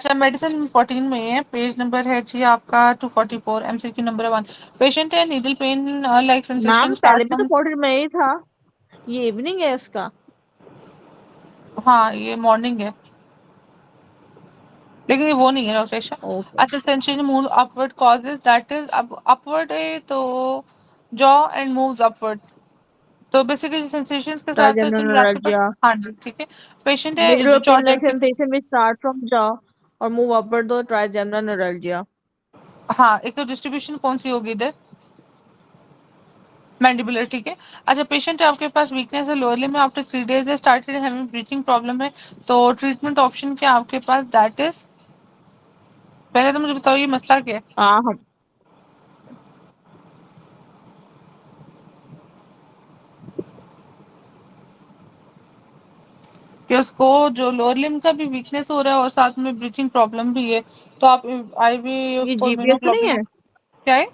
अच्छा, मेडिसिन 14 में है, पेज नंबर है जी आपका 244, एमसीक्यू नंबर 1। पेशेंट है, needle pain like sensation ma'am start पहले भी तो फ्रॉम। 40 में ही था, ये इवनिंग है इसका। हाँ, ये मॉर्निंग है, लेकिन ये वो नहीं है रोटेशन। ओके। अच्छा, sensation move upward causes, that is अब अपवर्ड है तो जॉ एंड मूव्स अपवर्ड, तो बेसिकली सेंसेशंस के साथ है तो ये आपके पास। ट्राइजेमिनल हाँ जी, ठीक है। पेशेंट है जो Middle jaw pain-like jumping. sensation which start from jaw or move upward the trigeminal neuralgia. हाँ, एक तो डिस्ट्रीब्यूशन कौन सी होगी इधर, मैंडिबुलर, ठीक है। अच्छा, पेशेंट है आपके पास, वीकनेस है लोअर लिम्ब में, आफ्टर 3 days है, स्टार्टेड हैविंग ब्रीथिंग प्रॉब्लम है, तो ट्रीटमेंट ऑप्शन क्या आपके पास, दैट इज, पहले तो मुझे बताओ ये मसला क्या है हम कि उसको जो लोअर लिम्ब का भी वीकनेस हो रहा है और साथ में ब्रीथिंग प्रॉब्लम भी है, तो आप आईवी ये उसको जीपीएस तो नहीं इम्यूनोग्लोबुलिन है? क्या है।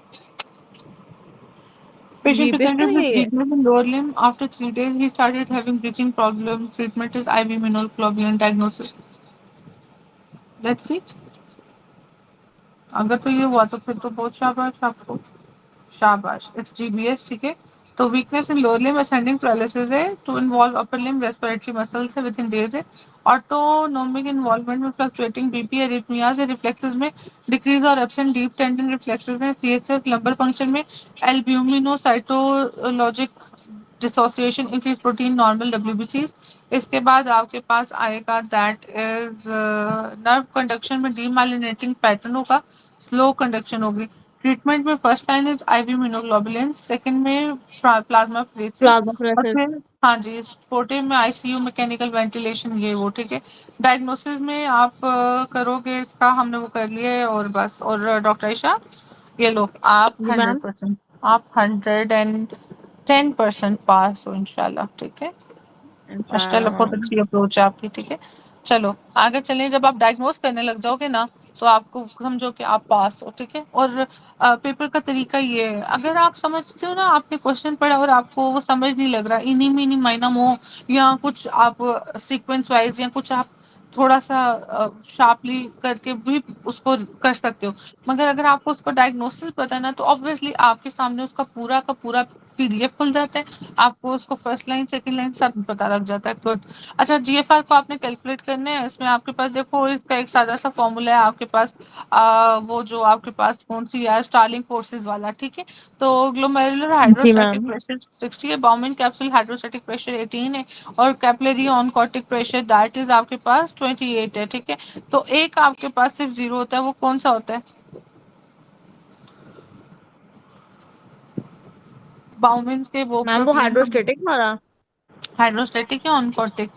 Patient जीपीएस तो presented नहीं है with ये? weakness in lower limb. After 3 days, he started having breathing problems. Treatment is IV immunoglobulin diagnosis. Let's see. अगर तो ये हुआ तो फिर तो बहुत शाबाश आपको, शाबाश, इट्स जीबीएस, ठीक है। तो weakness in lower limb, ascending paralysis है, to involve upper limb respiratory muscles है, विद इन डेज है, ऑटोनोमिक इन्वॉल्वमेंट में फ्लक्चुएटिंग बीपी, एरिथमियाज है, रिफ्लेक्सेस में डिक्रीज और एब्सेंट डीप टेंडन रिफ्लेक्सेस हैं, सीएचएफ लंबर फंक्शन में albuminocytologic dissociation, increase protein, normal डब्ल्यूबीसीज। इसके बाद आपके पास आएगा दैट इज नर्व कंडक्शन में डीमाइलिनेटिंग पैटर्न होगा, स्लो कंडक्शन होगी। ट्रीटमेंट में first line is ivy immunoglobulin, second में प्लाज्मा फेरेसिस, प्लाज्मा और फ्रेसिस। फिर हाँ जी, फोर्टी में आईसीयू मैकेनिकल वेंटिलेशन, ये वो, ठीक है। डायग्नोसिस में आप करोगे इसका, हमने वो कर लिया है, और बस। और डॉक्टर आयशा, ये लो आप जी मैम। 100%, आप 110% पास हो इंशाल्लाह, ठीक है। माशाल्लाह, इंशाल्लाह बहुत मैम। अच्छी अप्रोच है आपकी, ठीक है। चलो आगे चलें, जब आप डायग्नोस करने लग जाओगे ना, तो आपको समझो कि आप पास हो, ठीक है। और पेपर का तरीका ये है, अगर आप समझते हो ना, आपने क्वेश्चन पढ़ा और आपको वो समझ नहीं लग रहा, इनी मीनी माइना मो, या कुछ आप सीक्वेंस वाइज या कुछ आप थोड़ा सा शार्पली करके भी उसको कर सकते हो, मगर अगर आपको उसका डायग्नोसिस पता है ना, तो ऑब्वियसली आपके सामने उसका पूरा का पूरा पीडीएफ खुल जाता है, आपको उसको फर्स्ट लाइन सेकंड लाइन सब पता लग जाता है। गुड। अच्छा, जीएफआर को आपने कैलकुलेट करना है, इसमें आपके पास देखो इसका एक सादा सा फॉर्मूला है आपके पास, वो जो आपके पास कौन सी है, स्टार्लिंग फोर्सेस वाला, ठीक है। तो ग्लोमेरुलर जी हाइड्रोस्टैटिक मैम। प्रेशर 60 है, बाउमिन कैप्सूल हाइड्रोस्टैटिक प्रेशर 18 है, और capillary oncotic pressure that is आपके पास 28 है, ठीक है। तो एक आपके पास सिर्फ जीरो होता है, वो कौन सा होता है, बाउमिन्स के वो मैम वो प्रोटीन का, हाइड्रोस्टेटिक वाला। हाइड्रोस्टैटिक या ऑनकोटिक,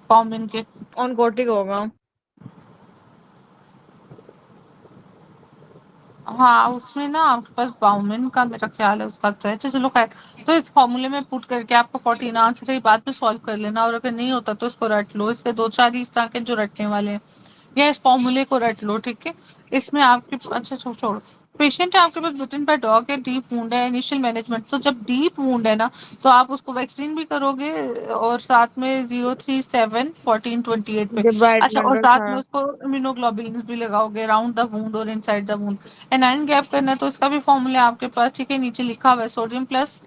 बाउमिन के। ऑनकोटिक होगा। हाँ, उसमें ना आपके पास बाउमिन का मेरा ख्याल है उसका तो है। अच्छा चलो खैर, तो इस फॉर्मूले में पुट करके आपको 14 आंसर है, बाद में सॉल्व कर लेना, और अगर नहीं होता तो इसको रट लो, इसके दो चार ही इस तरह के जो रटने वाले हैं, या इस फॉर्मूले को रट लो, ठीक है। इसमें आपके अच्छा छोड़ो, पेशेंट है आपके पास, बिटन बाय डॉग है, डीप वुंड है, इनिशियल मैनेजमेंट, तो जब डीप वुंड है ना, तो आप उसको वैक्सीन भी करोगे, और साथ में 037 14 28 पे। अच्छा, और डिब्राइडमेंट साथ था। में उसको इम्यूनोग्लोबुलिन भी लगाओगे अराउंड द वुंड और inside the wound. Anion gap करना है, तो इसका भी फॉर्मूला आपके पास, ठीक है, नीचे लिखा हुआ है, sodium plus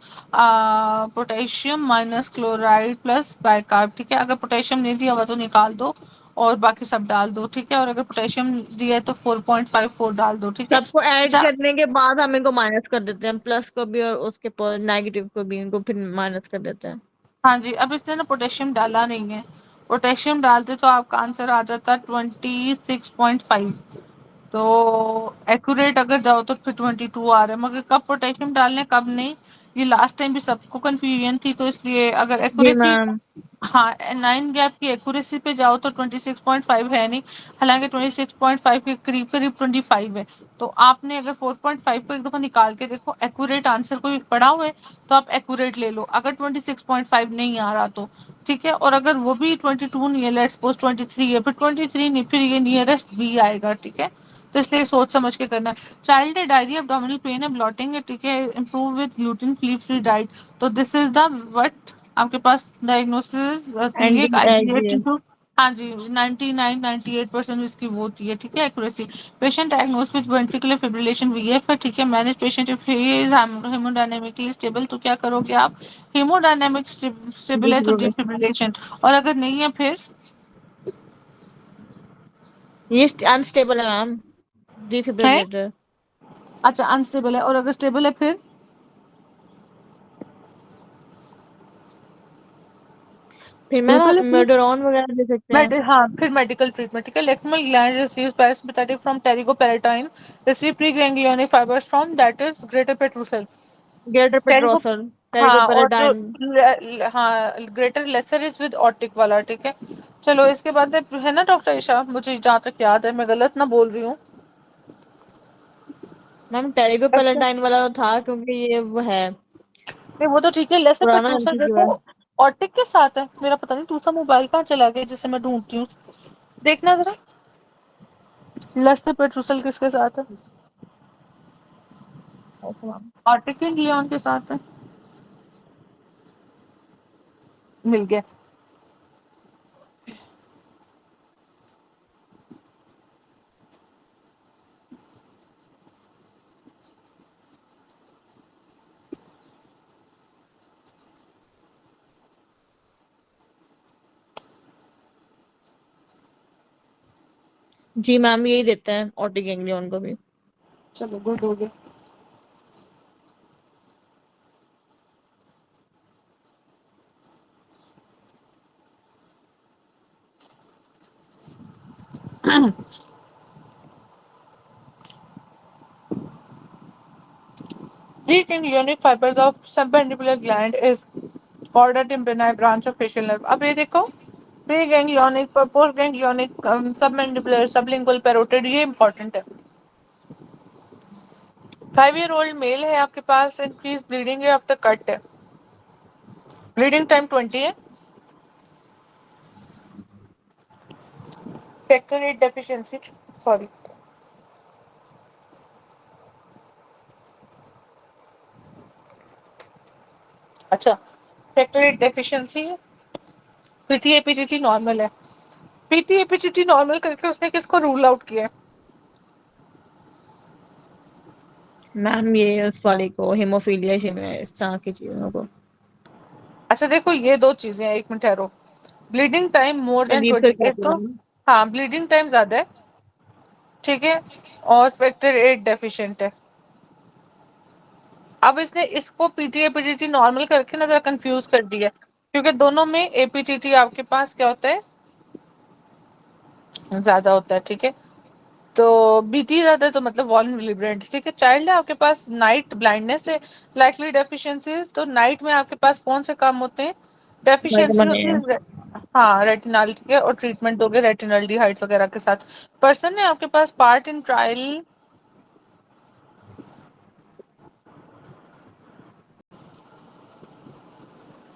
potassium minus chloride plus bicarb, ठीक है। अगर पोटेशियम नहीं दिया हुआ तो निकाल दो और बाकी सब डाल दो, ठीक है। और अगर पोटेशियम दिया है तो 4.54 डाल दो, ठीक है। सबको ऐड अच्छा, करने के बाद हम इनको माइनस कर देते हैं, प्लस को भी और उसके पर नेगेटिव को भी, इनको फिर माइनस कर देते हैं। हाँ जी, अब इसने ना पोटेशियम डाला नहीं है, पोटेशियम डालते तो आपका आंसर आ जाता 26.5, तो एक्यूरेट अगर जाओ तो फिर 22 आ रहा है, मगर कब पोटेशियम डालने कब नहीं, ये लास्ट टाइम भी सबको कंफ्यूजन थी, तो इसलिए अगर जी एक्यूरेसी, मैम। हाँ, 9 गैप की एक्यूरेसी पे जाओ तो 26.5 है नहीं, हालांकि 26.5 के करीब करीब 25 है। तो आपने अगर 4.5 को एक दफा निकाल के देखो, एक्यूरेट आंसर कोई पड़ा हुआ है तो आप एक्यूरेट ले लो, अगर 26.5 नहीं आ रहा तो, ठीक है। और अगर वो भी 22 नहीं है, लेट्स सपोज 23 है, फिर 23 नहीं, फिर ये नियरेस्ट बी आएगा, ठीक है। तो इसलिए सोच समझ के करना है। चाइल्ड है, डायरिया, एब्डोमिनल पेन है, ब्लॉटिंग है, ठीक है, improve with gluten free diet, तो दिस इज द व्हाट आपके पास डायग्नोसिस दी है, एंटी एक आईजीएफ एजीएस। टिश्यू, हाँ जी, 99-98% इसकी वो होती है, ठीक है, accuracy. Patient diagnose with ventricular fibrillation VF है, ठीक है। Manage patient if he is haemodynamically stable, तो क्या करोगे आप? हेमोडायनेमिक स्टेबल है तो डिफिब्रिलेशन। डिफिब्रिलेशन, और अगर नहीं है फिर? ये अनस्टेबल है मैम, है, डिफिब्रिलेटर। अच्छा अनस्टेबल है, और अगर स्टेबल है फिर? फिर मैम स्टेबल आप है फिर मेडोरॉन वगैरह दे सकते हैं। हाँ, फिर मेडिकल ट्रीटमेंट, ठीक है। Lacrimal gland receives parasympathetic from pterygopalatine, receive preganglionic fibres from that is greater petrosal. Greater pterygo petrosal, हाँ, और जो टेरिगोपेराडाइन। हाँ, greater lesser is with optic वाला, ठीक है। चलो इसके बाद है ना डॉक्टर ईशा, मुझे जहाँ तक याद है, मैं गलत ना बोल रही हूँ। मैम अच्छा, टेरिगोपेराडाइन वाला तो था, क्योंकि ये वो है, नहीं वो तो ठीक है, लेसर पुराना पेट्रोसल एमसीक्यू देखो है। ऑप्टिक के साथ है। मेरा पता नहीं दूसरा मोबाइल कहाँ चला गया जिसे मैं ढूंढती हूँ, देखना जरा। लेसर पेट्रोसल किसके साथ है? Okay ma'am. Optic and Leone के साथ है। मिल गया। जी मैम, यही देते हैं ऑटिक गैंग्लियन को भी। चलो गुड हो गया। Preganglionic fibers of submandibular gland is chorda tympani branch of facial nerve। अब ये देखो, प्रीगैंग्लियोनिक, पोस्टगैंग्लियोनिक, सबमैंडिबुलर, सबलिंगुअल, पैरोटिड, ये इंपॉर्टेंट है। 5 year old मेल है आपके पास, इंक्रीज ब्लीडिंग है आफ्टर कट है, ब्लीडिंग टाइम 20 है, फैक्टर 8 डेफिशिएंसी, सॉरी, अच्छा, फैक्टर 8 डेफिशिएंसी है, पीटीएपीजीटी नॉर्मल है। पीटीएपीजीटी नॉर्मल करके उसने किसको रूल आउट किया है? मैम ये उस वाले को हेमोफीलिया इस तरह की चीजों को। अच्छा देखो, ये दो चीजें हैं, एक मिनट ठहरो। ब्लीडिंग टाइम मोर देन अजीब सा 20, एक कहते तो हैं। हाँ ब्लीडिंग टाइम ज्यादा है, ठीक है, और फैक्टर 8 डेफिशिएंट है। अब इसने इसको पीटीए पीटीटी नॉर्मल करके ना जरा कंफ्यूज कर दिया, क्योंकि दोनों में एपीटीटी आपके पास क्या होता है, ज्यादा होता है, ठीक है। तो बीटी ज्यादा है तो मतलब वॉल्नरेबल, ठीक है। चाइल्ड है आपके पास, नाइट ब्लाइंडनेस है, लाइकली डेफिशिएंसीज, तो नाइट में आपके पास कौन से काम होते हैं? डेफिशिएंसी वाइटामिन ए होती है। है, हाँ रेटिनल, ठीक है, और ट्रीटमेंट दोगे रेटिनल डिहाइड्स वगैरह के साथ। पर्सन है आपके पास, पार्ट इन ट्रायल,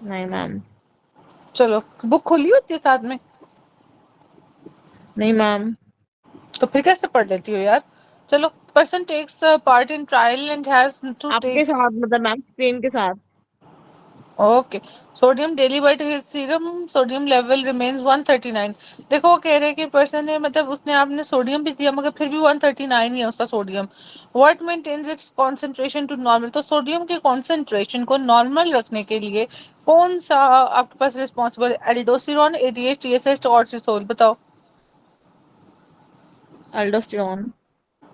नहीं मैम। चलो बुक खोली होती है साथ में, नहीं मैम। तो फिर कैसे पढ़ लेती हो यार? चलो, person takes part in trial and has to आपके टेक, साथ मतलब मैम, स्क्रीन के साथ। Okay, sodium daily, but his serum sodium level remains 139। देखो वो कह रहे हैं कि पर्सन ने मतलब उसने आपने सोडियम भी दिया मगर फिर भी 139 ही है उसका sodium. What maintains its concentration to normal, तो सोडियम के कॉन्सेंट्रेशन को नॉर्मल रखने के लिए कौन सा आपके पास रिस्पॉन्सिबल है? एल्डोस्टेरोन, एडीएच, टीएसएच, कॉर्टिसोल, बताओ। अल्डोस्टेरोन।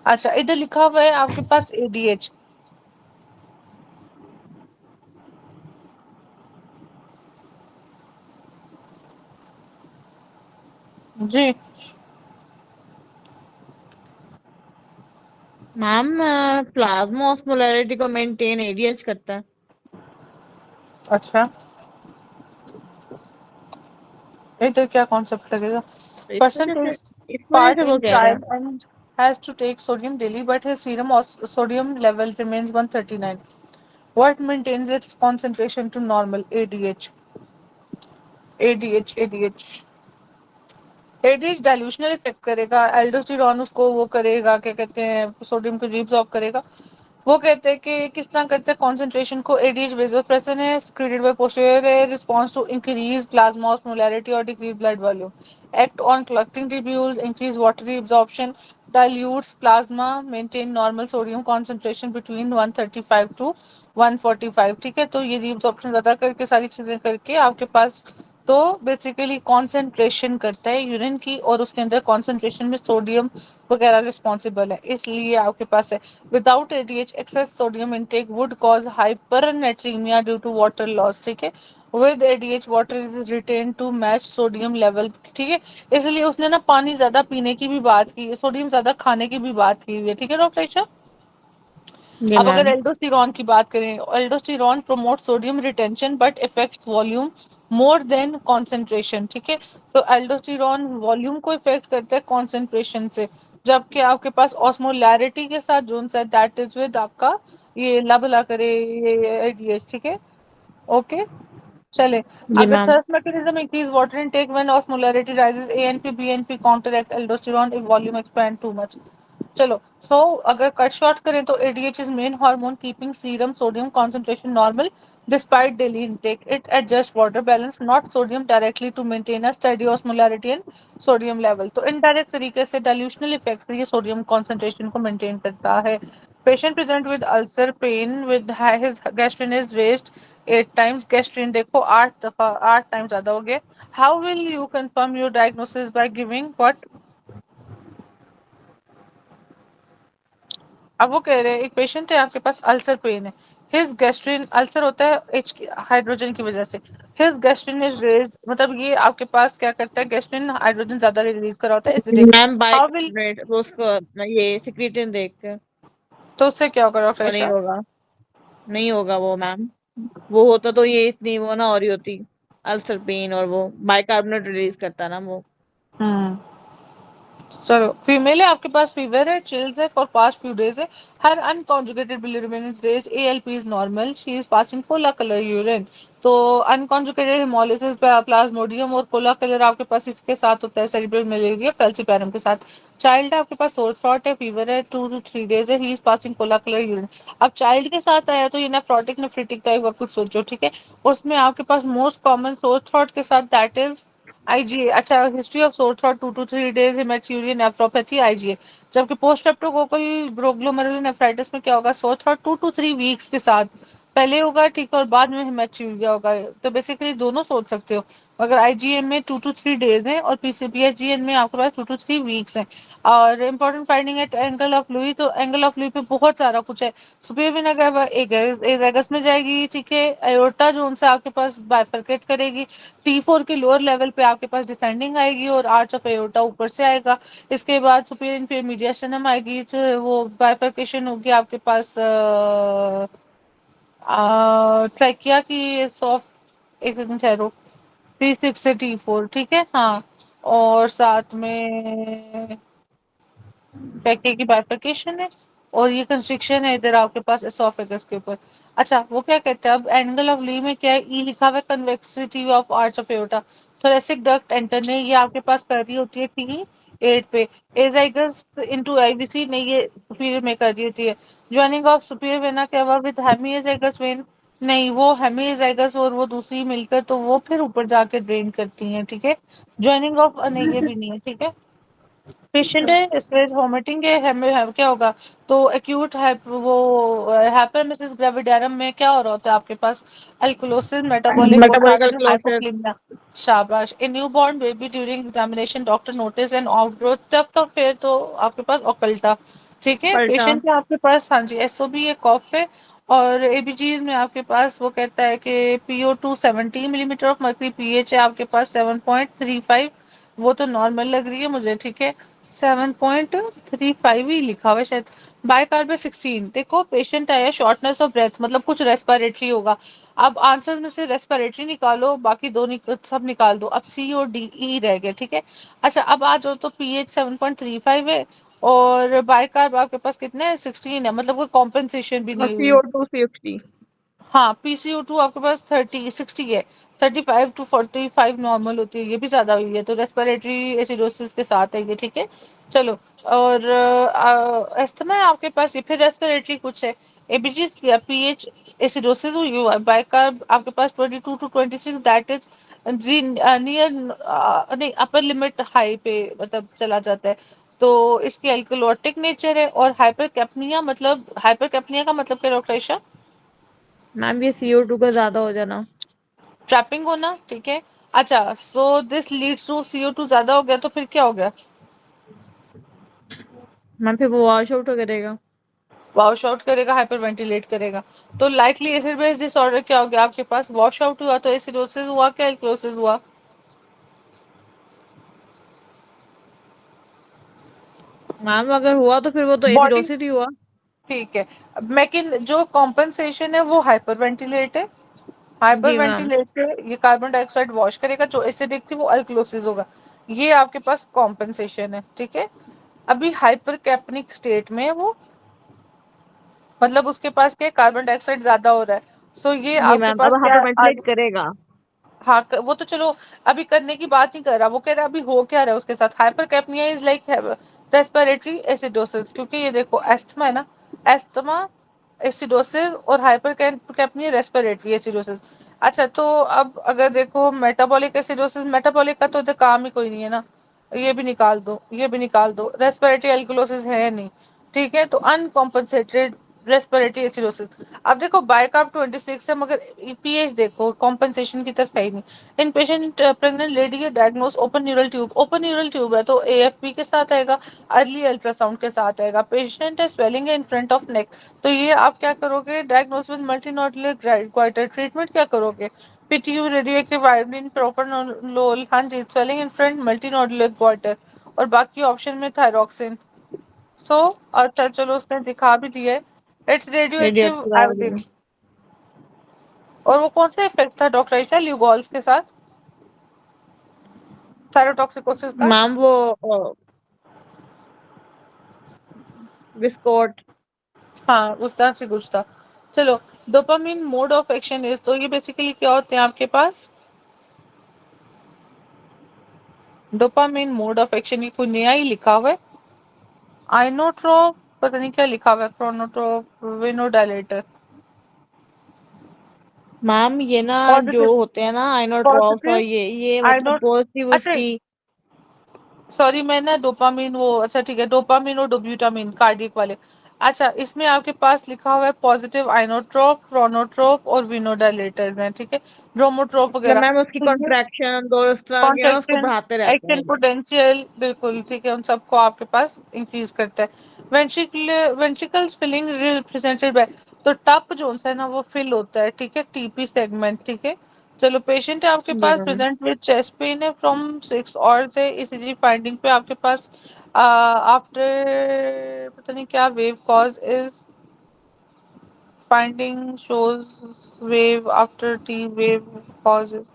अच्छा, इधर लिखा हुआ है आपके पास एडीएच। जी, मैम प्लाज्मा ऑस्मोलैरिटी को मेंटेन एडीएच करता है। अच्छा, इधर क्या कॉन्सेप्ट लगेगा? तो इस Person वजह से takes इस वजह part से वो in कह रहे trial हैं। and has to take sodium daily, but his serum sodium level remains 139. What maintains its concentration to normal? ADH. ADH, ADH. ADH dilutional effect करेगा, एल्डोस्टेरॉन उसको वो करेगा, क्या कहते हैं, सोडियम को रिब्सॉर्ब करेगा। वो कहते हैं कि किस तरह करते हैं कॉन्सेंट्रेशन को, एडीएच वेसोप्रेसिन है, secreted by posterior response to increase plasma osmolarity or decrease blood volume, act on collecting tubules, increase watery absorption, dilutes plasma, maintain normal sodium concentration between 135 to 145। ठीक है, तो ये रीअब्जॉर्प्शन ज्यादा करके सारी चीजें करके आपके पास, तो बेसिकली कॉन्सेंट्रेशन करता है यूरिन की, और उसके अंदर कॉन्सेंट्रेशन में सोडियम वगैरह रिस्पॉन्सिबल है, इसलिए आपके पास है। Without ADH excess sodium intake would cause hypernatremia due to water loss. ठीक है, with ADH water is retain to match sodium level. ठीक है, इसलिए उसने ना पानी ज्यादा पीने की भी बात की है, सोडियम ज्यादा खाने की भी बात की हुई है। ठीक है डॉक्टर ईशा। जी अब अगर मैम। एल्डोस्टेरॉन की बात करें, aldosterone promote sodium retention but effects volume more than concentration. ठीक है, तो एल्डोस्टेरॉन वॉल्यूम को इफेक्ट करता है कॉन्सेंट्रेशन से, जबकि आपके पास ऑस्मोलैरिटी के साथ जो है दैट इज विद आपका ये ला भला करे ये एडीएच। ठीक है, ओके, चले। जी अगर ma'am. Thirst mechanism increase water intake when osmolarity rises, ANP BNP counteract aldosterone if volume expand too much. चलो, सो अगर कट शॉर्ट करें तो ADH is main hormone keeping serum sodium concentration normal despite daily intake, it adjust water balance not sodium directly to maintain a steady osmolarity and sodium level. तो indirect तरीके से डाइल्यूशनल effect से ये sodium concentration को maintain करता है। Patient present with ulcer pain with his gastrin is raised 8 times, gastrin देखो 8 दफा, 8 टाइम ज्यादा हो गया। How will you confirm your diagnosis by giving what. अब वो कह रहे हैं एक पेशेंट है आपके पास, अल्सर पेन है, हिज गैस्ट्रिन, अल्सर होता है एच हाइड्रोजन की वजह से, हिज गैस्ट्रिन इज रेज्ड, मतलब ये आपके पास क्या करता है, गैस्ट्रिन हाइड्रोजन ज्यादा रिलीज कर रहा होता है acidic. Ma'am how will, bicarbonate वो उसको ये सिक्रीटिन देख कर। तो उससे क्या होगा डॉक्टर वो नहीं ईशा। होगा। नहीं होगा वो मैम। वो होता तो ये इतनी वो ना हो रही होती। अल्सर पेन और वो बाइकार्बोनेट रिलीज करता ना वो। हम्म, चलो, फीमेल है आपके पास, फीवर है, चिल्स है फॉर पास्ट फ्यू डेज है, हर unconjugated bilirubin is raised, ALP is normal, she is passing cola colour urine. तो अनकॉन्जुगेटेड हेमोलिसिस प्लाज्मोडियम और कोला कलर आपके पास इसके साथ होता है, सेरिब्रल मलेरिया फेल्सिपैरम के साथ। चाइल्ड है आपके पास, सोर थ्रॉट है, फीवर है, 2 to 3 days है, he is passing cola colour urine. अब चाइल्ड के साथ आया तो ये नेफ्रोटिक नेफ्रिटिक टाइप का कुछ सोचो। ठीक है, उसमें आपके पास मोस्ट कॉमन सोर थ्रॉट के साथ दैट इज आईजीए। अच्छा, history of sore throat 2 to 3 days, haematuria nephropathy IgA. जबकि पोस्ट स्ट्रेप्टोकोकल ग्लोमेरुलर नेफ्राइटिस में क्या होगा, सोर थ्रॉट 2 to 3 weeks के साथ पहले होगा, ठीक है, और बाद में हेमेटूरिया होगा। तो बेसिकली दोनों सोच सकते हो, अगर आईजीएम में 2 to 3 days है और पीसीपीएसजीएन में आपके पास 2 to 3 weeks है। और इम्पोर्टेंट फाइंडिंग है एंगल ऑफ लुई, तो एंगल ऑफ लुई पे बहुत सारा कुछ है। सुपीरियर वेन अगर एजागस में जाएगी, ठीक है, एयोर्टा जो उनसे आपके पास बाइफरकेट करेगी, T4 के लोअर लेवल पे आपके पास डिसेंडिंग आएगी और आर्च ऑफ एयोर्टा ऊपर से आएगा। इसके बाद सुपीरियर इन्फीरियर मीडियस्टर्नम आएगी, तो वो बाइफरकेशन होगी आपके पास ट्रैकिया की सॉफ्ट, एक सेकंड ठहरो, T6 से T4। ठीक है, हाँ, और साथ में पैके की बाइफरकेशन है, और ये कंस्ट्रिक्शन है इधर आपके पास एसोफेगस के ऊपर। अच्छा, वो क्या कहते हैं, अब एंगल ऑफ ली में क्या है, ई लिखा हुआ है, convexity of arch of aorta. Thoracic duct enter ने ये आपके पास कर रही होती है T8 पे। एजाइगस इनटू आईवीसी ने ये सुपीरियर में कर रही होती है। ज्वाइनिंग ऑफ सुपीरियर वेना क्या हुआ विद हेमी एजाइगस वेन, नहीं, वो हेमी एजाइगस और वो दूसरी मिलकर तो वो फिर ऊपर जाके ड्रेन करती हैं। ठीक है, ज्वाइनिंग ऑफ, नहीं ये भी नहीं है। ठीक है, पेशेंट है स्ट्रेस वॉमिटिंग है, क्या होगा, तो एक्यूट वो हाइपरमेसिस ग्रेविडारम में क्या हो रहा होता है आपके पास, अल्कोलोसिस मेटाबॉलिक और साथ मेटाबॉलिकल में क्लोसिस। हाइपोक्लिमिया। शाबाश। A new born baby during examination doctor notice and outgrowth, तब तो फिर तो आपके पास ओकल्टा। ठीक है, पलटा। पेशेंट है आपके पास, हाँ जी, एसओबी है, कॉफ है, और एबीजीज में आपके पास वो कहता है कि PO2 70 millimetre of mercury, pH है आपके पास 7.35, वो तो नॉर्मल लग रही है मुझे। ठीक है, 7.35 ही लिखा हुआ है शायद। बाइकार्ब 16, देखो पेशेंट आया शॉर्टनेस ऑफ ब्रेथ, मतलब कुछ रेस्पिरेटरी होगा। अब आंसर में से रेस्पिरेटरी निकालो, बाकी दो सब निकाल दो, अब सी और डी ई रह गए। ठीक है, अच्छा अब आ जाओ, तो पीएच 7.35 है, और बाइकार्ब आपके पास कितने हैं, 16 है, मतलब कोई कॉम्पेंसेशन भी और नहीं हुई। CO2 60। हाँ, PCO2 आपके पास 30-60 है, 35 to 45 नॉर्मल होती है, ये भी ज़्यादा हुई है, तो रेस्पिरेटरी एसिडोसिस के साथ है ये, ठीक है। चलो, और अस्थमा है आपके पास, ये फिर रेस्पिरेटरी कुछ है। एबीजी या पीएच एसिडोसिस हुई हुआ है, बाइकार्ब आपके पास 22 to 26, दैट इज नियर, नहीं, अपर लिमिट हाई पे मतलब चला जाता है, तो इसकी एल्कोलोटिक नेचर है। और हाइपरकैप्निया, मतलब हाइपरकैप्निया का मतलब क्या डॉक्टर आयशा? मैम ये CO2 का ज्यादा हो जाना। ट्रैपिंग होना, ठीक है। अच्छा, so this leads to CO2 ज्यादा हो गया तो फिर क्या हो गया? मैम फिर वो वॉश आउट करेगा। वॉश आउट करेगा, हाइपर वेंटिलेट करेगा। तो लाइकली एसिड बेस डिसऑर्डर क्या हो गया आपके पास? वॉश आउट हुआ तो एसिडोसिस हुआ, क्या एल्कोसिस हुआ? मैम अगर हुआ तो फिर वो तो बॉडी, एसिडोसिस ही हुआ। ठीक है। लेकिन जो कॉम्पनसेशन है वो हाइपर वेंटिलेट है। हाइपर जी मैम। वेंटिलेट से ये कार्बन डाइऑक्साइड वॉश करेगा, जो एसिडिक थी वो अल्कलोसिस होगा। ये आपके पास कॉम्पनसेशन है, ठीक है। अभी हाइपर कैप्निक स्टेट में है वो, मतलब उसके पास क्या, कार्बन डाइऑक्साइड ज्यादा हो रहा है। सो ये जी आपके मैम, अब पास क्या हाइपर वेंटिलेट करेगा। हाँ, वो तो चलो अभी करने की बात नहीं कर रहा, वो कह रहा है अभी हो क्या रहा है उसके साथ। Hypercapnia is like respiratory acidosis, क्योंकि ये देखो एस्थमा है ना, एस्थमा एसिडोसिस और हाइपर कैप्निया रेस्पिरेटरी एसिडोसिस। अच्छा, तो अब अगर देखो मेटाबॉलिक एसिडोसिस, मेटाबॉलिक का तो काम ही कोई नहीं है ना, ये भी निकाल दो, ये भी निकाल दो, रेस्पिरेटरी एल्कुलोसिस है नहीं, ठीक है। तो अनकॉम्पनसेटेड रेस्पिरेटरी एसिडोसिस। अब देखो बाइकार्ब 26 है, मगर पीएच देखो कॉम्पनसेशन की तरफ है ही नहीं। इन पेशेंट प्रेग्नेंट लेडी है, diagnose open neural tube, open neural tube है तो AFP के साथ आएगा, अर्ली अल्ट्रासाउंड के साथ आएगा। पेशेंट है स्वेलिंग है इन फ्रंट ऑफ नेक, तो ये आप क्या करोगे? डायग्नोस विद मल्टीनोडुलर क्वाइटर, ट्रीटमेंट क्या करोगे? PTU, रेडियो एक्टिव आयोडीन, प्रोपानोलोल, हाँ जी, स्वेलिंग इन फ्रंट, मल्टीनोडुलर क्वाइटर, और बाकी ऑप्शन में थायरोक्सिन। सो अच्छा, चलो उसने दिखा भी दिया है, it's radio radio active active iodine. Iodine. और वो कौन सा इफेक्ट था डॉक्टर आयशा, ल्यूगॉल्स के साथ, थायरोटॉक्सिकोसिस का? मैम वो विस्कोट। हाँ, उस तरह से कुछ था। चलो, dopamine mode of action is, तो ये बेसिकली क्या होते हैं आपके पास? डोपामिन मोड ऑफ एक्शन, ये कोई नया ही लिखा हुआ है। आइनोट्रोप, पता नहीं क्या लिखा हुआ है, क्रोनोट्रोप, विनोडाइलेटर। मैम ये ना जो पॉजिटिव, होते हैं ना आइनोट्रॉप्स, और पॉजिटिव ये मतलब आइनो, पॉजिटिव अच्छा उसकी। सॉरी, मैं ना डोपामिन वो, अच्छा ठीक है, डोपामिन और डोब्यूटामिन कार्डियक वाले। अच्छा, इसमें आपके पास लिखा हुआ है पॉजिटिव आइनोट्रोप, क्रोनोट्रोप और विनोडाइलेटर हैं, ठीक है, ब्रोमोट्रोप मतलब वगैरह। मैम उसकी तो ये कॉन्ट्रैक्शन और उस तरह के ना उसको कॉन्ट्रैक्शन, बढ़ाते रहते एक्शन हैं। पोटेंशियल, बिल्कुल ठीक है, उन सबको आपके पास इंक्रीज करता है। वेंट्रिकल्स फिलिंग रिप्रेजेंटेड बाय, तो टप जो है ना वो फिल होता है, ठीक है, TP सेगमेंट, ठीक है। चलो, पेशेंट है आपके जी पास ma'am. Present with chest pain है फ्रॉम 6 और से ECG फाइंडिंग पे आपके पास आफ्टर पता नहीं क्या wave cause is finding shows wave after T wave causes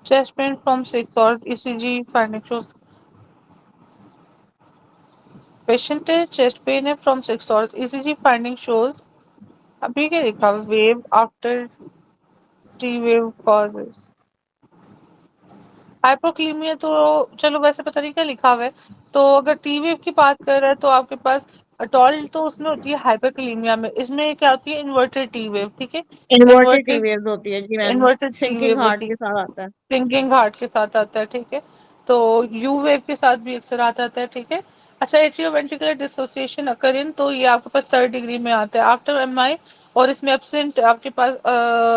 chest pain from 6 or ECG finding shows patient है chest pain है from 6 और ECG finding shows अभी क्या लिखा wave after T wave causes हाइपोक्लीमिया, तो चलो वैसे पता नहीं क्या लिखा हुआ है। तो अगर टी वेव की बात कर रहे हैं तो आपके पास अटॉल तो उसमें होती है हाइपोक्लीमिया में, इसमें क्या होती है इन्वर्टेड टी वेव, ठीक है। इन्वर्टेड टी इन्वर्टेड, वेव्स होती है जी ma'am. Inverted T sinking wave heart होती है, के साथ आता है। सिंकिंग हार्ट के साथ आता है, ठीक है। तो यू वेव के साथ भी अक्सर आता है, ठीक है। अच्छा, एट्रियोवेंट्रिकुलर डिसोसिएशन अकर इन, तो ये आपके पास 3rd डिग्री में आता है आफ्टर MI, और इसमें एब्सेंट आपके पास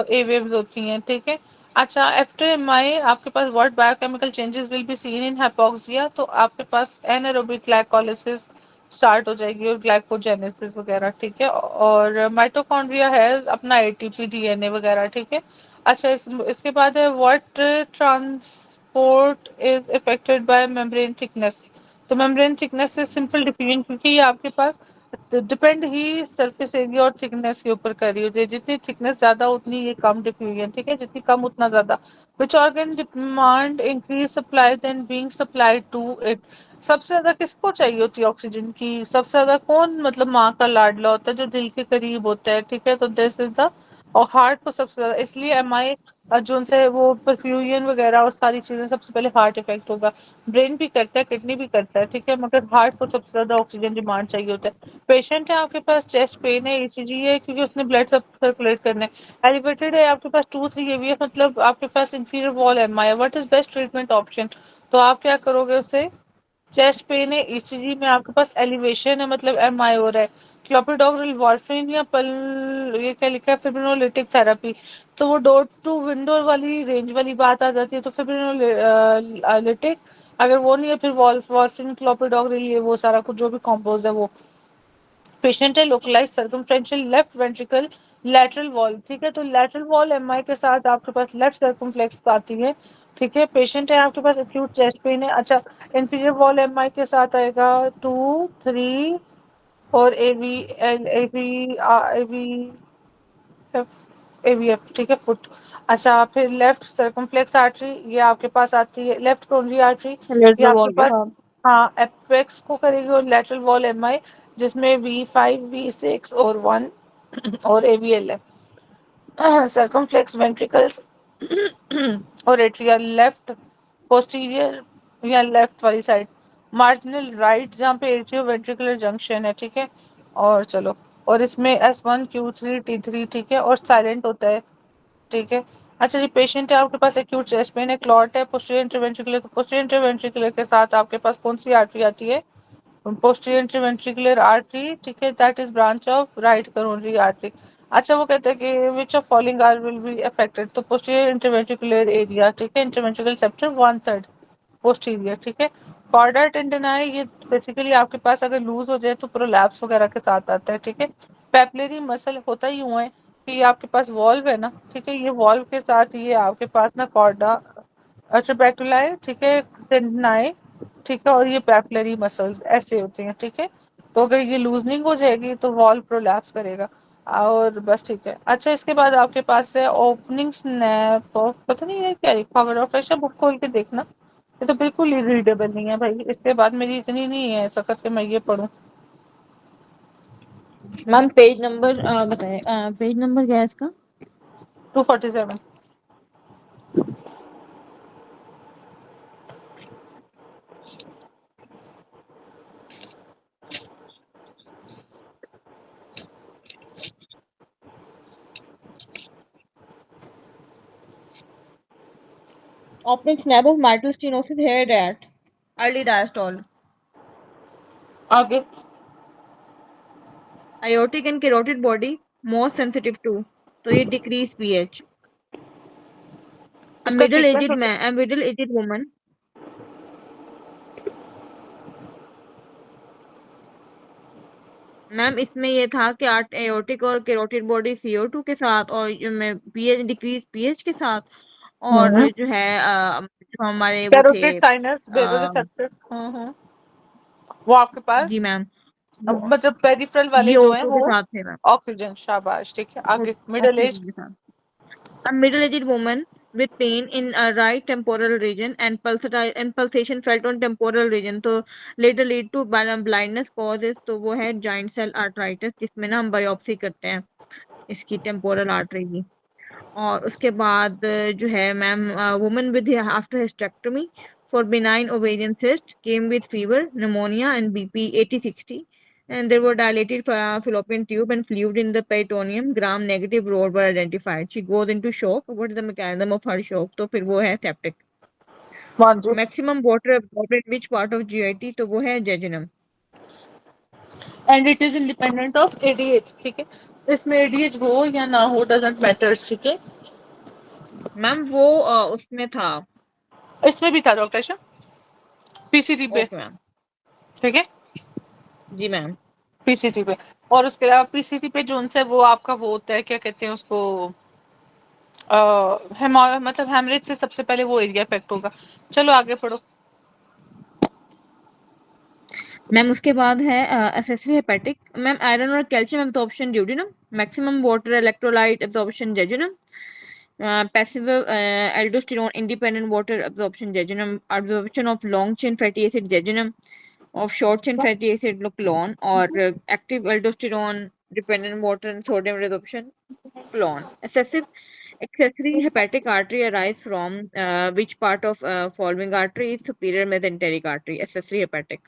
ए वेव्स होती हैं, ठीक है। अच्छा, आफ्टर MI आपके पास what biochemical changes will be seen in hypoxia, तो आपके पास एनारोबिक ग्लाइकोलाइसिस स्टार्ट हो जाएगी और ग्लाइकोजेनेसिस वगैरह, ठीक है। और माइटोकॉन्ड्रिया है अपना ATP DNA वगैरह, ठीक है। अच्छा, इसके बाद है what transport is affected by membrane thickness, तो मेम्ब्रेन थिकनेस से सिंपल डिफिजन, क्योंकि ये आपके पास डिपेंड ही सरफेस एरिया और थिकनेस के ऊपर कर रही होती है, जितनी थिकनेस ज्यादा उतनी ये कम डिफ्यूजन, ठीक है, जितनी कम उतना ज्यादा। Which organ demand increase supply than being supplied to it, सबसे ज्यादा किसको चाहिए होती है ऑक्सीजन की? सबसे ज्यादा कौन, मतलब माँ का लाडला होता है जो दिल के करीब होता है, ठीक है, तो दिस इज द और हार्ट को सबसे ज़्यादा इसलिए एमआई जो उनसे वो परफ्यूजन वगैरह और सारी चीज़ें सबसे पहले हार्ट इफेक्ट होगा। ब्रेन भी करता है, किडनी भी करता है, ठीक है, मगर हार्ट को सबसे ज़्यादा ऑक्सीजन डिमांड चाहिए होता है। पेशेंट है आपके पास, चेस्ट पेन है, ईसीजी है, क्योंकि उसने ब्लड सब सर्कुलेट करना है। एलिवेटेड है आपके पास, टू थ्री एवीएफ, मतलब आपके पास inferior wall MI. What is best treatment option? तो आप क्या करोगे उससे? चेस्ट पेन है, ईसीजी में आपके पास एलिवेशन है, मतलब एमआई हो रहा है। क्लोपिडोग्रेल वार्फिन या पल, ये क्या लिखा है, फिब्रिनोलिटिक थेरेपी। तो वो डोर टू विंडो वाली रेंज वाली बात आ जाती है। तो फिब्रिनोलिटिक अगर वो नहीं है, फिर वार्फिन, क्लोपिडोग्रेल, ये वो सारा कुछ जो भी कॉम्पोज है वो। पेशेंट है localise circumferential left ventricle lateral wall, ठीक है, तो लैटरल वॉल एमआई के साथ आपके पास लेफ्ट सर्कमफ्लेक्स आती है, ठीक है। पेशेंट है आपके पास एक्यूट चेस्ट पेन है, अच्छा, इंफीरियर वॉल एमआई के साथ आएगा 2 3 और एवी एवीएफ, ठीक है, फुट। अच्छा, फिर लेफ्ट सर्कमफ्लेक्स आर्टरी, ये आपके पास आती है, लेफ्ट कोरोनरी आर्टरी, ये लेटरल आपके वॉल के पास, साथ। हाँ, एपेक्स को करेगी, और लेटरल वॉल एमआई जिसमें V5 V6 और 1 और एवीएल है। सर्कमफ्लेक्स वेंट्रिकल्स और एट्रिया लेफ्ट पोस्टीरियर या लेफ्ट वाली साइड, मार्जिनल राइट जहाँ पे एट्रियो वेंट्रिकुलर जंक्शन है, ठीक है। और चलो, और इसमें S1 Q3 T3, ठीक है, और साइलेंट होता है, ठीक है। अच्छा जी, पेशेंट है आपके पास एक्यूट चेस्ट पेन है, क्लॉट है पोस्टीरियर इंटरवेंट्रिकुलर, तो पोस्टीरियर इंटरवेंट्रिकुलर के साथ आपके पास कौन सी आर्टरी आती है? posterior interventricular artery, ठीक है, that is branch of right coronary artery। अच्छा, वो कहते हैं कि which of following are will be affected, तो posterior interventricular एरिया, ठीक है, interventricular septum 1/3 पोस्टीरियर, ठीक है। कॉर्डा टेंडनाई, ये बेसिकली आपके पास अगर लूज हो जाए तो प्रोलैप्स वगैरह के साथ आता है, ठीक है। पेपलरी मसल होता ही यूं है कि ये आपके पास वॉल्व है ना, ठीक है, ये वॉल्व के साथ ये आपके पास ना कॉर्डा ट्रैबेकुलाई, ठीक है, टेंडनाई, ठीक है, और ये पेपलरी मसल्स ऐसे होते हैं, ठीक है। तो अगर ये लूजनिंग हो जाएगी तो वॉल प्रोलैप्स करेगा, और बस, ठीक है। अच्छा, इसके बाद आपके पास है ओपनिंग स्नैप ऑफ, पता नहीं है क्या लिखा हुआ, डॉक्टर साहब बुक खोल के देखना, ये तो बिल्कुल ही रीडेबल नहीं है भाई। इसके बाद मेरी इतनी नहीं है सकत कि मैं ये पढूं। मैम पेज नंबर बताएं, पेज नंबर क्या है इसका? 247। Optic snap of mitral stenosis here at early diastole. आगे Aortic and carotid body most sensitive to. तो ये decrease pH. A इसका middle सीक्वेंस aged होता man, a middle aged woman. Ma'am इसमें ये था कि एओर्टिक और कैरोटिड बॉडी CO2 के साथ और में पीएच डिक्रीज पीएच के साथ, और है। जो है जो हमारे वो थे कैरोटिड साइनस वेरोरिसेप्टर्स, वो आपके जी पास, मैम, वो अब मतलब पेरिफेरल वाले ये जो हैं O2 के वो साथ थे मैम, ऑक्सीजन, शाबाश, ठीक है, आगे मिडिल एज। ऑक्सीजन के साथ। A middle-aged woman with pain in a right temporal region and pulsation felt on temporal region, तो later lead to blindness causes, तो वो है giant cell arteritis जिसमें ना हम बायोप्सी करते हैं इसकी टेम्पोरल आर्टरी की। और उसके बाद जो है ma'am, woman with after hysterectomy for benign ovarian cyst came with fever pneumonia and BP 80-60, and there were dilated fallopian tube and fluid in the peritoneum, gram negative rods were identified. She goes into shock. What is the mechanism of her shock? तो फिर वो है septic. हाँ जी। Maximum water absorbed in which part of GIT? तो वो है jejunum. And it is independent of ADH, ठीक है, इसमें एडीएच हो या ना हो डजंट मैटर्स, ठीक है। मैम वो उसमें था। इसमें भी था डॉक्टर साहब, पीसीटी पे, ओके मैम। ठीक है, जी मैम। पीसीटी पे। और उसके अलावा पीसीटी पे जो उनसे वो आपका वो होता है, क्या कहते हैं उसको, मतलब हेमरेज से सबसे पहले वो एरिया इफेक्ट होगा। चलो आगे पढ़ो। मैम उसके बाद है एसेसरी हेपेटिक। मैम आयरन और calcium absorption duodenum, maximum water electrolyte absorption jejunum, passive aldosterone independent water absorption jejunum, absorption of long chain fatty acid jejunum, of short chain fatty acid colon, और active aldosterone dependent water and sodium resorption. Colon. Accessory hepatic artery arise from which part of following artery is superior mesenteric artery? Accessory hepatic.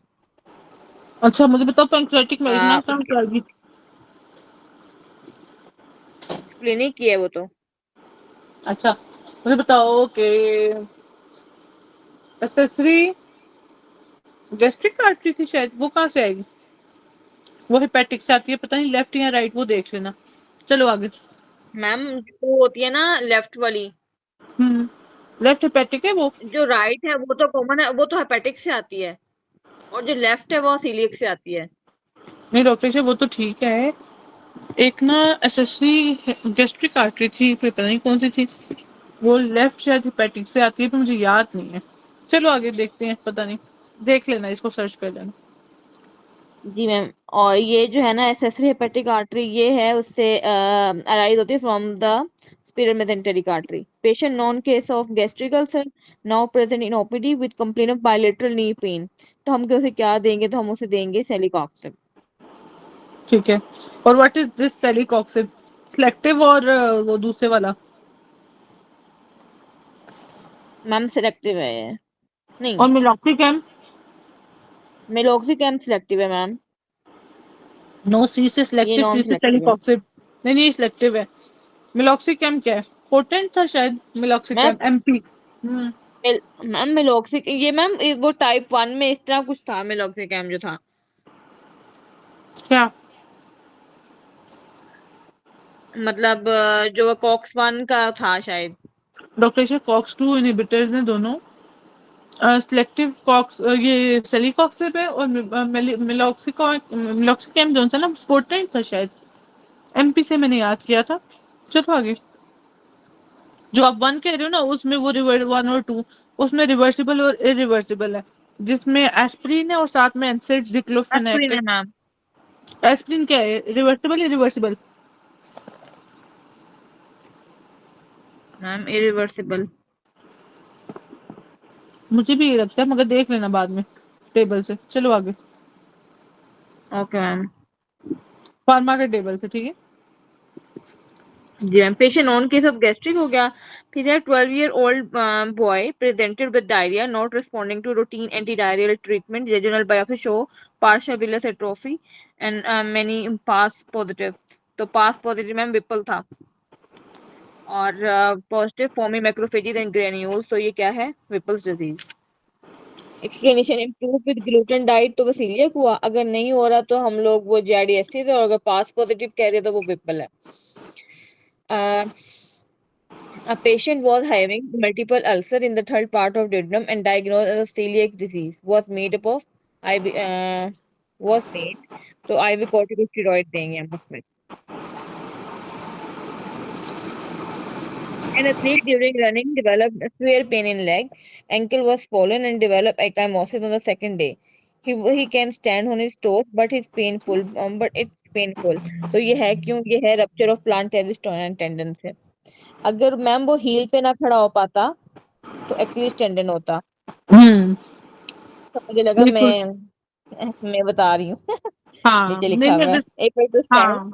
अच्छा मुझे बताओ pancreatic melaena कहाँ उसके से आएगी? Clinic की है वो तो। अच्छा मुझे बताओ कि एक्सेसरी गैस्ट्रिक आर्टरी थी शायद, वो कहाँ से आएगी? वो हेपेटिक से आती है, पता नहीं लेफ्ट या राइट, वो देख लेना। चलो आगे। मैम वो होती है ना लेफ्ट वाली। लेफ्ट हेपेटिक है वो। जो राइट है वो तो कॉमन है, वो तो हेपेटिक से आती है, और जो लेफ्ट है वो सीलियक से आती है। नहीं डॉक्टर साहब वो तो ठीक है, एक ना एसेसरी गैस्ट्रिक आर्टरी थी, फिर पता नहीं कौन सी थी, वो लेफ्ट शायद हेपेटिक से आती है, पर मुझे याद नहीं है। चलो आगे देखते हैं, पता नहीं, देख लेना, इसको सर्च कर लेना। जी मैम। और ये जो है ना एक्सेसरी हेपेटिक आर्टरी, ये है उससे अराइज होती है from the superior mesenteric artery. Patient known case of gastric ulcer now present in OPD with complaint of bilateral knee pain. तो हम उसे क्या देंगे, तो हम उसे देंगे सेलिकॉक्सिब। ठीक है। और व्हाट इज दिस सेलिकॉक्सिब? सिलेक्टिव और वो दूसरे वाला? मैम सिलेक्टिव है ये। नहीं, और मिलॉक्सिकैम? मेलोक्सिकैम सिलेक्टिव है मैम, नो, सी से ये सिलेक्टिव, नॉन सी से सिलेक्टिव है। सेलिकॉक्सिब। नहीं नहीं सिलेक्टिव है। मिलॉक्सिकैम क्या है? पोटेंट था शायद मैम मिलॉक्सिकैम, एमपी। हम्म। मैम मेलोक्सिक ये मैम वो टाइप 1 में इस तरह कुछ था मेलोक्सिकैम जो था। क्या? मतलब जो कॉक्स 1 का था शायद। Doctor Shah COX two inhibitors ने दोनों, सिलेक्टिव कॉक्स, ये सेलिकॉक्सिब है, और मिलॉक्सिकैम जो सा ना पोटेंट था शायद, एमपी से मैंने याद किया था। चलो आगे। जो आप वन कह रहे हो ना, उसमें वो रिवर्स वन और टू, उसमें रिवर्सिबल और इरिवर्सिबल है, जिसमें एस्प्रिन है और साथ में एनसेड डिक्लोफेनेक एस्पिरिन है। है मैम। एस्प्रिन क्या है, रिवर्सिबल इरिवर्सिबल? Ma'am irreversible. मुझे भी ये लगता है, मगर देख लेना बाद में टेबल से। चलो आगे, ओके मैम। फार्मा के टेबल से, ठीक है। जी ma'am. Patient on case of gastric हो गया। फिर है 12-year-old boy presented with diarrhoea not responding to routine anti diarrhoeal treatment, regional biopsy show partial villous atrophy and many PAS positive. तो पास पॉजिटिव मैम विपल था, और positive foamy macrophages and granules, तो ये क्या है, Whipple's disease. Explanation improve with gluten diet, तो वो celiac हुआ। अगर नहीं हो रहा तो हम लोग वो जेआरडीएससी थे, और अगर पास पॉजिटिव कह रहे तो वो विपल है। A patient was having multiple ulcer in the third part of duodenum and diagnosed as celiac disease. Was made up of IV, was made, तो IV corticosteroid देंगे हम उसमें। An athlete during running developed severe pain in leg. Ankle was swollen and developed ecchymosis on the second day. He can stand on his toes, but it's painful. But it's painful. तो ये है क्यों, ये है rupture of plantaris tendon से। अगर ma'am वो heal पे ना खड़ा हो पाता तो एक्यूलेस टेंडन होता। हम्म। तो मुझे लगा बिल्कुल। मैं बता रही हूँ। हाँ नीचे नहीं लिखा नहीं हुआ है अगर, एबल टू स्टैंड। हाँ।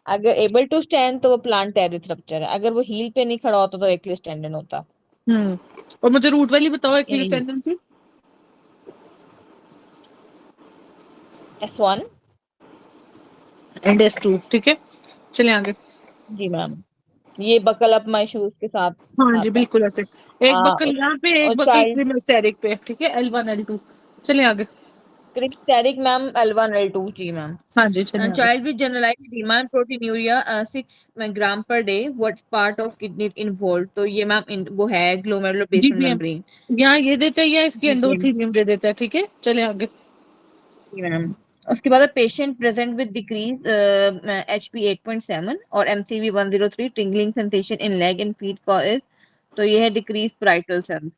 अगर एबल टू स्टैंड तो वो प्लांट टेरिस रप्चर है, अगर वो हील पे नहीं खड़ा होता तो एक्यूलेस टेंडन होता। हम्म। और मुझे रूट वाली बताओ, एक्यूलेस यानी tendency. S1। And S to, ठीक है। चले आगे। जी मैम। ये बकल अप माई शूज के साथ हाँ जी आता है। बिल्कुल ऐसे, एक बक्कल यहाँ पे, और एक बक्कल चाइल्ड क्रिमेस्टेरिक पे, ठीक है, L1 L2। चले आगे। क्रिस्टेरिक मैम L1 L2। जी मैम। हाँ जी चले आगे। Child with generalized demand proteinuria 6 gram per day, what part of kidney involved? तो ये मैम वो है glomerular basement जीपीएम, membrane। यहाँ ये देता है या इसकी GPM। एंडोथेलियम दे देता है, ठीक है। चले आगे। जी मैम। उसके बाद patient present with decrease HP 8.7 और MCV 103 tingling sensation in leg and feet cause, तो ये है डिक्रीज पाराइटल सेल।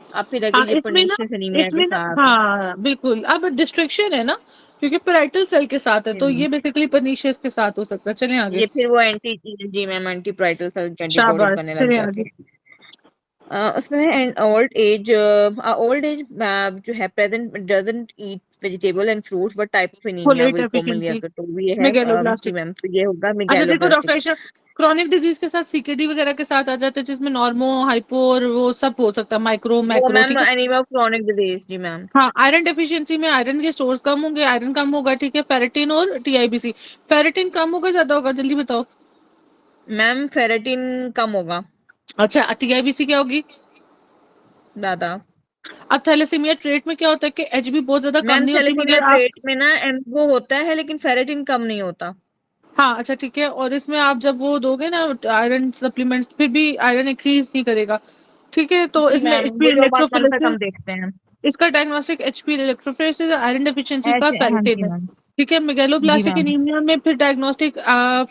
अब फिर अगर हाँ ये इसमें ना, पर्नीशियस एनीमिया के साथ। हाँ बिल्कुल, अब डिस्ट्रक्शन है ना, क्योंकि पेराइटल सेल के साथ है, तो ये बेसिकली पर्नीशियस के साथ हो सकता है। चले आगे। ये फिर वो एंटी, जी मैम एंटी पाराइटल सेल एंटीबॉडीज शाबाश, बनने लग चले जाते आगे। हैं। उसमें है एंड ओल्ड एज जो है present doesn't eat vegetable and fruits, what type of anaemia folate will commonly deficiency, अगर, तो ये है जी मेगालोब्लास्टिक। मैम, तो ये होगा अच्छा देखो megaloblastic. Doctor Ayesha, chronic disease के साथ सीकेडी वगैरह के साथ आ जाते हैं, जिसमें नॉर्मो, हाइपो और वो सब हो सकता है, माइक्रो, वो मैक्रो, मैम ठीक है। एनीमिया ऑफ क्रॉनिक डिजीज, जी मैम। हाँ, आयरन डेफिशिएंसी में आयरन के सोर्स कम होंगे, आयरन कम होगा, ठीक है। फेरेटिन और टीआईबीसी, फेरेटिन कम होगा ज्यादा होगा, जल्दी बताओ। मैम फेरेटिन कम होगा अच्छा, टीआईबीसी क्या होगी? ज्यादा। अब थैलेसीमिया ट्रेट में क्या होता है कि एचबी बहुत ज्यादा कम मैम नहीं होती, थैलेसीमिया मगर आप, ट्रेट में ना वो होता है लेकिन फेरेटिन कम नहीं होता। हाँ अच्छा ठीक है, और इसमें आप जब वो दोगे ना आयरन सप्लीमेंट्स, फिर भी आयरन इंक्रीज नहीं करेगा, ठीक है। तो जी इसमें मैम, एचपी वो जो आप कल तक इलेक्ट्रोफोरेसिस, हम देखते हैं। इसका diagnostic HP electrophoresis iron deficiency का हाँ फेरिटिन जी है, मैम। ठीक है। जी मेगालोब्लास्टिक मैम। एनीमिया में फिर डायग्नोस्टिक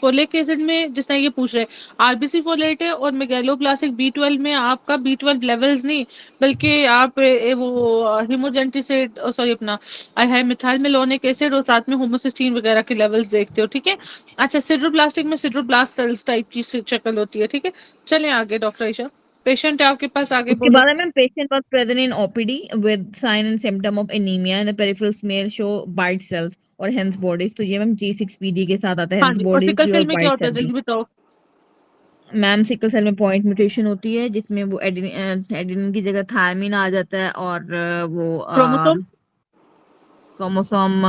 फोलिक एसिड में, जिसने ये पूछ रहे हैं, आरबीसी फोलेट है, और मेगालोब्लास्टिक बी 12 में आपका बी 12 लेवल्स नहीं, बल्कि आप वो हिमोजेंटिसेट, सॉरी अपना है मिथाइल मेलोनिक एसिड, और साथ में होमोसिस्टीन वगैरह के लेवल्स देखते हो, ठीक है। अच्छा, सिड्रोब्लास्टिक में सिड्रोब्लास्ट सेल्स टाइप की शक्ल होती है, ठीक है। चलें आगे डॉक्टर आयशा, पेशेंट है आपके पास, आगे उसके बोलो। बाद है ma'am patient was present in OPD with sign and symptom of anaemia and peripheral smear show bite cells और हेंस बॉडीज, तो ये मैम G6PD के साथ आता है, हाँ हेंस जी, और बॉडीज सिकल भी सेल और में क्या बाइट होता है, सेल भी। जल्दी बताओ। मैम सिकल सेल में पॉइंट म्यूटेशन होती है जिसमें वो एडेनिन की जगह थायमिन आ जाता है, और वो क्रोमोसोम क्रोमोसोम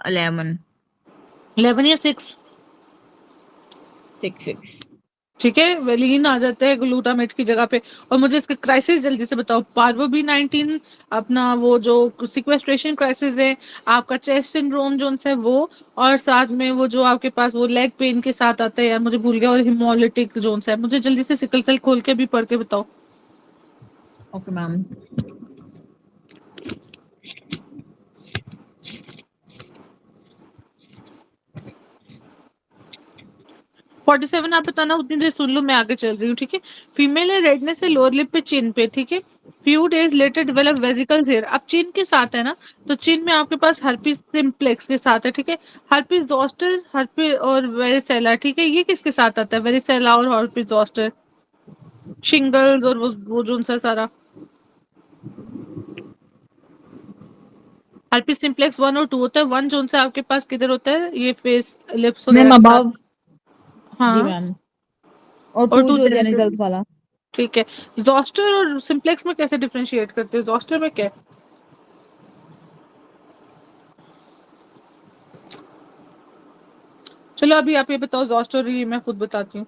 11, 11 या 6, 6, 6। ठीक है, वेलिन आ जाता है ग्लूटामेट की जगह पे। और मुझे इसके क्राइसिस जल्दी से बताओ, पार्वो B19, अपना वो जो सिक्वेस्ट्रेशन क्राइसिस है, आपका चेस्ट सिंड्रोम जो है वो, और साथ में वो जो आपके पास वो लेग पेन के साथ आता है, यार मुझे भूल गया, और हिमोलिटिक जोन है, मुझे जल्दी से सिकल सेल खोल के भी पढ़ के बताओ। Okay ma'am. 47 आप बताना, उतनी देर सुन लो, मैं आगे चल रही हूँ, ठीक है। फीमेल है, रेडनेस है लोअर लिप पे, चिन पे, ठीक है। Few days later develop vesicles hair, अब चिन के साथ है ना, तो चिन में आपके पास हर्पीस सिम्प्लेक्स के साथ है, ठीक है। हर्पीस जोस्टर, हर्पी और वेरिसेला, ठीक है, ये किसके साथ आता है, वेरिसेला और हर्पीस जोस्टर, शिंगल्स और वो जो सा सारा। हर्पीस सिम्प्लेक्स 1 और 2 होता है, 1 जो सा आपके पास किधर होता है, ये फेस लिप्स वगैरह मैम के साथ, अबाव। जी हाँ। मैम। और और टू टू जो जेनिटल, जेनिटल्स वाला। ठीक है। जोस्टर और सिम्प्लेक्स में कैसे डिफरेंशिएट करते हो, जोस्टर में क्या है? चलो अभी आप ये बताओ, जोस्टर, ये मैं खुद बताती हूँ।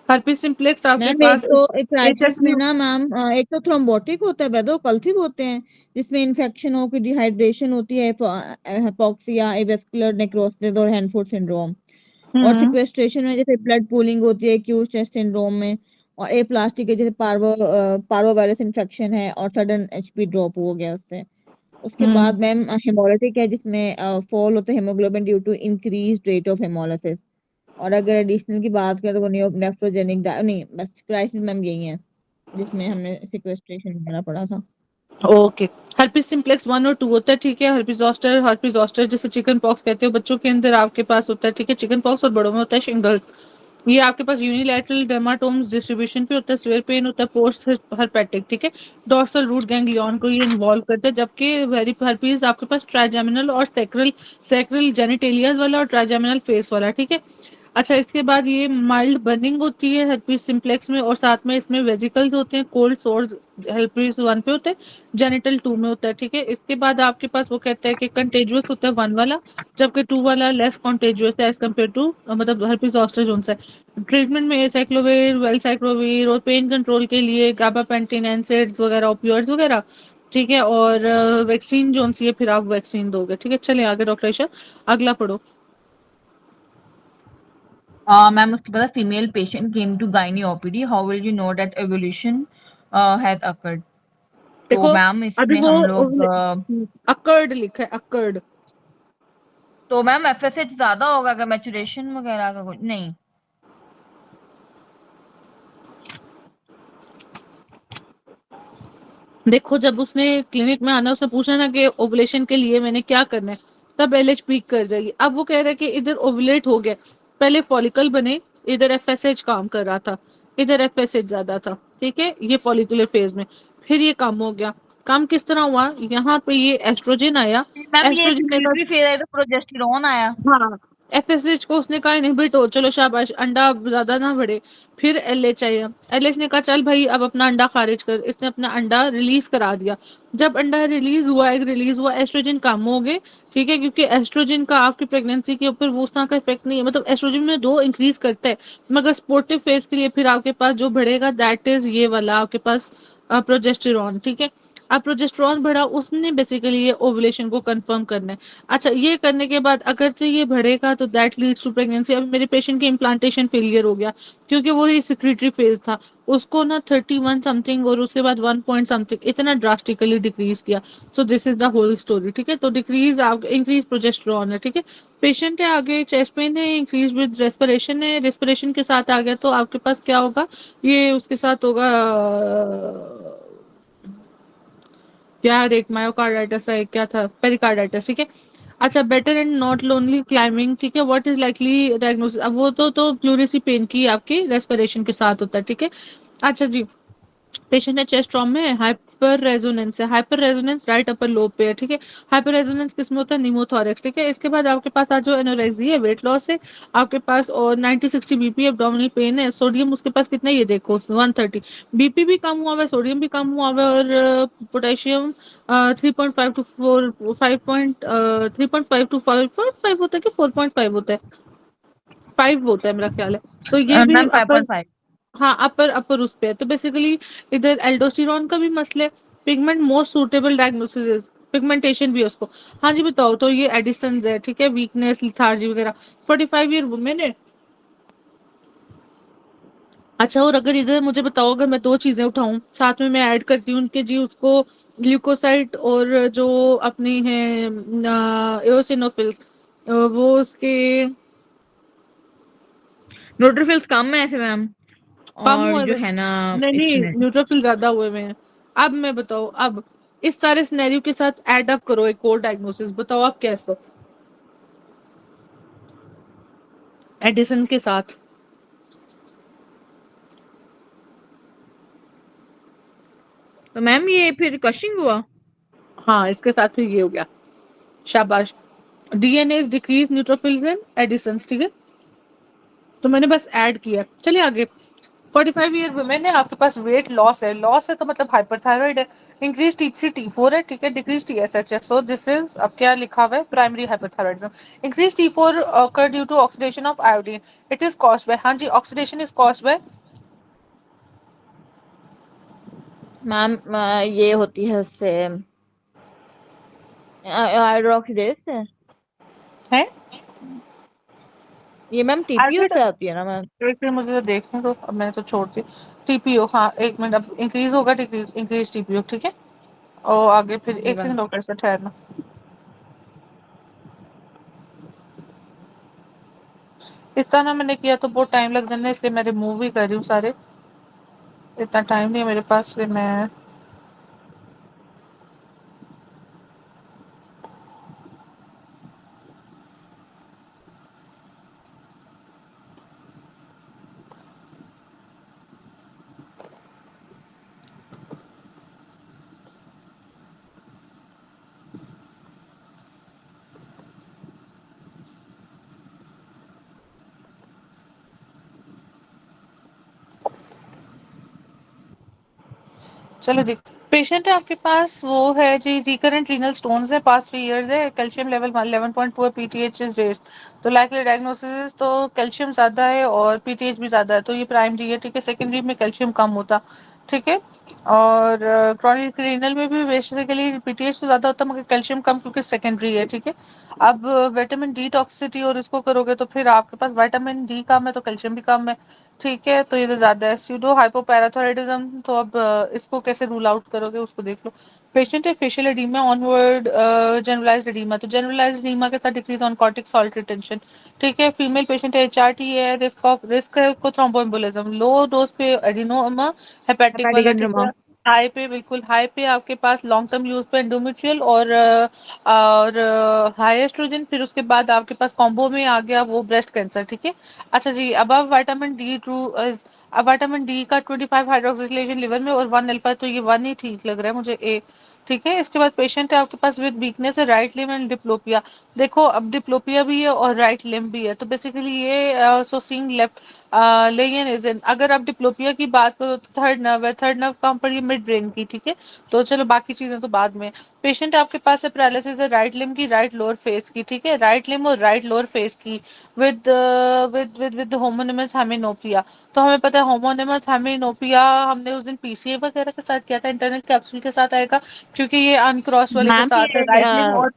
हर्पीस सिम्प्लेक्स आपके मैम एक पास तो एक क्राइसिस में HSV, ना मैम एक तो थ्रोम्बोटिक होता है, वेदोकल्थिक होते हैं जिसमें इन्फेक्शन हो, की डिहाइड्रेशन होती है, हिपोक्सिया, एवेस्कुलर नेक्रोसिस और हैंडफुट सिंड्रोम। और हम्म सिक्वेस्ट्रेशन में जैसे ब्लड पूलिंग होती है एक्यूट चेस्ट सिंड्रोम में। और ए प्लास्टिक है जैसे पार्वोवायरस इन्फेक्शन है और सडन एचपी ड्रॉप हो गया उससे। उसके हम्म बाद मैम हेमोलिटिक है जिसमें फॉल होता है haemoglobin due to increase rate of haemolysis. और अगर एडिशनल की बात करें तो वो नेफ्रोजेनिक नहीं, बस क्राइसिस मैम यही है जिसमें हमें सिक्वेस्ट्रेशन करना पड़ा था। ओके। हर्पीस सिम्प्लेक्स 1 और 2 होता है, ठीक है। हर्पीस जोस्टर जिसे चिकन पॉक्स कहते हो, बच्चों के अंदर आपके पास होता है, ठीक है, चिकन पॉक्स, और बड़ों में होता है शिंगल। ये आपके पास यूनिलैटरल डर्माटोम्स डिस्ट्रीब्यूशन पे होता है, सिवियर पेन होता है, पोस्ट हर्पेटिक, ठीक है। डॉर्सल रूट गैंग्लियन को ये इन्वॉल्व करता है, जबकि वेरी हर्पीस आपके पास ट्राइजेमिनल और सैक्रल सैक्रल जेनिटेलियाज वाला और ट्राइजेमिनल फेस वाला, ठीक है। अच्छा, इसके बाद ये माइल्ड बर्निंग होती है herpes सिम्प्लेक्स में, और साथ में इसमें वेजिकल्स होते हैं, कोल्ड सोर्स herpes 1 पे होते हैं, जेनिटल 2 में होता है, ठीक है। इसके बाद आपके पास वो कहता है कि कंटेजुअस होता है 1 वाला, जबकि 2 वाला लेस कॉन्टेजुअस है एज कम्पेयर टू, मतलब herpes zoster जोन सा है। ट्रीटमेंट में साइक्लोवेर, वेलसाइक्लोवीर, और पेन कंट्रोल के लिए गाबापेंटिन, एनसेड्स वगैरह, ओपियोइड्स वगैरह, ठीक है। और वैक्सीन जोन सी है, फिर आप वैक्सीन दोगे, ठीक है। चलिए आगे डॉक्टर ईशा, अगला पढ़ो। मैम उसके बाद female patient came to gynae OPD, how will you know that ovulation has occurred. तो देखो मैम अभी इसमें वो हम लोग अकर्ड लिखा है, अकर्ड। तो मैम एफएसएच ज्यादा होगा अगर मैचुरेशन वगैरह का कुछ नहीं। देखो जब उसने क्लिनिक में आना, उसने पूछा ना कि ओवुलेशन के लिए मैंने क्या करना है, तब एलएच पीक कर जाएगी। अब वो कह रहा है कि इधर ओवुलेट हो गया, पहले फॉलिकल बने, इधर एफएसएच काम कर रहा था, इधर एफएसएच ज्यादा था, ठीक है, ये फॉलिकुलर फेज में, फिर ये काम हो गया। काम किस तरह हुआ, यहाँ पे ये एस्ट्रोजन आया, मैम ये एस्ट्रोजन के बाद पिट्यूटरी फेज है तो प्रोजेस्टेरोन आया। हाँ एफएसएच को उसने कहा इनहिबिट हो, चलो शाबाश, अंडा ज्यादा ना बढ़े। फिर एलएच आया, एलएच ने कहा चल भाई अब अपना अंडा खारिज कर, इसने अपना अंडा रिलीज करा दिया। जब अंडा रिलीज हुआ, एग रिलीज हुआ, एस्ट्रोजन कम हो गए, ठीक है, क्योंकि एस्ट्रोजन का आपकी प्रेगनेंसी के ऊपर वो उस तरह का इफेक्ट नहीं है, मतलब एस्ट्रोजन में दो इंक्रीज करता है, मगर स्पोर्टिव फेज के लिए फिर आपके पास जो बढ़ेगा दैट इज ये वाला आपके पास प्रोजेस्टेरॉन, ठीक है। अब प्रोजेस्टेरॉन बढ़ा, उसने बेसिकली ये ओवुलेशन को कंफर्म करना है। अच्छा ये करने के बाद अगर तो ये बढ़ेगा तो दैट लीड्स टू प्रेगनेंसी। अब मेरे पेशेंट की इम्प्लांटेशन फेलियर हो गया, क्योंकि वो ये सिक्रेटरी फेज था, उसको ना 31 समथिंग और उसके बाद 1 पॉइंट समथिंग इतना ड्रास्टिकली डिक्रीज किया। So this is the whole story, ठीक है। तो डिक्रीज इंक्रीज प्रोजेस्टेरॉन है, ठीक है। पेशेंट है आगे, चेस्ट पेन है, इंक्रीज विद रेस्पिरेशन है, रेस्पिरेशन के साथ आ गया तो आपके पास क्या होगा, ये उसके साथ होगा यार एक मायोकार्डाइटिस है, एक क्या था, पेरिकार्डाइटिस, ठीक है। अच्छा better and not lonely climbing, ठीक है। व्हाट इज लाइकली डायग्नोसिस, अब वो तो प्लूरिसी पेन की आपकी रेस्पिरेशन के साथ होता है, ठीक है। अच्छा जी, पेशेंट है चेस्ट ट्रॉमा में, हाइपर रेजोनेंस है, hyper resonance right upper lobe पे है, ठीक है। हाइपर रेजोनेंस किसमें होता है, निमोथोरेक्स, ठीक है। इसके बाद आपके पास आज जो एनोरेक्सिया है, वेट लॉस है आपके पास, और 90-60 बीपी, एब्डोमिनल पेन है, सोडियम उसके पास कितना है, ये देखो 130, बीपी भी कम हुआ हुआ है, सोडियम भी कम हुआ हुआ है, और पोटेशियम 3.5 टू 4 5 पॉइंट 3.5 टू 5.5 होता है कि 4.5 होता है, 5 होता है मेरा ख्याल है। तो ये भी मैम अपर, 5.5। हाँ अपर अपर उस पे है। तो बेसिकली इधर एल्डोस्टेरॉन का भी मसला है, pigment most suitable diagnosis, pigmentation भी है उसको। हाँ जी बताओ, तो ये एडिसन है, ठीक है, वीकनेस लिथार्जी वगैरह, 45 ईयर वुमेन है। अच्छा और अगर इधर मुझे बताओ, अगर मैं दो चीजें उठाऊं साथ में, मैं ऐड करती हूँ उनके जी, उसको ग्लूकोसाइड और जो अपनी है एओसिनोफिल्स, वो उसके न्यूट्रोफिल्स कम है ऐसे मैम, कम और हुए जो हुए है ना, हैं। नहीं एक नहीं, मिनट। न्यूट्रोफिल ज्यादा हुए हुए हैं। अब मैं बताओ, अब इस सारे सिनेरियो के साथ ऐड अप करो एक और डायग्नोसिस, बताओ आप क्या इसको, एडिसन के साथ। तो मैम ये फिर कशिंग हुआ। हाँ इसके साथ फिर ये हो गया, शाबाश। डीएनए डिक्रीज न्यूट्रोफिल्स इन एडिसन, ठीक है। तो मैंने बस ऐड किया, चलिए आगे। 45 ईयर वुमेन है, आपके पास वेट लॉस है, लॉस है तो मतलब हाइपरथायराइड है, इंक्रीज T3 T4 है, ठीक है, डिक्रीज TSH है। सो दिस इज, अब क्या लिखा हुआ है, primary hyperthyroidism. Increase T4 occur due to oxidation of iodine, it is caused by, हाँ जी, oxidation is caused by, ma'am ये होती है उससे, हाइड्रोक्सीडेज से। है ये मैम टीपीओ एसिड। से आती है ना मैम। एक मिनट मुझे तो देखने दो, अब मैंने तो छोड़ दी। TPO, हाँ एक मिनट, अब इंक्रीज होगा, डिक्रीज इंक्रीज TPO, ठीक है। और आगे फिर जी एक मैम। सेकंड डॉक्टर से ठहरना। इतना ना मैंने किया तो बहुत टाइम लग जाना, इसलिए मैं रिमूव ही कर रही हूँ सारे, इतना टाइम नहीं है मेरे पास कि मैं, चलो जी। पेशेंट है आपके पास, वो है जी, रिकरेंट रीनल स्टोन्स है, पास्ट 3 इयर्स है, कैल्शियम लेवल 11.2 है, पीटीएच इज रेस्ड। तो लाइकली डायग्नोसिस तो कैल्शियम ज़्यादा है और पीटीएच भी ज़्यादा है, तो ये प्राइमरी है, ठीक है। सेकेंडरी में कैल्शियम कम होता, ठीक है। और क्रॉनिक रीनल में भी बेसिकली पीटीएच तो ज़्यादा होता है मगर कैल्शियम कम, क्योंकि सेकेंडरी है, ठीक है। अब विटामिन डी टॉक्सिसिटी और इसको करोगे तो फिर आपके पास विटामिन डी कम है तो कैल्शियम भी कम है, ठीक है। तो ये तो ज़्यादा है, स्यूडो हाइपोपैराथायराइडिज्म, तो अब इसको कैसे रूल आउट करोगे उसको देख लो। पेशेंट है facial oedema onward generalised oedema, तो जनरलाइज्ड एडीमा के साथ decrease on cortic salt retention, ठीक है। फीमेल पेशेंट है एचआरटी है, रिस्क है उसको थ्रोम्बोएम्बोलिज्म, लो डोज पे एडिनोमा हेपेटिक हेपेटिक वाला, ठीक एडेनोमा। है। हाई पे, बिल्कुल हाई पे आपके पास लॉन्ग टर्म यूज पे एंडोमेट्रियल और हाई एस्ट्रोजन, फिर उसके बाद आपके पास कॉम्बो में आ गया वो ब्रेस्ट कैंसर, ठीक है। अच्छा जी, अबव विटामिन डी ट्रू अब विटामिन डी का 25 हाइड्रोक्सिलेशन लिवर में और 1 अल्फा, तो ये 1 ही ठीक लग रहा है मुझे, ए, ठीक है। इसके बाद पेशेंट है आपके पास विद वीकनेस है राइट लिम्ब एंड डिप्लोपिया। देखो अब डिप्लोपिया भी है और राइट लिम्ब भी है, तो बेसिकली ये सो seeing left Leyen is in. अगर आप डिप्लोपिया की बात करो तो थर्ड नर्व है, थर्ड नर्व कहाँ पर, ये मिड ब्रेन की, ठीक है। तो चलो बाकी चीजें तो बाद में। पेशेंट आपके पास है पैरालिसिस है राइट लिम्ब की, राइट लोअर फेस की, ठीक है, राइट लिम्ब और राइट लोअर फेस की विद विद होमोनिमस हेमिनोपिया। तो हमें पता है होमोनिमस हेमिनोपिया हमने उस दिन पीसीए वगैरह के साथ किया था, इंटरनल कैप्सूल के साथ आएगा, क्योंकि ये अनक्रॉस वाले के मैम साथ है ये राइट लिम्ब और।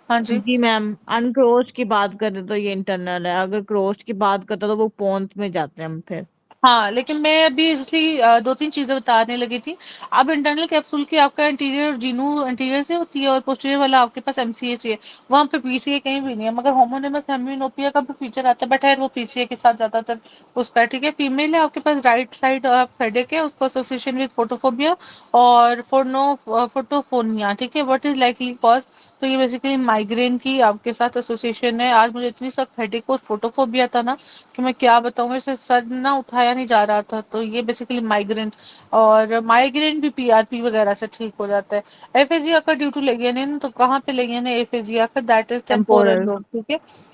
हाँ जी। जी मैम, अनक्रोच्ड की बात करें तो ये इंटरनल है, अगर क्रोच्ड की बात करते तो वो पोन्स में जाते हैं हम फिर। हाँ, लेकिन मैं अभी इसलिए 2-3 चीज़ें बताने लगी थी। अब इंटरनल कैप्सूल की आपका इंटीरियर जीनू इंटीरियर से होती है और पोस्टीरियर वाला आपके पास एमसीएच है। वहाँ पे पीसीए कहीं भी नहीं है, मगर होमोनिमस हेमिनोपिया का भी फीचर आता है, बट है वो पीसीए के साथ ज़्यादातर उसका है, ठीक है। फीमेल है आपके पास राइट साइड हेडेक है, उसको एसोसिएशन विद फोटोफोबिया और फोटोफोनिया, ठीक है। What is likely cause? तो ये बेसिकली माइग्रेन की आपके साथ एसोसिएशन है। आज मुझे इतनी सख्त हेडेक और फोटोफोबिया था ना कि मैं क्या बताऊँ, मेरे से सर ना उठाया नहीं जा रहा था, तो ये बेसिकली माइग्रेन, और माइग्रेन भी पीआरपी वगैरह से ठीक हो जाता है। एफेजिया का ड्यू टू लेगियनिन, तो कहाँ पे लेगियन है एफेजिया का, that is temporal temporal. Lobe, ठीक है।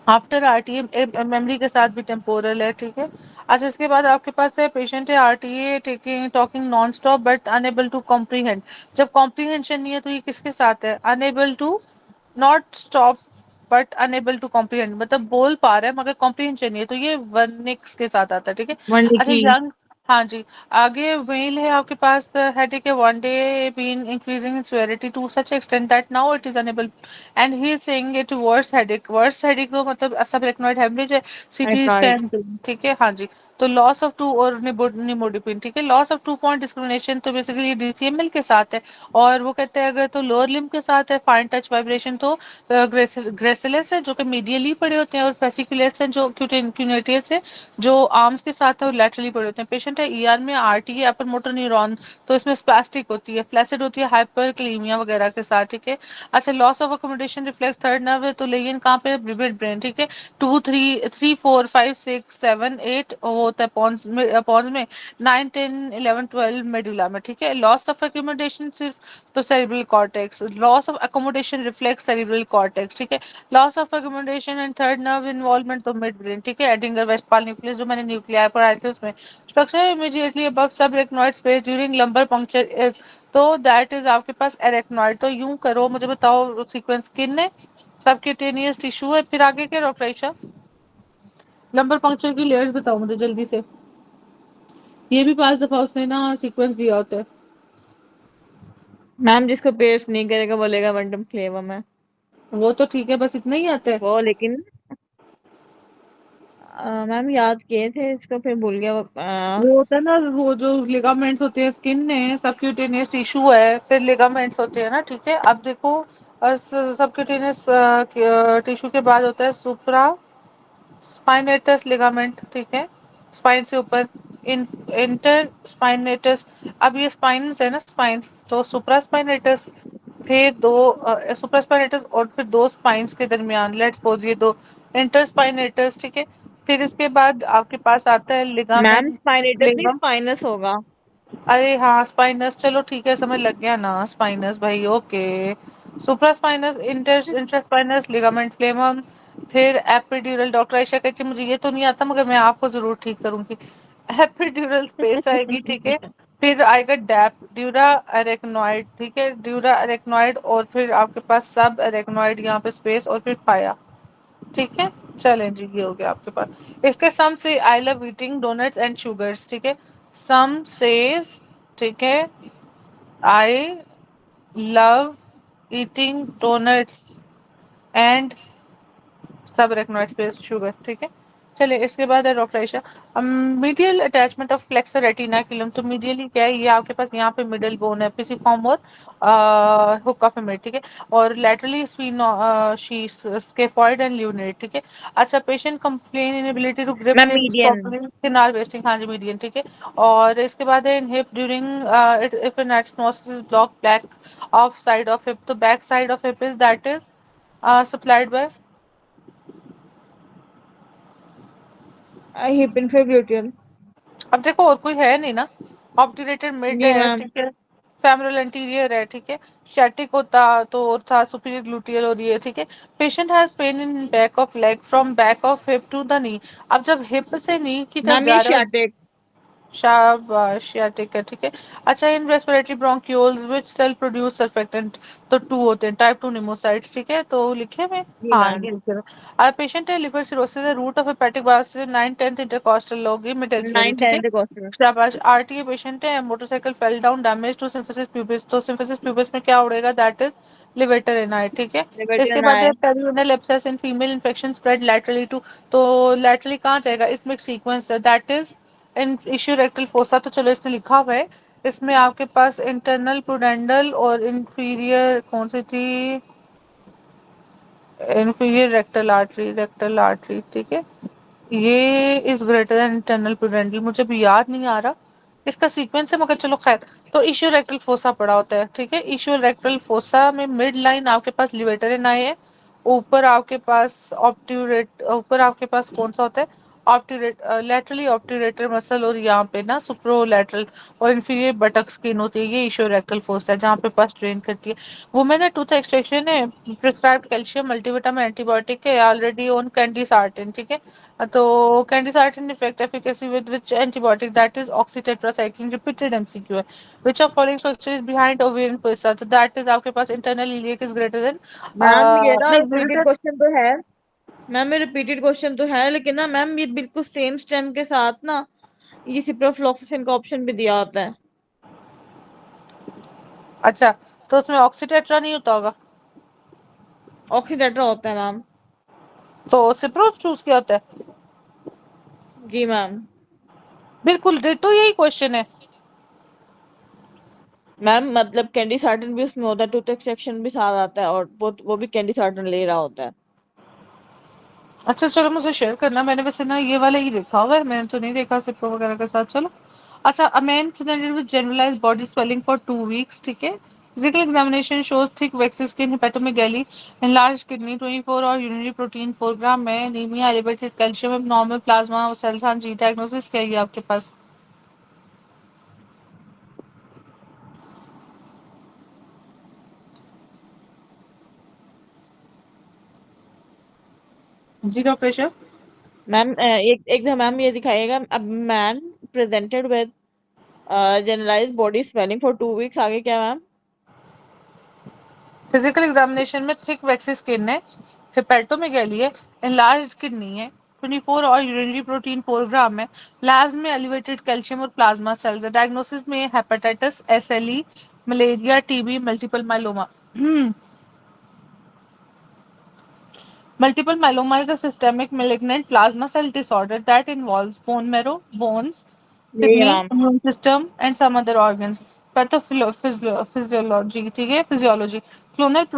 आफ्टर आरटीए मेमोरी के साथ भी टेम्पोरल है, ठीक है। अच्छा, इसके बाद आपके पास है पेशेंट है RTA taking talking non stop but unable to comprehend. जब कॉम्प्रीहेंशन नहीं है तो ये किसके साथ है, unable to not stop but unable to comprehend, मतलब बोल पा रहा है मगर कॉम्प्रीहेंशन नहीं है, तो ये वर्निक्स के साथ आता है, ठीक है। वनडे अच्छा की। यंग, हाँ जी। आगे मेल है आपके पास हेडेक है one day been increasing in severity to such extent that now it is unable, and he is saying it worse headache तो मतलब सब रेक्नोइड हेमरेज है, राइट सीटी राइट। स्कैन, ठीक है, हाँ जी। तो लॉस ऑफ टू और निमोडिपिन, ठीक है, लॉस ऑफ 2 पॉइंट डिस्क्रिमिनेशन, तो बेसिकली डीसीएमएल के साथ है। और वो कहते हैं अगर तो लोअर लिम्ब के साथ है फाइन टच वाइब्रेशन, तो ग्रेसिलस है जो कि मीडियली पड़े होते हैं, और फेसिकुलस है जो क्यूनेटियस है जो आर्म्स के साथ है और लैटरली पड़े होते हैं। पेशेंट है ईआर में आरटी है अपर मोटर न्यूरॉन, तो इसमें स्पास्टिक होती है, फ्लैसिड होती है हाइपरक्लीमिया वगैरह के साथ, ठीक है। अच्छा, loss of accommodation reflex third nerve है, तो लेकिन कहाँ पे, विविड ब्रेन, ठीक है। 2 3 3 4 5 6 7 8 वो होता है पॉन्स में 9 10 11 12 मेडुला में, ठीक है। लॉस ऑफ अकोमोडेशन सिर्फ तो cerebral cortex, loss of accommodation reflex cerebral cortex, ठीक है। Loss of accommodation and third nerve involvement तो मिड ब्रेन, ठीक है। एडिंगर वेस्टपाल न्यूक्लियस जो मैंने न्यूक्लियर पर आए थे उसमें structure immediately above subarachnoid space during lumbar puncture is, तो दैट इज आपके पास एरेक्नॉइड। तो यूं करो, मुझे बताओ सीक्वेंस किन है, सबक्यूटेनियस टिश्यू है, फिर आगे क्या डॉक्टर आयशा, लंबर पंक्चर की लेयर्स बताओ मुझे जल्दी से। ये भी 5 दफा उसने ना सीक्वेंस दिया होता है। मैम जिसको पेस्ट नहीं करेगा बोलेगा वनडम फ्लेवर में। वो तो ठीक है, बस इतना ही आता है। वो लेकिन मैम याद किए थे इसको, फिर भूल गया वो होता है ना, वो जो लिगामेंट्स होते हैं स्किन में, सबक्यूटेनियस टिश्यू है, फिर लिगामेंट्स होते हैं ना, ठीक है। अब देखो सबक्यूटेनियस टिश्यू के बाद होता है सुप्रा स्पाइनेटस लिगामेंट, ठीक है, स्पाइन से ऊपर इन इंटर स्पाइनेटस। अब ये स्पाइन्स है ना, स्पाइन्स, तो सुप्रा स्पाइनेटस, फिर दो सुप्रा स्पाइनेटस और फिर दो स्पाइन्स के दरमियान, लेट्स सपोज ये दो इंटर स्पाइनेटस, ठीक है। फिर इसके बाद आपके पास आता है मैम लिगामेंट स्पाइनेटस नहीं फ्लेवम। स्पाइनस होगा। अरे हाँ स्पाइनस, चलो ठीक है, समझ लग गया ना, स्पाइनस भाई, ओके। सुप्रा स्पाइनस, इंटर स्पाइनस, लिगामेंट फ्लेमम, फिर एपिड्यूरल। डॉक्टर आयशा कहती है मुझे ये तो नहीं आता मगर मैं आपको जरूर ठीक करूंगी। एपिड्यूरल स्पेस आएगी, ठीक है। फिर आएगा डैप ड्यूरा अरेक्नॉइड, ठीक है, ड्यूरा अरेक्नॉइड, और फिर आपके पास सब अरेक्नॉइड यहाँ पे स्पेस, और फिर पाया, ठीक है। चलें जी, ये हो गया आपके पास। इसके सम से I love eating donuts and sugars, ठीक है। सम सेज, ठीक है, I love eating donuts and subarachnoid space sugar, ठीक है। चलिए इसके बाद है रोफ्रेशा। Medial attachment of flexor retinaculum. तो मीडियली क्या है, ये आपके पास यहाँ पे मिडल बोन है पिसिफॉर्म और हुक ऑफ हिमेट, ठीक है। और लेटरली स्केफॉइड एंड ल्यूनेट, ठीक है। अच्छा, patient complain inability to grip ma'am hips median. Properly, किनार वेस्टिंग, हाँ जी मीडियन, ठीक है। और इसके बाद है in hip during if an एटनोसिस is block back of side of hip. तो back side of hip is that is supplied by. Hip इंफेक्यूटियल। अब देखो और कोई है नहीं ना। ऑब्टूरेटेड मिड जी है, मैम। ठीक है। फेमोरल एंटीरियर है, ठीक है। शैटिक होता तो और था सुपीरियर ग्लूटियल और ये, ठीक है। Patient has pain in back of leg from back of hip to the knee. अब जब हिप से नी की तरफ मैम ये जा रहा है, शार्टेड। शाबाश या, ठीक है, ठीक है। अच्छा, in respiratory bronchioles which cell produce surfactant. तो टू होते हैं, टाइप 2 निमोसाइट्स, ठीक है। तो लिखे में, जी हाँ मैम। ये लिखे हुए। पेशेंट है liver cirrhosis, route of hepatic biopsy 9/10 intercostal लोगी मिड एक्सपिरी, नाइन ठीक है। Ten question. शाबाश। आरटीए पेशेंट है, motorcycle fell down, damage to symphysis pubis. तो सिम्फिसिस प्यूबिस में क्या उड़ेगा, दैट इज लिवेटर एनाई, ठीक है। इसके लिबर्टी बाद है है। Perineal abscess in female infection spread laterally to. तो लैटरली कहाँ जाएगा, इसमें एक सीक्वेंस है, that is in ischiorectal fossa. तो चलो इसने लिखा हुआ है, इसमें आपके पास इंटरनल प्रूडेंडल और इंफीरियर कौन सी थी, इंफीरियर रेक्टल आर्टरी, ठीक है। ये इज ग्रेटर देन इंटरनल प्रूडेंडल, मुझे भी याद नहीं आ रहा इसका सीक्वेंस है, मगर चलो खैर। तो इश्यू रेक्टल फोसा पड़ा होता है, ठीक है। इश्यू रेक्टल फोसा में मिड लाइन आपके पास लिवेटर एनाई है। ऊपर आपके पास ऑप्ट्यूरेट, ऊपर आपके पास कौन सा होता है, ऑप्ट्यूरेट, लेटरली ऑप्ट्यूरेटर मसल, और यहाँ पे ना सुप्रोलैटरल और इन्फीरियर बटक स्किन होती है, ये इश्यू रेक्टल फोसा है जहाँ पे पास ट्रेन करती है। वुमेन है टूथ एक्सट्रैक्शन है, प्रिस्क्राइब्ड कैल्शियम मल्टीविटामिन एंटीबायोटिक है, ऑलरेडी ऑन कैंडीसार्टिन, ठीक है। तो candesartan effect efficacy with which antibiotic, that is oxytetracycline, repeated MCQ है। Which of following structure is behind ovarian fossa. तो दैट इज आपके पास internal iliac is greater than, ma'am ये ना नहीं रिपीटेड यूरेटस। क्वेश्चन तो है। मैम ये रिपीटेड क्वेश्चन तो है, लेकिन ना मैम ये बिल्कुल सेम स्टेम के साथ ना ये सिप्रोफ्लॉक्सासिन का ऑप्शन भी दिया होता है। अच्छा, तो उसमें ऑक्सीटेट्रा नहीं होता होगा, ऑक्सीडेटर होता है मैम। तो सिप्रो चूज किया होता है। जी मैम। बिल्कुल डिटो यही क्वेश्चन है। मैम मतलब कैंडी सार्टन भी उसमें होता है, टूथ एक्सट्रैक्शन भी साथ आता है, और वो भी कैंडी सार्टन ले रहा होता है। अच्छा चलो मुझे शेयर करना, मैंने वैसे ना ये वाला ही देखा हुआ है, मैंने तो नहीं देखा सिप्रो वगैरह के साथ। चलो। अच्छा, a man presented with generalised body swelling for 2 weeks, ठीक है। Physical examination shows thick waxy skin, hepatomegaly, enlarge kidney 24 और यूरिनरी प्रोटीन 4 ग्राम में, anaemia, elevated calcium, abnormal plasma cells. हाँ जी, डायग्नोसिस क्या है ये आपके पास। Zero pressure. मैम एक एक मैम ये दिखाइएगा, अब man presented with generalised body swelling for 2 weeks, आगे क्या मैम। फिजिकल एग्जामिनेशन में थिक वैक्सी स्किन है, हेपेटोमेगाली है, एनलार्ज किडनी है, 24 और यूरिनरी प्रोटीन 4 ग्राम है, लैब्स में एलिवेटेड कैल्शियम और प्लाज्मा सेल्स है, डायग्नोसिस में hepatitis, SLE, malaria, TB, multiple myeloma. Multiple myeloma is a systemic malignant plasma cell disorder that involves bone marrow, bones, यही है kidney, ma'am. immune system, and some other organs. Pathophysiology, ठीक है, physiology. Clonal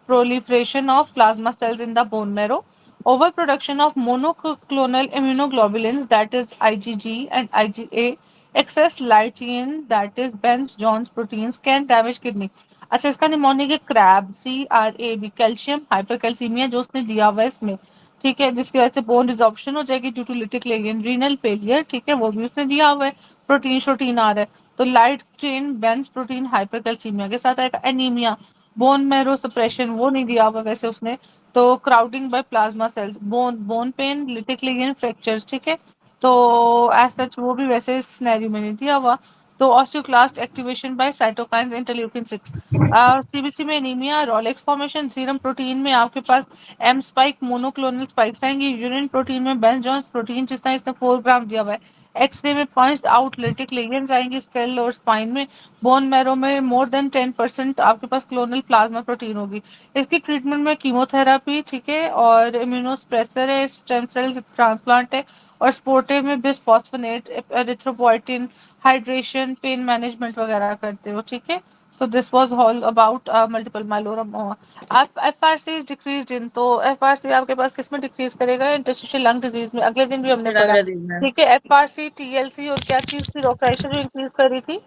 proliferation of plasma cells in the bone marrow. Overproduction of monoclonal immunoglobulins, that is IgG and IgA. Excess light chain, that is Bence-Jones proteins, can damage kidney. अच्छा, इसका mnemonic है crab, CRAB, calcium hypercalcaemia जो उसने दिया हुआ है इसमें, ठीक है, जिसकी वजह से बोन रिजॉर्प्शन हो जाएगी due to lytic lesion, renal failure, ठीक है, वो भी उसने दिया हुआ है। प्रोटीन शोटीन आ रहा है, तो लाइट चेन बेंस प्रोटीन हाइपरकैल्सीमिया के साथ आएगा। एनीमिया, बोन मैरो सप्रेशन, वो नहीं दिया हुआ वैसे उसने। तो crowding by plasma cells, bone bone pain, lytic lesion fractures, ठीक है। तो एज सच वो भी वैसे सिनेरियो में नहीं दिया हुआ। तो osteoclast activation by cytokines interleukin 6। CBC में anaemia, rouleaux formation, serum protein में आपके पास एम स्पाइक, मोनोक्लोनल स्पाइक्स आएंगे, यूरिन प्रोटीन में बेंस जॉन्स प्रोटीन जिसका इसने 4 ग्राम दिया हुआ है, एक्सरे में पंच्ड आउट लिटिक लेजेंड्स आएंगी स्केल और स्पाइन में। बोन मैरो में मोर देन 10% आपके पास क्लोनल प्लाज्मा प्रोटीन होगी। इसकी ट्रीटमेंट में कीमोथेरापी, ठीक है, और इम्यूनोस्प्रेसर है, स्टेम सेल ट्रांसप्लांट है, और स्पोर्टिव में बिस्फॉस्फोनेट, एरिथ्रोपोइटिन, हाइड्रेशन, पेन मैनेजमेंट वगैरह करते हो, ठीक है। So this was all about multiple myeloma. आप एफआरसी डिक्रीज इन, तो एफआरसी आपके पास किस में डिक्रीज करेगा? इंटरस्टिशियल लंग डिजीज में, अगले दिन भी हमने पढ़ा। लंगर में। ठीक है, एफआरसी, टीएलसी और क्या चीज थी प्रेशर जो इंक्रीज कर रही थी?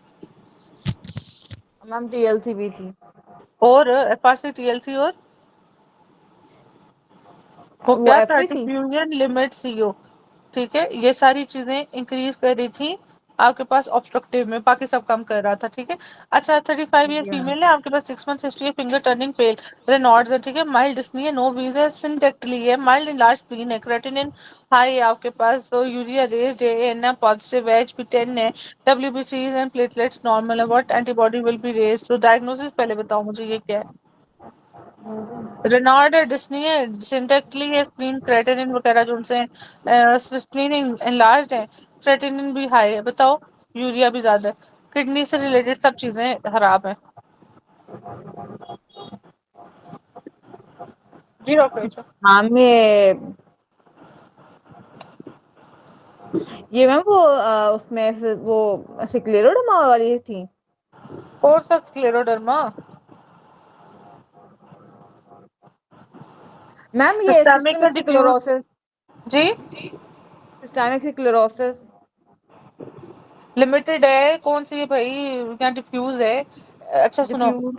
मैम टीएलसी भी थी। और एफआरसी, टीएलसी और वो वो क्या था? एफ थी। डिफ्यूजन लिमिट सीओ, ठीक है, ये सारी चीजें इंक्रीज कर रही थी आपके पास ऑब्स्ट्रक्टिव में, बाकी सब कम कर रहा था, ठीक है। अच्छा, 35 ईयर जी मैम। फीमेल है, आपके पास 6 मंथ हिस्ट्री है, फिंगर टर्निंग पेल, रेनॉल्ड्स है, ठीक है, माइल्ड डिस्नी है, नो वीज है, सिंडेक्टली है, माइल्ड इंलार्ज स्प्लीन है, क्रेटिनिन हाई है आपके पास, so यूरिया रेज्ड है, एन पॉजिटिव है, HP10 है, WBCs एंड प्लेटलेट्स नॉर्मल है, what antibody will be raised? तो डायग्नोसिस पहले बताओ मुझे, ये क्या है? रेनाल्ड है, डिस्नी है, सिंटेक्टली है, स्प्लीन क्रेटिनिन वगैरह जो उनसे स्प्लीन enlarged है, क्रेटिनिन भी हाई है, बताओ। यूरिया भी ज्यादा है, किडनी से रिलेटेड सब चीजें खराब है। जी डॉक्टर। मैम ये मैम वो उसमें वो सिक्लेरोडर्मा वाली थी। कौन सा स्क्लेरोडर्मा? मैम ये सिस्टेमिक सिस्टमिक डिफ्यूज, स्क्लेरोसिस। जी। Systemic sclerosis. लिमिटेड है कौन सी है भाई? क्या डिफ्यूज है? अच्छा सुनो डिफ्यूज।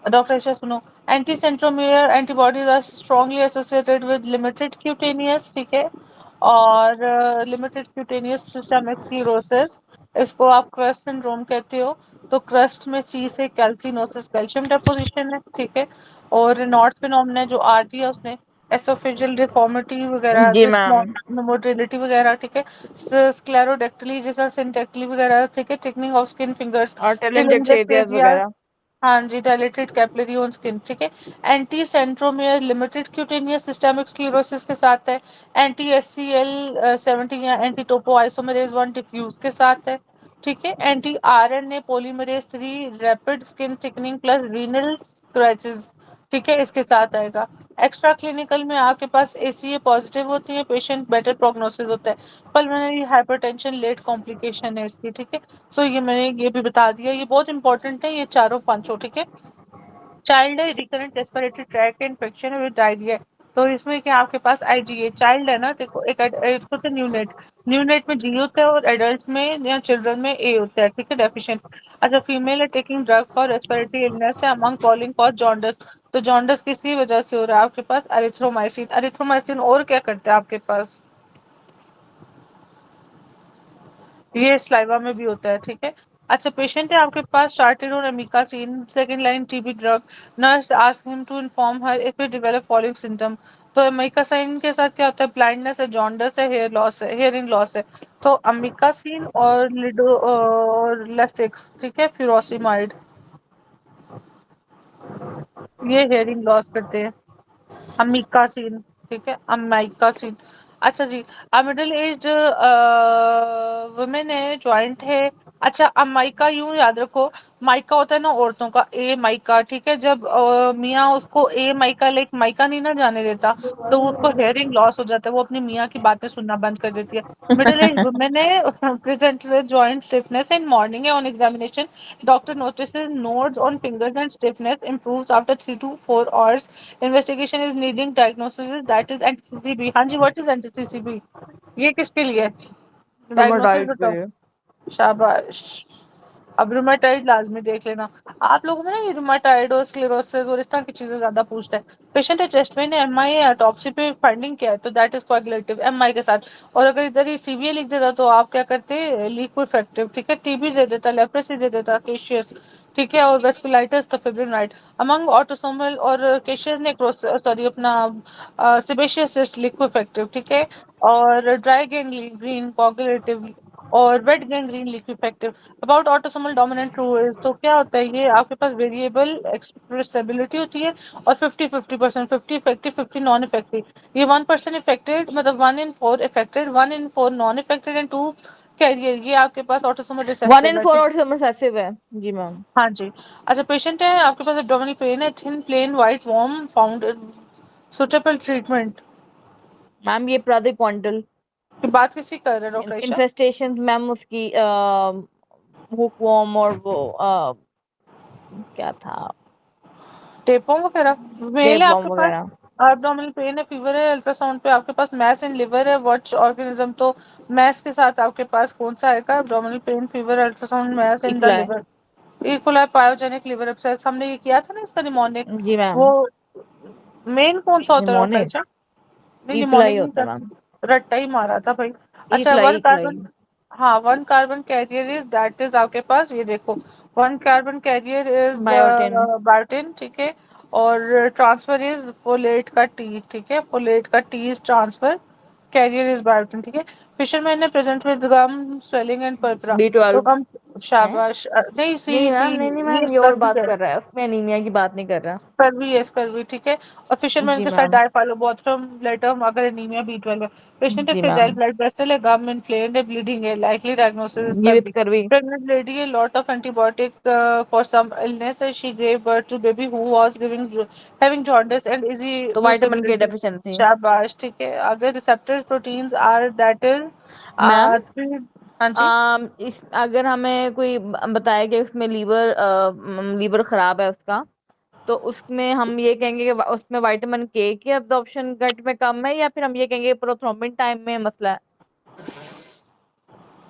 डॉक्टर ऐसा सुनो, anti centromere antibodies are strongly associated with limited cutaneous, ठीक है, और लिमिटेड क्यूटेनियस सिस्टमिक स्क्लेरोसिस, इसको आप क्रस्ट सिंड्रोम कहते हो। तो क्रस्ट में सी से कैल्सिनोसिस, कैल्शियम डेपोजिशन है, ठीक है, और नॉर्थ फिनोमेना जो आर टी है उसने एसोफेजियल डिफॉर्मिटी वगैरह, जी मैम। जिस्मो मोटिलिटी वगैरह, ठीक है, स्क्लेरोडेक्टली जैसा सिंटेक्टली वगैरह, ठीक है, थिकनिंग ऑफ स्किन फिंगर्स, और टेलेंजेक्टेरियस टिलिंगेफेजिया, वगैरह। हाँ जी, डायलेटेड कैपिलरी ऑन स्किन, ठीक है, anti centromere limited cutaneous systemic sclerosis के साथ है, एंटी SCL70 या एंटी टोपो आइसोमेरेज 1 डिफ्यूज के साथ है, ठीक है, anti RNA polymerase 3 rapid skin thickening plus renal crisis, ठीक है, इसके साथ आएगा। एक्स्ट्रा क्लिनिकल में आपके पास ACA पॉजिटिव होती है, पेशेंट बेटर प्रोग्नोसिस होता है, पल्मोनरी हाइपरटेंशन लेट कॉम्प्लिकेशन है इसकी, ठीक है। सो ये मैंने ये भी बता दिया, ये बहुत इंपॉर्टेंट है, ये चारों पांचों, ठीक है। चाइल्ड है, recurrent respiratory tract infection with diarrhoea, तो इसमें क्या आपके पास IgA, चाइल्ड है ना, देखो एक होता है न्यूनेट, न्यूनेट में G होता है, और एडल्ट में या चिल्ड्रन में A होता है, ठीक है, डेफिशिएंट। अच्छा, फीमेल है taking drug for respiratory illness है, अमंग कॉलिंग कॉज जॉन्डिस, तो जॉन्डिस किसी वजह से हो रहा है आपके पास, एरिथ्रोमाइसिन, एरिथ्रोमाइसिन और क्या करते हैं आपके पास, ये स्लाइवा में भी होता है, ठीक है। अच्छा, पेशेंट है आपके पास started on amikacin, second line TB drug, nurse ask him to inform her if he develop following symptom, तो अमीकासिन के साथ क्या होता है? ब्लाइंडनेस है, जॉन्डिस है, हेयर लॉस है, हेयरिंग लॉस है, तो अमीकासिन और लिडो और लेसिक्स, ठीक है, फ्यूरोसिमाइड, ये हेयरिंग लॉस करते हैं, अमीकासिन, ठीक है, अमाइकासिन। अच्छा जी, मिडिल एज वुमेन है, जॉइंट है। अच्छा, अब माइका यूं याद रखो, माइका होता है ना औरतों का, ए माइका, ठीक है, जब मियाँ उसको ए माइका लाइक माइका नहीं ना जाने देता, तो उसको हेयरिंग लॉस हो जाता है, वो अपनी मियाँ की बातें सुनना बंद कर देती है। मिडिल एज वुमेन है, present joint stiffness in morning है, on examination doctor notices nodes on fingers and stiffness improves after 3 to 4 hours, investigation is needing diagnosis that is anti CCP. हाँ जी, व्हाट इज एंटीसीसीबी? ये किसके लिए? डायग्नोसिस रुमेटॉइड के बताओ। लिए। शाबाश। अब रूमेटाइड लाजमी देख लेना, आप लोगों में ना ये रूमेटाइड और स्क्लेरोसिस और इस तरह की चीजें ज्यादा पूछता है। पेशेंट है चेस्ट पेन है, MI है, ऑटोप्सी पे फाइंडिंग क्या है? तो दैट इज कोएगुलेटिव MI के साथ। और अगर इधर ही CVA लिख देता तो आप क्या करते? लिक्विफेक्टिव, ठीक है, TB दे देता, लेप्रेसी दे देता, केशियस, ठीक है, और वेस्कुलाइटिस तो फिब्रिनाइड, अमंग ऑटोसोमल और केशियस नेक्रोसिस, सॉरी अपना सिबेशियस सिस्ट लिक्विफेक्टिव, ठीक है, और ड्राई गैंग्रीन कोएगुलेटिव, और wait gangrene लिक्विफेक्टिव। About autosomal dominant two is, तो क्या होता है? ये आपके पास वेरिएबल एक्सप्रेसिबिलिटी होती है, और 50-50%, 50 इफेक्टिव 50 नॉन इफेक्टिव। ये 1% इफेक्टेड मतलब 1 in 4 affected, 1 in 4 non affected, and 2 carrier, ये आपके पास ऑटोसोमल 1 रिसेसिव in है, 4 ठीक। ऑटोसोमल रिसेसिव है। जी मैम। हाँ जी। अच्छा, पेशेंट है आपके पास, एब्डोमिनल पेन है, thin plain white warm found, suitable treatment. Ma'am ये प्रादिक्वांटल की बात किसी कर रहे हैं डॉक्टर ईशा? इन्फेस्टेशन मैम, उसकी हुकवॉर्म और वो क्या था, टेपो वगैरह। मेल है टेपवर्म आपके पास, वगैरह। एब्डोमिनल पेन है, फीवर है, अल्ट्रासाउंड पे आपके पास मैस इन लिवर है, व्हाट ऑर्गेनिज्म, तो मैस के साथ आपके पास कौन सा आएगा? Abdominal pain, fever, ultrasound, mass in the E coli. Liver. E coli pyogenic liver abscess, हमने ये किया था ना इसका निमोनिक। जी मैम। वो मेन कौन सा होता है डॉक्टर निमोनिक ईशा? नहीं, इक्वलाई निमोनिक नहीं होता है मैम। करते, रट्टा ही मारा था भाई। अच्छा, इक्वलाई वन इक्वलाई। कार्बन। हाँ, one carbon carrier is, that is आपके पास, ये देखो, one carbon carrier is biotin. Biotin, ठीक है। और ट्रांसफर इज फोलेट का टी, ठीक है, फोलेट का T is transfer, carrier is biotin, ठीक है। फिशरमैन ने present with gum swelling and purpura, तो B12 हम, है। शाबाश, नहीं, सी नहीं सी, मैम, नहीं नहीं ये मैम, ये और स्कर्वी बात है, कर रहा है, उसमें एनीमिया की बात नहीं कर रहा। स्कर्वी है, स्कर्वी, ठीक है। और फिशरमैन जी के साथ मैम। डायफालोबोथ्रम लेटम अगर एनीमिया B12 है। पेशेंट है जी फ्रेजाइल मैम। ब्लड वेसल है, गम इन्फ्लेम्ड है, ब्लीडिंग है, लाइकली डायग्नोसिस ये विद स्कर्वी। करवी। प्रेग्नेंट लेडी है, lot of antibiotic for some illness, she gave birth to baby who was giving having jaundice and easy तो vitamin K लूसेबिलिटी। Deficiency. शाबाश, ठीक है। अगर receptor proteins are that is ma'am 3। हाँ जी। इस अगर हमें कोई बताया कि उसमें लीवर खराब है उसका, तो उसमें हम ये कहेंगे कि उसमें विटामिन के की अब्जॉर्प्शन गट में कम है, या फिर हम ये कहेंगे प्रोथ्रोम्बिन टाइम में मसला है।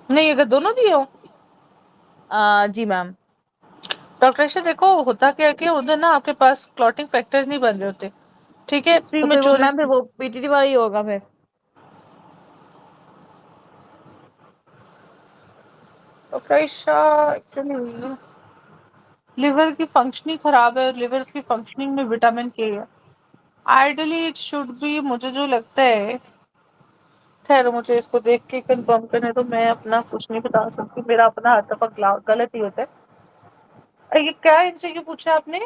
नहीं, अगर दोनों दिए हो जी मैम। डॉक्टर ऐसे देखो, होता क्या है कि उधर ना आपके पास क्लॉटिंग फैक्टर्स नहीं बन रहे होते, ठीक है, तो फिर वो मैम, प्रीमेच्योरिटी। फिर वो पीटीटी वाला ही होगा फिर। डॉक्टर ईशा, एक्चुअली लिवर की फंक्शनिंग खराब है, लिवर की फंक्शनिंग में विटामिन के है। आइडियली इट शुड बी, मुझे जो लगता है, ठहरो मुझे इसको देख के कंफर्म करने, तो मैं अपना कुछ नहीं बता सकती, मेरा अपना हर दफा गलत ही होता है। ये क्या इनसे क्यों पूछा आपने?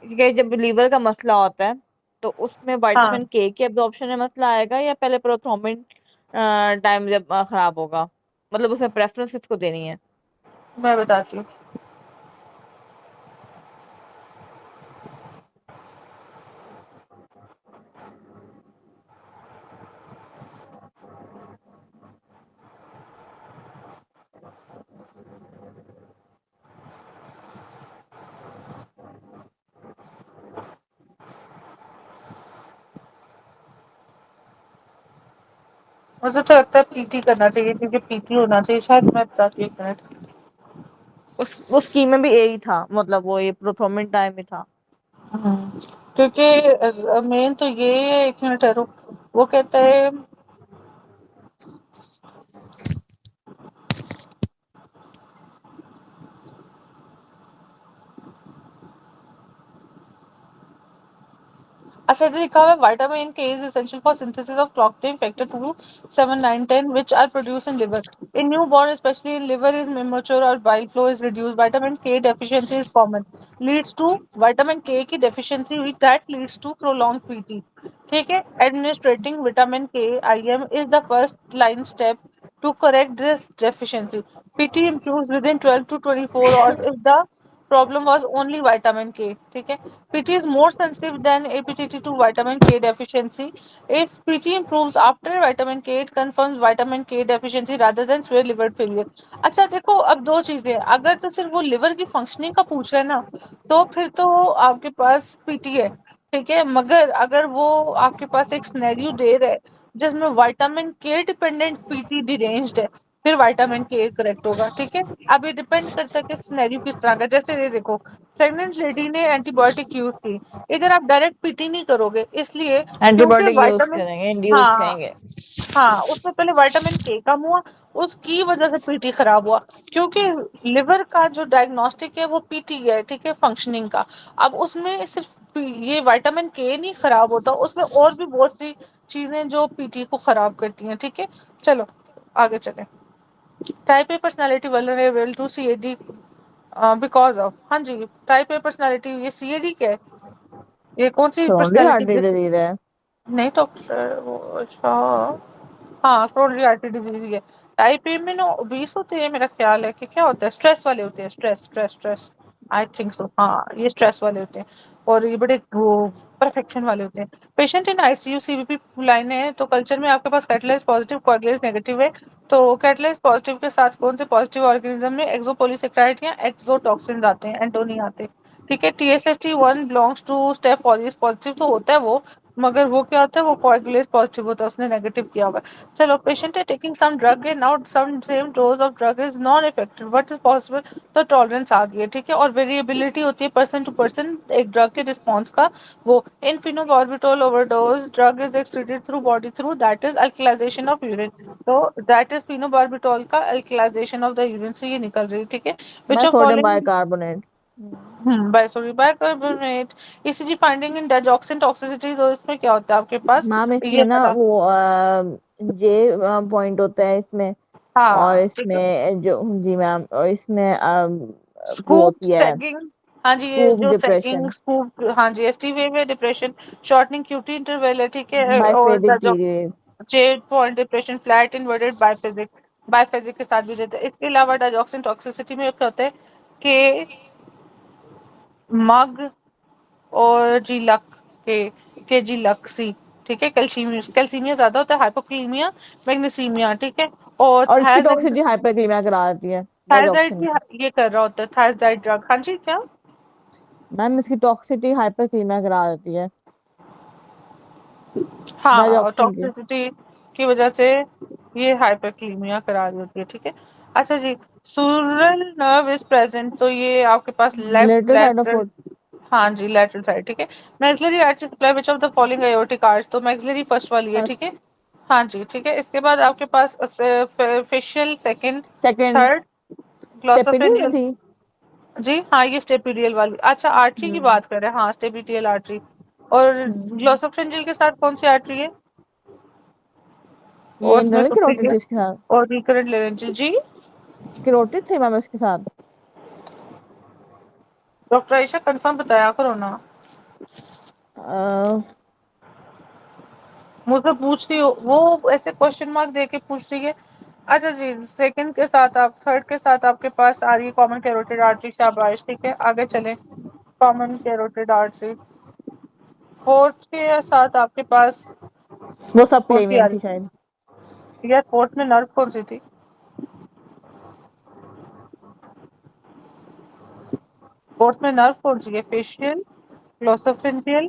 इसलिए जब लीवर का मसला होता है, तो उसमें हाँ, विटामिन के की अब्जॉर्प्शन में मसला आएगा, या पहले प्रोथ्रोम्बिन टाइम जब खराब होगा, मतलब उसमें प्रेफरेंस किसको देनी है। मैं बताती हूँ। मुझे तो लगता है पीटी करना चाहिए, क्योंकि पीटी होना चाहिए शायद, मैं बताती हूँ, एक मिनट। उस स्कीम में भी यही था, मतलब वो ये प्रोथ्रोम्बिन टाइम में था। क्योंकि मेन तो ये है, एक मिनट ठहरो, वो कहता है, अच्छा, this cover vitamin K is essential for synthesis of clotting factor 2, 7, 9, 10, which are produced in liver. In newborn, especially in liver is immature or bile flow is reduced. Vitamin K deficiency is common. Leads to vitamin K की deficiency that leads to prolonged PT. ठीक है, administrating vitamin K IM is the first line step to correct this deficiency. PT improves within 12 to 24 hours if the problem was only vitamin K. ठीक है, PT is more sensitive than APTT to vitamin K deficiency. If PT improves after vitamin K, it confirms vitamin K deficiency rather than severe liver failure. अच्छा देखो, अब दो चीजें, अगर तो सिर्फ वो लिवर की फंक्शनिंग का पूछ रहे हैं ना, तो फिर तो आपके पास पीटी है, ठीक है। मगर अगर वो आपके पास एक सिनेरियो दे रहे हैं जिसमें विटामिन के डिपेंडेंट पीटी डिरेंज्ड है, फिर विटामिन के करेक्ट होगा, ठीक है। अब ये डिपेंड करता है कि सिनेरियो किस तरह का, जैसे ये देखो, प्रेग्नेंट लेडी ने एंटीबायोटिक यूज की, इधर आप डायरेक्ट पीटी नहीं करोगे, इसलिए क्योंकि एंटीबायोटिक यूज विटामिन, करेंगे, इंड्यूस हाँ, करेंगे। हाँ, उसमें पहले विटामिन के कम हुआ, उसकी वजह से पीटी खराब हुआ, क्योंकि लिवर का जो डायग्नोस्टिक है वो पीटी है, ठीक है, फंक्शनिंग का। अब उसमें सिर्फ ये विटामिन के नहीं खराब होता, उसमें और भी बहुत सी चीजें जो पीटी को खराब करती हैं, ठीक है। चलो आगे चले। Type A personality vulnerable to CAD because of, हाँ जी, टाइप ए पर्सनैलिटी, ये सीएडी क्या है? ये कौन सी करोनरी पर्सनैलिटी आर्टरी डिजीज है। नहीं डॉक्टर, वो अच्छा, हाँ, कोरोनरी आर्टरी डिजीज ही है। टाइप ए में ना ओबीस होते हैं, मेरा ख्याल है कि क्या होता है, स्ट्रेस वाले होते हैं, स्ट्रेस, आई थिंक सो, हाँ ये स्ट्रेस वाले होते हैं, और ये बड़े वो परफेक्शन वाले होते हैं। Patient in ICU CVP line है, तो कल्चर में आपके पास कैटलाइज पॉजिटिव, कोएगुलेज नेगेटिव है। तो कैटलाइज पॉजिटिव के साथ कौन से पॉजिटिव ऑर्गेनिज्म में एक्सोपोलीसेकेराइड या एक्सोटॉक्सिन आते हैं, एंटोनी आते हैं। ठीक है, TSST1 belongs to staph aureus, positive तो होता है वो, मगर वो क्या होता है, वो कोएगुलेज पॉजिटिव होता है, उसने नेगेटिव किया हुआ है। चलो, पेशेंट है टेकिंग सम ड्रग है, now some same dose of drug is non effective, what is possible. तो टॉलरेंस आ गई है, ठीक है, और वेरिएबिलिटी होती है पर्सन टू पर्सन एक ड्रग के रिस्पॉन्स का। वो in phenobarbital overdose drug is excreted through body through, that is alkalization of urine. तो दैट इज फिनोबार्बिटोल का अल्कलाइजेशन ऑफ द यूरिन से ये निकल रही है, ठीक है। Which by of sodium following, bicarbonate. By sorry bicarbonate. ECG finding in digoxin toxicity, तो इसमें क्या होता है आपके पास, मैम ये इसमें ना वाला। वो जे पॉइंट होता है इसमें, और हाँ ठीक है, इसमें जो, जी मैम, और इसमें वो स्कूप होती है सैगिंग, हाँ जी, ये स्कूप जो सैगिंग डिप्रेशन, स्कूप, हाँ जी, एसटी वेव है, डिप्रेशन, शॉर्टनिंग क्यूटी इंटरवल है, ठीक है, और बाइफेजिक डायजॉक्स, period. Z point depression, flat inverted biphasic, biphasic के साथ भी देते हैं। इसके अलावा डायजॉक्सिन टॉक्सिसिटी में क्या होता है कि मग और जिलक के जिलक्सी, ठीक है, कैल्शियम कैल्सीमिया ज्यादा होता है, हाइपोक्लीमिया, मैग्नीसीमिया, ठीक है, और और इसकी थायराइड, टॉक्सिसिटी हाइपरक्लीमिया करा देती है, थायराइड डाइजॉक्सिन। भी ये कर रहा होता है, थायराइड ड्रग, हाँ जी क्या। मैम इसकी टॉक्सिसिटी हाइपरक्लीमिया करा देती है, हाँ, डाइजॉक्सिन की। टॉक्सिसिटी की वजह से ये हाइपरक्लीमिया करा रही होती है, ठीक है। अच्छा जी, सूरल नर्व इज प्रेजेंट, तो ये आपके पास left lateral side of lateral, foot. हाँ जी लेटरल साइड, ठीक है। Maxillary artery supply which of the following aortic arch, तो मैक्सिलरी फर्स्ट वाली है, ठीक फर्स्ट। है। हाँ जी, ठीक है, इसके बाद आपके पास फेशियल सेकंड, सेकंड। थर्ड स्टेपिडियल में ग्लॉसोफ्रेंजियल, थी। जी हाँ ये स्टेपिडियल वाली, अच्छा आर्टरी की हम्म। बात कर रहे हैं, हाँ स्टेपिडियल आर्टरी। और हम्म। ग्लॉसोफ्रेंजियल के साथ कौन सी आर्टरी है, ये और मैं इंटरनल सुनती कैरोटिड है, थी इसके साथ। और रिकरेंट लेरेंजियल जी। कैरोटिड थे मैम इसके साथ। डॉक्टर आयशा कंफर्म बताया करो ना, अ, मुझसे पूछ रही हो, वो ऐसे क्वेश्चन मार्क दे के पूछ रही है। अच्छा जी, सेकंड के साथ आप, थर्ड के साथ आपके पास आ रही है कॉमन कैरोटिड आर्टरी, शाबाश, ठीक है, आगे चलें। कॉमन कैरोटिड आर्टरी, फोर्थ के साथ आपके पास वो सब कौन सी आ प्लेवियन थी रही शायद। है यार, फोर्थ में नर्व कौन सी थी, फोर्थ में नर्व कौन सी है, फेशियल, ग्लोसोफेंजियल,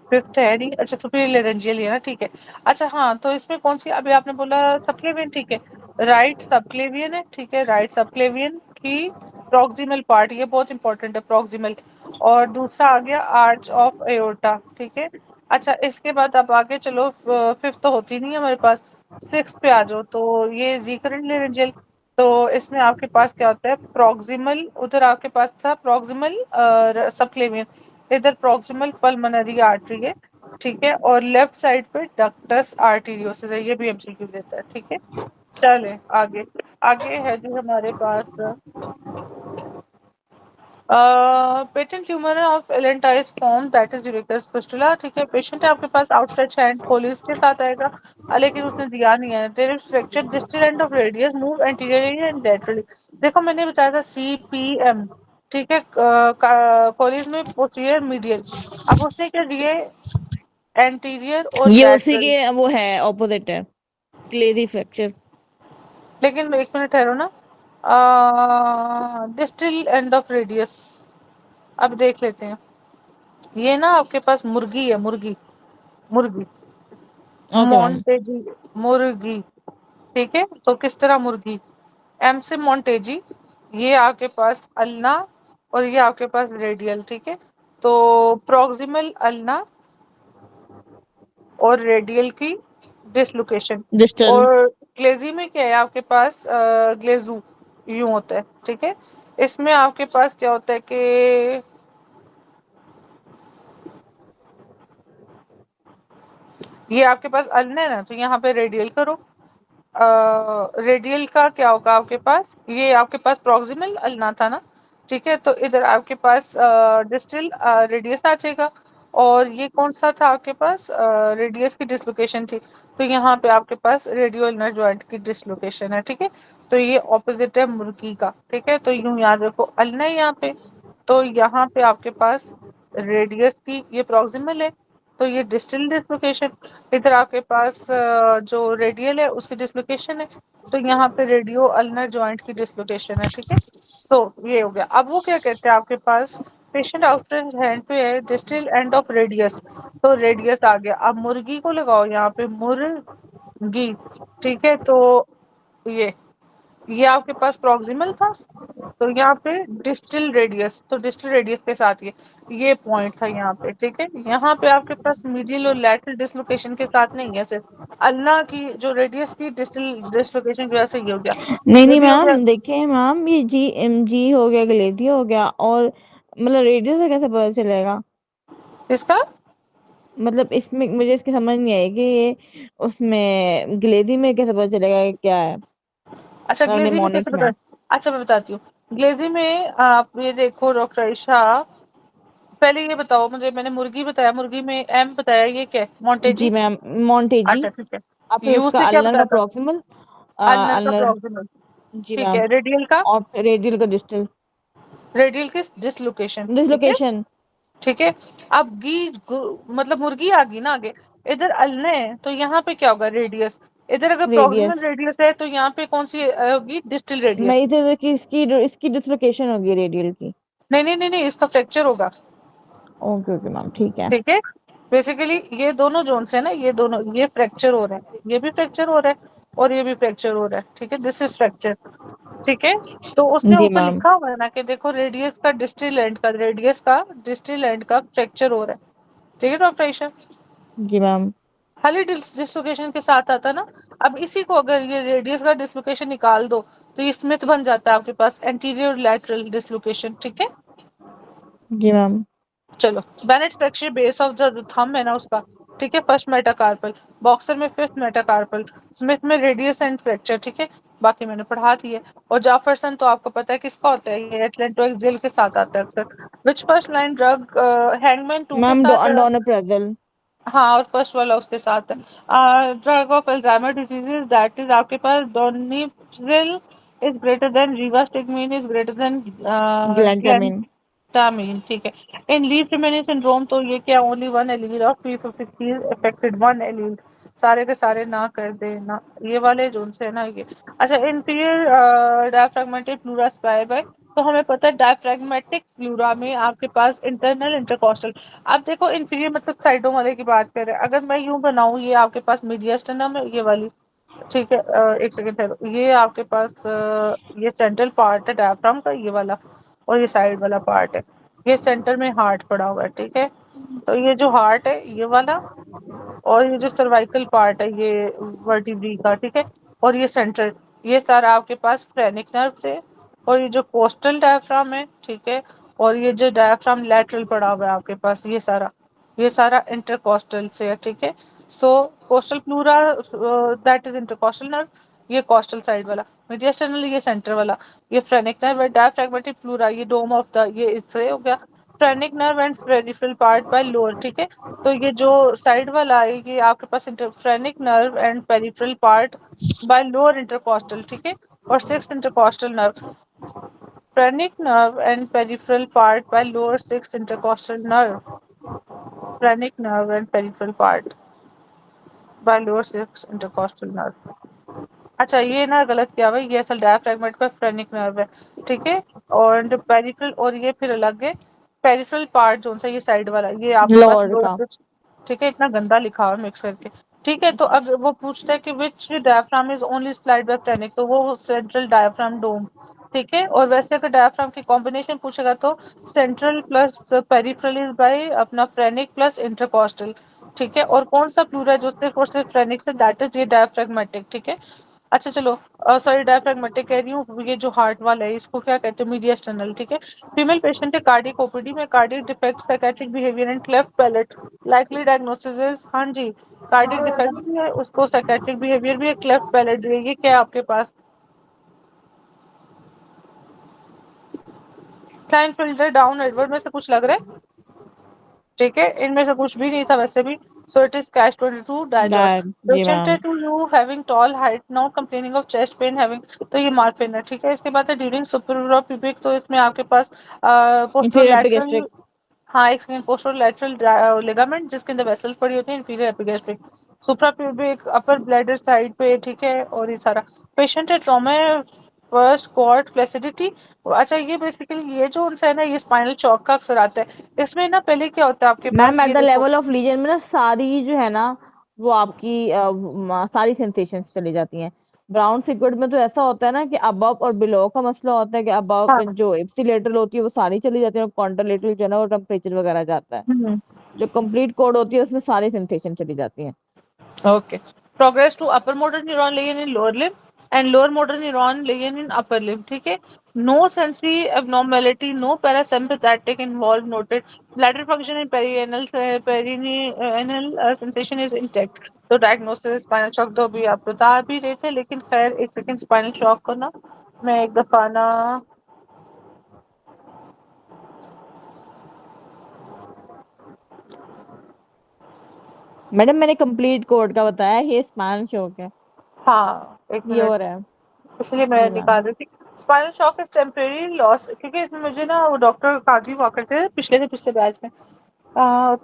फिफ्थ है नहीं, अच्छा सुपीरियर लेरेंजियल है ना, ठीक है। अच्छा हाँ, तो इसमें कौन सी अभी आपने बोला, सबक्लेवियन, ठीक है, राइट सबक्लेवियन है, ठीक है, राइट सबक्लेवियन की प्रॉक्सिमल पार्ट, ये बहुत इंपॉर्टेंट है प्रॉक्सिमल। और दूसरा आ गया आर्च ऑफ एओर्टा, ठीक है। अच्छा, इसके बाद आप आगे चलो, फिफ्थ तो होती नहीं है हमारे पास, सिक्स पे आ जाओ, तो ये रिकरेंट लेरेंजियल। तो इसमें आपके पास क्या होता है, प्रॉक्सिमल, उधर आपके पास था प्रॉक्सिमल सबक्लेवियन, इधर प्रॉक्सिमल पल्मोनरी आर्टरी है, ठीक है, और लेफ्ट साइड पे डक्टस आर्टीरियोसिस है, ये भी एमसीक्यू देता है, ठीक है। चले आगे, आगे है जी हमारे पास patent tumour of allantois form, that is urachus fistula, ठीक है। पेशेंट है आपके पास, आउटस्ट्रेच हैंड पुलिस के साथ आएगा, लेकिन उसने दिया नहीं है, there is fracture distal end of radius, move anteriorly and laterally. देखो मैंने बताया था CPM, ठीक है, कॉलेज में पोस्टीरियर मीडियल, अब उसने क्या दिए, एंटीरियर और ये उसी लैटरल। के वो है, ऑपोजिट है, क्लेजी फ्रैक्चर। लेकिन एक मिनट ठहरो ना, डिस्टल एंड ऑफ रेडियस, अब देख लेते हैं। ये ना आपके पास मुर्गी है, मुर्गी, मुर्गी, ओके मैम। मोन्टेजी, मुर्गी, ठीक है, तो किस तरह मुर्गी, एम से मोन्टेजी, ये आपके पास अल्ना, और ये आपके पास रेडियल, ठीक है। तो प्रोक्सिमल अल्ना और रेडियल की डिसलोकेशन, डिस्टल। और ग्लेजी में क्या है आपके पास, ग्लेजू यूं होता है, ठीक है। इसमें आपके पास क्या होता है कि ये आपके पास अल्ना है ना, तो यहाँ पे रेडियल करो, रेडियल का क्या होगा आपके पास, ये आपके पास प्रॉक्सिमल अल्ना था ना, ठीक है, तो इधर आपके पास डिस्टल रेडियस आ जाएगा, और ये कौन सा था आपके पास, रेडियस की डिसलोकेशन थी, तो यहाँ पे आपके पास रेडियो अल्नर जॉइंट की डिसलोकेशन है, ठीक है। तो ये ऑपोजिट है मुर्गी का, ठीक है। तो यूं याद रखो, अल्ना है यहाँ पे, तो यहाँ पे आपके पास रेडियस की ये प्रॉक्सिमल है, तो ये डिस्टल डिसलोकेशन। इधर आपके पास जो रेडियल है उसकी डिसलोकेशन है, तो यहाँ पे रेडियो अल्नर जॉइंट की डिसलोकेशन है, ठीक है। तो ये हो गया। अब वो क्या कहते हैं आपके पास, पेशेंट आउटस्ट्रेच्ड हैंड पे है डिस्टल एंड ऑफ रेडियस, तो रेडियस आ गया। अब मुर्गी को लगाओ यहाँ पे, मुर्गी, ठीक है। तो ये आपके पास प्रॉक्सिमल था, तो यहाँ पे डिस्टल रेडियस, तो डिस्टल रेडियस के साथ ये पॉइंट था यहाँ पे, ठीक है। यहाँ पे आपके पास मीडियल और लैटरल डिसलोकेशन के साथ नहीं है, सिर्फ अल्ना की जो रेडियस की डिस्टल डिसलोकेशन की वजह से ये हो गया। नहीं ये नहीं भी हो गया। मैम, देखिए मैम, ये जी एम जी हो गया, गलेथी हो गया, और मतलब रेडियस से कैसे पता चलेगा? इसका मतलब इसमें मुझे इसकी समझ नहीं आई कि ये उसमें ग्लेदी में कैसे पता चलेगा कि क्या है, अच्छा, ग्लेजी में निमोनिक कैसे में। पता। अच्छा मैं बताती हूँ। ग्लेजी में आप ये देखो डॉक्टर ईशा, पहले ये बताओ मुझे, मैंने मुर्गी बताया, मुर्गी में एम बताया, ये क्या है, जी मोंटेजी। मैम, मोंटेजी। अच्छा ठीक है। और फिर यू उसका से क्या अल्नर का बताया था, प्रॉक्सिमल, अल्नर का अल्नर। प्रॉक्सिमल, जी ठीक है। मैम। रेडियल का, और रेडियल का डिस्टल रेडियल की डिसलोकेशन, ठीक है। डिसलोकेशन। ठीक है। अब मतलब मुर्गी आ गई ना आगे, इधर अल्ने है तो यहाँ पे क्या होगा, रेडियस। इधर अगर प्रॉक्सिमल रेडियस। रेडियस है तो यहाँ पे कौन सी होगी, डिस्टल रेडियस। नहीं थे कि इसकी इसकी डिसलोकेशन होगी रेडियल की। नहीं नहीं नहीं नहीं, इसका फ्रैक्चर होगा, ओके ओके मैम, ठीक है। ठीक है। बेसिकली ये दोनों जोन्स है ना, ये दोनों, ये फ्रैक्चर हो रहा है, ये भी फ्रैक्चर हो रहा है, और ये भी फ्रैक्चर हो रहा है, ठीक है। दिस इज फ्रैक्चर, ठीक है। तो उसने जी ऊपर मैम। लिखा हुआ है ना कि देखो रेडियस का डिस्टल एंड का, रेडियस का डिस्टल एंड का फ्रैक्चर हो रहा है, ठीक है डॉक्टर ईशा। जी मैम। खाली डिसलोकेशन के साथ आता ना। अब इसी को अगर ये रेडियस का डिसलोकेशन निकाल दो, तो ये स्मिथ बन जाता है आपके पास, एंटीरियर लैटरल डिसलोकेशन, ठीक है। जी मैम। चलो, बेनेट फ्रैक्चर बेस ऑफ जो थंब है ना उसका, ठीक है, फर्स्ट मेटाकार्पल, बॉक्सर में फिफ्थ मेटाकार्पल, स्मिथ में रेडियस एंड फ्रैक्चर, ठीक है। बाकी मैंने पढ़ा दी है। और जाफरसन तो आपको पता है किसका होता है, ये एटलेंटोक्सिल के साथ आता है अक्सर। Which first line drug hangman 2 के मैम साथ है। डोनोप्राजोल। हाँ, और फर्स्ट वाला उसके साथ है। Drug of Alzheimer disease that is आपके पास donepezil is greater than, rivastigmine is greater than galantamine. Galantamine, ठीक है। इन लीफ रिमेनिंग सिंड्रोम तो ये क्या, only one allele of P53 affected, one allele, सारे के सारे ना कर देना, ये वाले जोन से है ना ये। अच्छा, inferior diaphragmatic pleura supplied by, तो हमें पता है डायफ्रैगमेटिक प्लूरा में आपके पास इंटरनल इंटरकॉस्टल। अब देखो इंफीरियर मतलब साइडों वाले की बात करें, अगर मैं यूं बनाऊं, ये आपके पास मीडियस्टनम है ये वाली, ठीक है। एक सेकंड ठहरो, ये आपके पास ये सेंट्रल पार्ट है डायफ्राम का ये वाला, और ये साइड वाला पार्ट है, ये सेंटर में हार्ट पड़ा हुआ है, ठीक है। तो ये जो हार्ट है ये वाला, और ये जो सर्वाइकल पार्ट है ये वर्टिब्री का, ठीक है। और ये सेंट्रल, ये सारा आपके पास फ्रेनिक नर्व से। और ये जो कोस्टल डायफ्राम है, ठीक है। और ये जो डायफ्राम लैटरल पड़ा हुआ है आपके पास, ये सारा इंटरकोस्टल से है, ठीक है। So costal pleura that is intercostal nerve, ये कोस्टल साइड वाला, मीडियस्टर्नल ये सेंटर वाला, ये फ्रेनिक नर्व है। डायफ्रैगमेटिक प्लूरा ये डोम ऑफ द, ये इससे हो गया। Phrenic nerve and peripheral part by lower, ठीक है। तो ये जो साइड वाला है ये आपके पास इंटरफ्रेनिक nerve and peripheral part by lower intercostal, ठीक है। और six intercostal nerve, phrenic nerve and peripheral part by lower six intercostal nerve, phrenic nerve and peripheral part by lower six intercostal nerve. अच्छा ये ना गलत किया हुआ है, ये असल डायफ्रैगमेट का फ्रेनिक नर्व है, ठीक है। और पेरिफेरल, और ये फिर अलग है। पेरिफेरल पार्ट जो सा ये साइड वाला, ये आपके पास लोअर लोअर का। सिक्स, ठीक है। इतना गंदा लिखा हुआ है मिक्स करके, ठीक है। तो अगर वो पूछता है कि which diaphragm is only supplied by phrenic, तो वो सेंट्रल डायफ्राम डोम, ठीक है। और वैसे अगर डायफ्राम की कॉम्बिनेशन पूछेगा तो central plus peripheral is by अपना फ्रेनिक प्लस इंटरकोस्टल, ठीक है। और कौन सा प्लूरा जो सिर्फ और सिर्फ फ्रेनिक से, दैट इज ये डायफ्रैगमेटिक, ठीक है। अच्छा चलो, सॉरी डायफ्रैगमेटिक कह रही हूँ, ये जो हार्ट वाला है इसको क्या कहते हैं, मीडियस्टर्नल, ठीक है। फीमेल पेशेंट है, कार्डियक ओपीडी में, cardiac defect, psychiatric behaviour and cleft palate, likely diagnosis is, हाँ जी, कार्डियक डिफेक्ट भी है उसको, साइकेट्रिक बिहेवियर भी है, क्लेफ्ट पैलेट भी है, ये क्या है आपके पास, क्लाइनफिल्टर डाउन एडवर्ड में से कुछ लग रहा है। ठीक है, इनमें से कुछ भी नहीं था वैसे भी। सो इट इज कैश 22 डायजॉस। दैट जी ma'am. Presented to you having tall height, not complaining of chest pain having, तो ये मार्फिन है। ठीक है, इसके बाद है ड्यूरिंग सुपरओवर पुबिक, तो इसमें आपके पास इंफीरियर पोस्टरोलैटरल, एपिगेस्ट्रिक। हाँ एक सेकंड, पोस्टरोलैटरल लिगामेंट जिसके अंदर वेसल्स पड़ी होती हैं, इंफीरियर एपिगैस्ट्रिक, सुप्रा प्यूबिक, अपर ब्लैडर साइड पे। ठीक है, और ये सारा पेशेंट है ट्रॉमा फर्स्ट क्वाड फ्लेसिडिटी। अच्छा, ये बेसिकली ये जो उनसे है ना, ये स्पाइनल चॉक का अक्सर आता है। इसमें ना पहले क्या होता है आपके मैम पास, एट ये द देखो। लेवल ऑफ लीजन में ना सारी जो है ना वो आपकी सारी सेंसेशंस चली जाती हैं। ब्राउन सिक्वेट में तो ऐसा होता है ना कि अबव और बिलो का मसला होता है कि अबव हाँ। जो एप्सिलेटरल होती है वो सारी चली जाती है और कॉन्ट्रालेटरल जो है ना वो टेम्परेचर वगैरह जाता है। हम्म। जो कंप्लीट कोड होती है उसमें सारी सेंसेशन चली जाती हैं। Okay. Progress to upper motor neuron ligand in lower limb and lower motor neuron ligand in upper limb. ठीक है. No sensory abnormality, no parasympathetic involved noted. Bladder function and perineal sensation is intact. तो diagnosis spinal shock तो अभी आप बता भी रहे थे, लेकिन खैर एक सेकंड, spinal shock को ना मैं एक दफा ना, मैडम मैंने कंप्लीट कोड का बताया, ये स्पैन शौक है। हाँ एक ये मिनट, और है। इसलिए मैं जी मैम। निकाल रही थी। Spinal shock is temporary loss, क्योंकि इसमें मुझे ना वो डॉक्टर काजी हुआ करते थे पिछले से पिछले बैच में।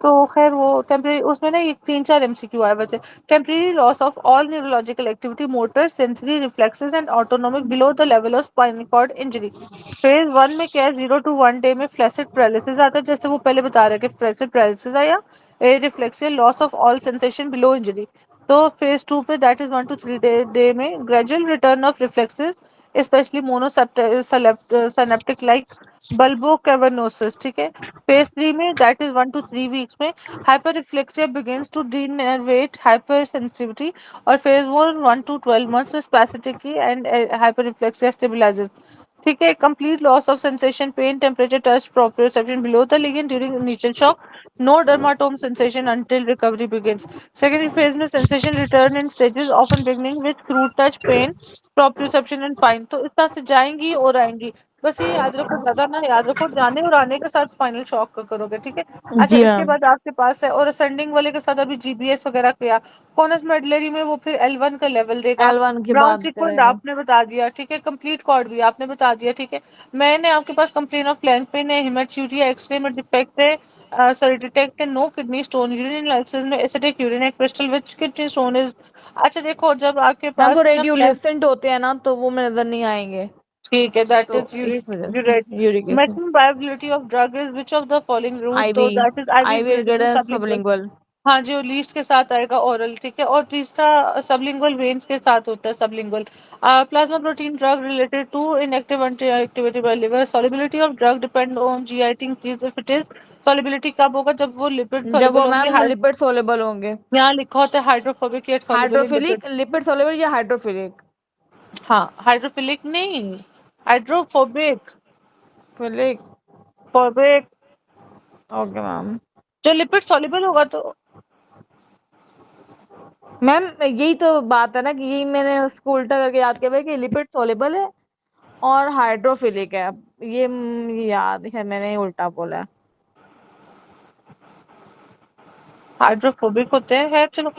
तो खैर वो टेम्परेरी, उसमें ना ये 3-4 एमसीक्यू आए बचे। Temporary loss of all neurological activity, motor, sensory, reflexes and autonomic below the level of spinal cord injury. Phase 1 में क्या है, 0 to 1 डे में फ्लैसिड पैरालिसिस आता है, जैसे वो पहले बता रहे हैं कि फ्लैसिड पैरालिसिस आया, a reflexive loss of all sensation below injury. तो फेज 2 पे दैट इज 1 to 3 डे में gradual return of reflexes, specially monosynaptic like bulbo cavernosus. ठीक है, फेज 3 में दैट इज 1 to 3 वीक्स में hyper reflexia begins to denervate hyper sensitivity, और phase 1 to 12 months में specific and hyper reflexia stabilises. ठीक है, complete loss of sensation, pen, temperature, touch, proprioception below the ligand during initial shock, no dermatome sensation until recovery begins. Secondary phase में sensation return in stages often beginning with crude touch, pain, proprioception and fine. तो इस तरह से जाएंगी और आएंगी। बस ये याद रखो, ज्यादा ना याद रखो, जाने और आने के साथ स्पाइनल शॉक का करोगे। ठीक है। अच्छा, जी इसके मैम। बाद आपके पास है, और असेंडिंग वाले के साथ अभी जीबीएस वगैरह किया, कॉनस मेडलरी में वो फिर L1 का लेवल देगा। L1 की ब्राउन बात सीक्वेंट करेगा। आपने बता दिया। ठीक है, कंप्लीट कॉर्ड भी आपने बता दिया। ठीक है, मैंने आपके पास कंप्लेन ऑफ फ्लैंक पेन है, हेमेटूरिया, एक्सरे में डिफेक्ट है, सॉरी डिटेक्ट है, no kidney stone, urine analysis में एसिडिक यूरिन है, crystal which kidney stone is. अच्छा देखो, जब आपके मैम वो पास है ना फ्लैंक, रेडियोल्यूसेंट होते हैं ना तो वो में नजर नहीं आएंगे। ठीक है, दैट तो इज इस वजह यूरेट। से uric acid. Maximum bioavailability of drug is which of the following route, IV. तो that is IV is IV greater than greater sublingual. Sublingual. हाँ जी, और लीस्ट के साथ आएगा ओरल। ठीक है, और तीसरा सबलिंगुअल वेन्स के साथ होता है sublingual. Plasma protein drug related to inactive anti activity by liver, solubility of drug depend on GIT increase if it is. Solubility कब होगा, जब वो लिपिड जब सॉल्युबल वो होंगे। मैम लिपिड सोलेबल होंगे। यहाँ लिखा होता है hydrophobic at soluble in lipid. Hydrophilic lipid soluble या हाइड्रोफिलिक। हाँ, हाइड्रोफिलिक नहीं, hydrophobic. Philic. Phobic, okay ma'am. जो लिपिड सॉल्युबल होगा तो। मैम यही तो बात है ना कि यही मैंने उसको उल्टा करके याद किया हुआ है कि लिपिड सोलेबल है और हाइड्रोफिलिक है। ये याद है मैंने उल्टा बोला है। हाइड्रोफोबिक होते हैं, है चलो।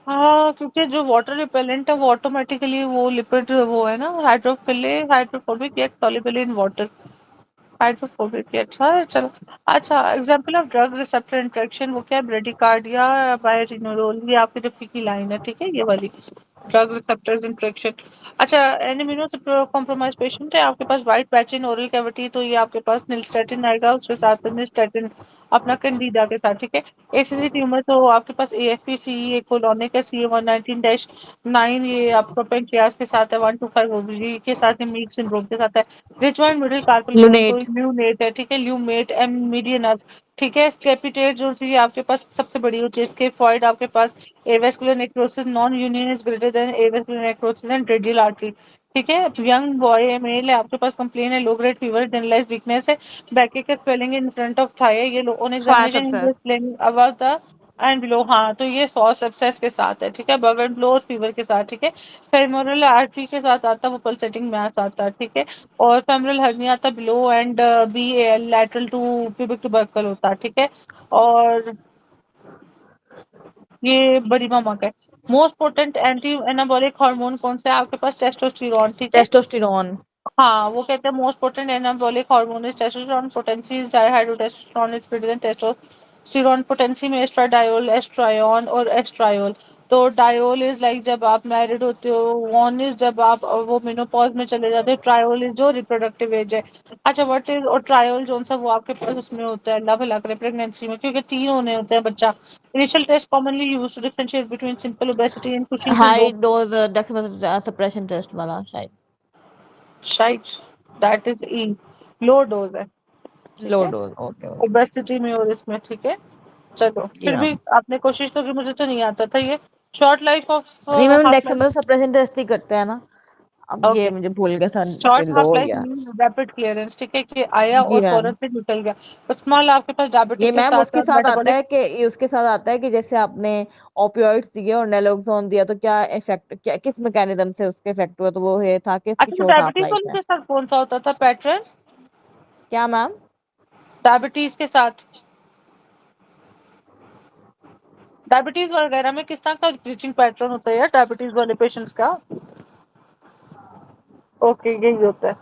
हाँ, क्योंकि जो वाटर रिपेलेंट है वो ऑटोमेटिकली वो लिपिड वो है ना, हाइड्रोफिलिक हाइड्रोफोबिक या सॉल्युबल इन वाटर। हाइड्रोफोबिक या अच्छा है चलो। अच्छा, example of drug receptor interaction वो क्या है, ब्रेडिकार्डिया, बायरिनोलोल, ये आपकी रफी की लाइन है। ठीक है, ये वाली ड्रग रिसेप्टर्स इंटरेक्शन। अच्छा, एन इम्यूनो कॉम्प्रोमाइज पेशेंट है, आपके पास white patch in oral cavity, तो ये आपके पास निल्स्टेटिन आएगा, उसके साथ निस्टेटिन अपना कैंडिडा के साथ। ठीक है, एसीसी ट्यूमर तो आपके पास एएफपी सी कोलोनिक है, CA119-9, ये आपका पेंक्रियास के साथ है, 1 to 5 ओवरी के साथ है, मीट सिंड्रोम के साथ है। रिचवाइंड मिडिल कार्पल बोन तो लुनेट। ल्यूमेट है। ठीक है, ल्यूमेट एम मीडियन। ठीक है, स्केपिटेट जो सी आपके पास सबसे बड़ी होती है, स्केफॉइड आपके पास avascular necrosis, non union is greater than avascular necrosis and radial artery. ठीक है, यंग बॉय मेल है, आपके पास कंप्लेन है low grade fever, generalise weakness है, बैक के swelling in front of thigh है, ये on fire examination success. About the end below, हाँ, तो ये सॉस एब्सेस के साथ है, ठीक है, बग एंड ब्लो और फीवर के साथ, ठीक है। फेमोरल आर्टरी के साथ आता है, वो पल्सेटिंग मैच आता है, ठीक है। और फेमोरल हर्निया आता है below and B L lateral to pubic tubercle होता है, ठीक है। और ये बड़ी मामा का है। Most potent anti anabolic hormone कौन सा है आपके पास? टेस्टोस्टेरोन, ठीक है। टेस्टोस्टेरोन। हाँ, वो कहते हैं most potent anabolic hormone is testosterone, potency is dihydrotestosterone is greater then testosterone, potency में एस्ट्राडायोल, एस्ट्रायोन और एस्ट्रायोल। तो डायोल इज लाइक जब आप मैरिड होते हो, वन इज जब आप वो मेनोपॉज में चले जाते हो, ट्रायोल इज जो रिप्रोडक्टिव एज है। अच्छा, व्हाट इज और ट्रायोल जो सा वो आपके पास उसमें होता है, अल्लाह भला करे प्रेगनेंसी में, क्योंकि 3 होने होते हैं बच्चा। Initial test commonly used to differentiate between simple obesity and कुशीज इन हाई लोग। डोज सप्रेशन टेस्ट वाला शायद। शाइट, that is E, low dose है, ठीक लो है, डोज, ओके ओके। ओबेसिटी में और इसमें, ठीक है। चलो, जी फिर भी मैम। आपने कोशिश तो की, मुझे तो नहीं आता था ये। शॉर्ट लाइफ ऑफ नहीं ma'am, half life. Dexamethasone suppression test ही करते हैं ना। अब ये ओके, मुझे भूल गया था, शॉर्ट फिर लो हाफ हो लाइफ गया। मींस रैपिड क्लियरेंस, ठीक है, कि आया जी और मैम। फौरन से निकल गया। तो स्मॉल आपके पास ये डायबिटिक के मैम साथ उसके साथ साथ आता मेटाबॉलिक। है कि ये उसके साथ आता है कि जैसे आपने ओपियोइड्स दिए और नेलोक्सोन दिया तो क्या इफेक्ट, क्या किस मैकेनिज्म से उसके इफेक्ट हुआ, तो वो ये था कि इसकी अच्छा, तो शॉर्ट हाफ डायबिटीज लाइफ वालों है। के साथ कौन सा होता था पैटर्न? क्या मैम? डायबिटीज के साथ, डायबिटीज वगैरह में किस तरह का ब्रीथिंग पैटर्न होता है यार डायबिटीज वाले पेशेंट्स का? ओके, यही होता है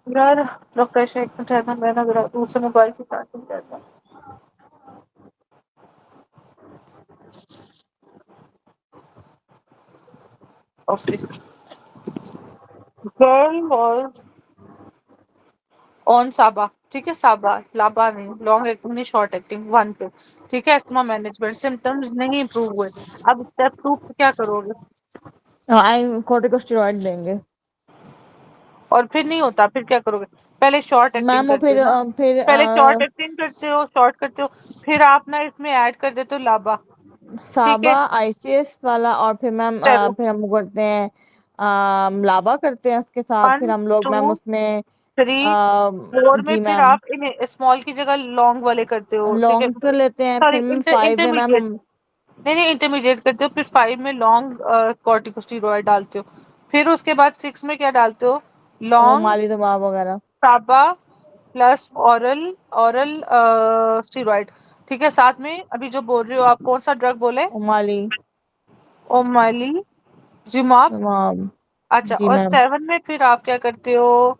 यार। डॉक्टर शेख में ठहरना, मैं ना जरा दूसरे मोबाइल की चार्जिंग करता हूँ। ओके, गर्ल वाज ऑन साबा, ठीक है, साबा, लाबा नहीं, लॉन्ग एक्टिंग नहीं, शॉर्ट एक्टिंग वन पे, ठीक है। एस्थमा मैनेजमेंट, सिम्टम्स नहीं इम्प्रूव हुए, अब स्टेप 2 पे क्या करोगे? आई कोर्टिकोस्टेरॉइड देंगे। और फिर नहीं होता, फिर क्या करोगे? पहले शॉर्ट एक्टिंग मैम वो करते हो ना, फिर पहले शॉर्ट एक्टिंग करते हो, शॉर्ट करते हो, फिर आप ना इसमें ऐड कर देते हो लाबा, ठीक साबा है। आईसीएस वाला, और फिर मैम चलो, फिर हम वो करते हैं, लाबा करते हैं उसके साथ, वन फिर हम लोग टू मैम उसमें थ्री फोर में जी फिर मैम, आप इन स्मॉल की जगह लॉन्ग वाले करते हो, ठीक है। लॉन्ग कर लेते हैं, सॉरी, फिर मैम फाइव में मैम इंटरमीडिएट, हम नहीं नहीं, इंटरमीडिएट करते हो, फिर 5 में लॉन्ग कॉर्टिकोस्टेरॉइड डालते हो, फिर उसके बाद 6 में क्या डालते हो? लॉन्ग ओमाली दबाव वगैरह। साबा प्लस ओरल, ओरल स्टेरॉइड, ठीक है। साथ में अभी जो बोल रहे हो आप, कौन सा ड्रग बोले? ओमाली ओमाली जिमाप। दबाव। अच्छा, जी और मैम। 7 में फिर आप क्या करते हो?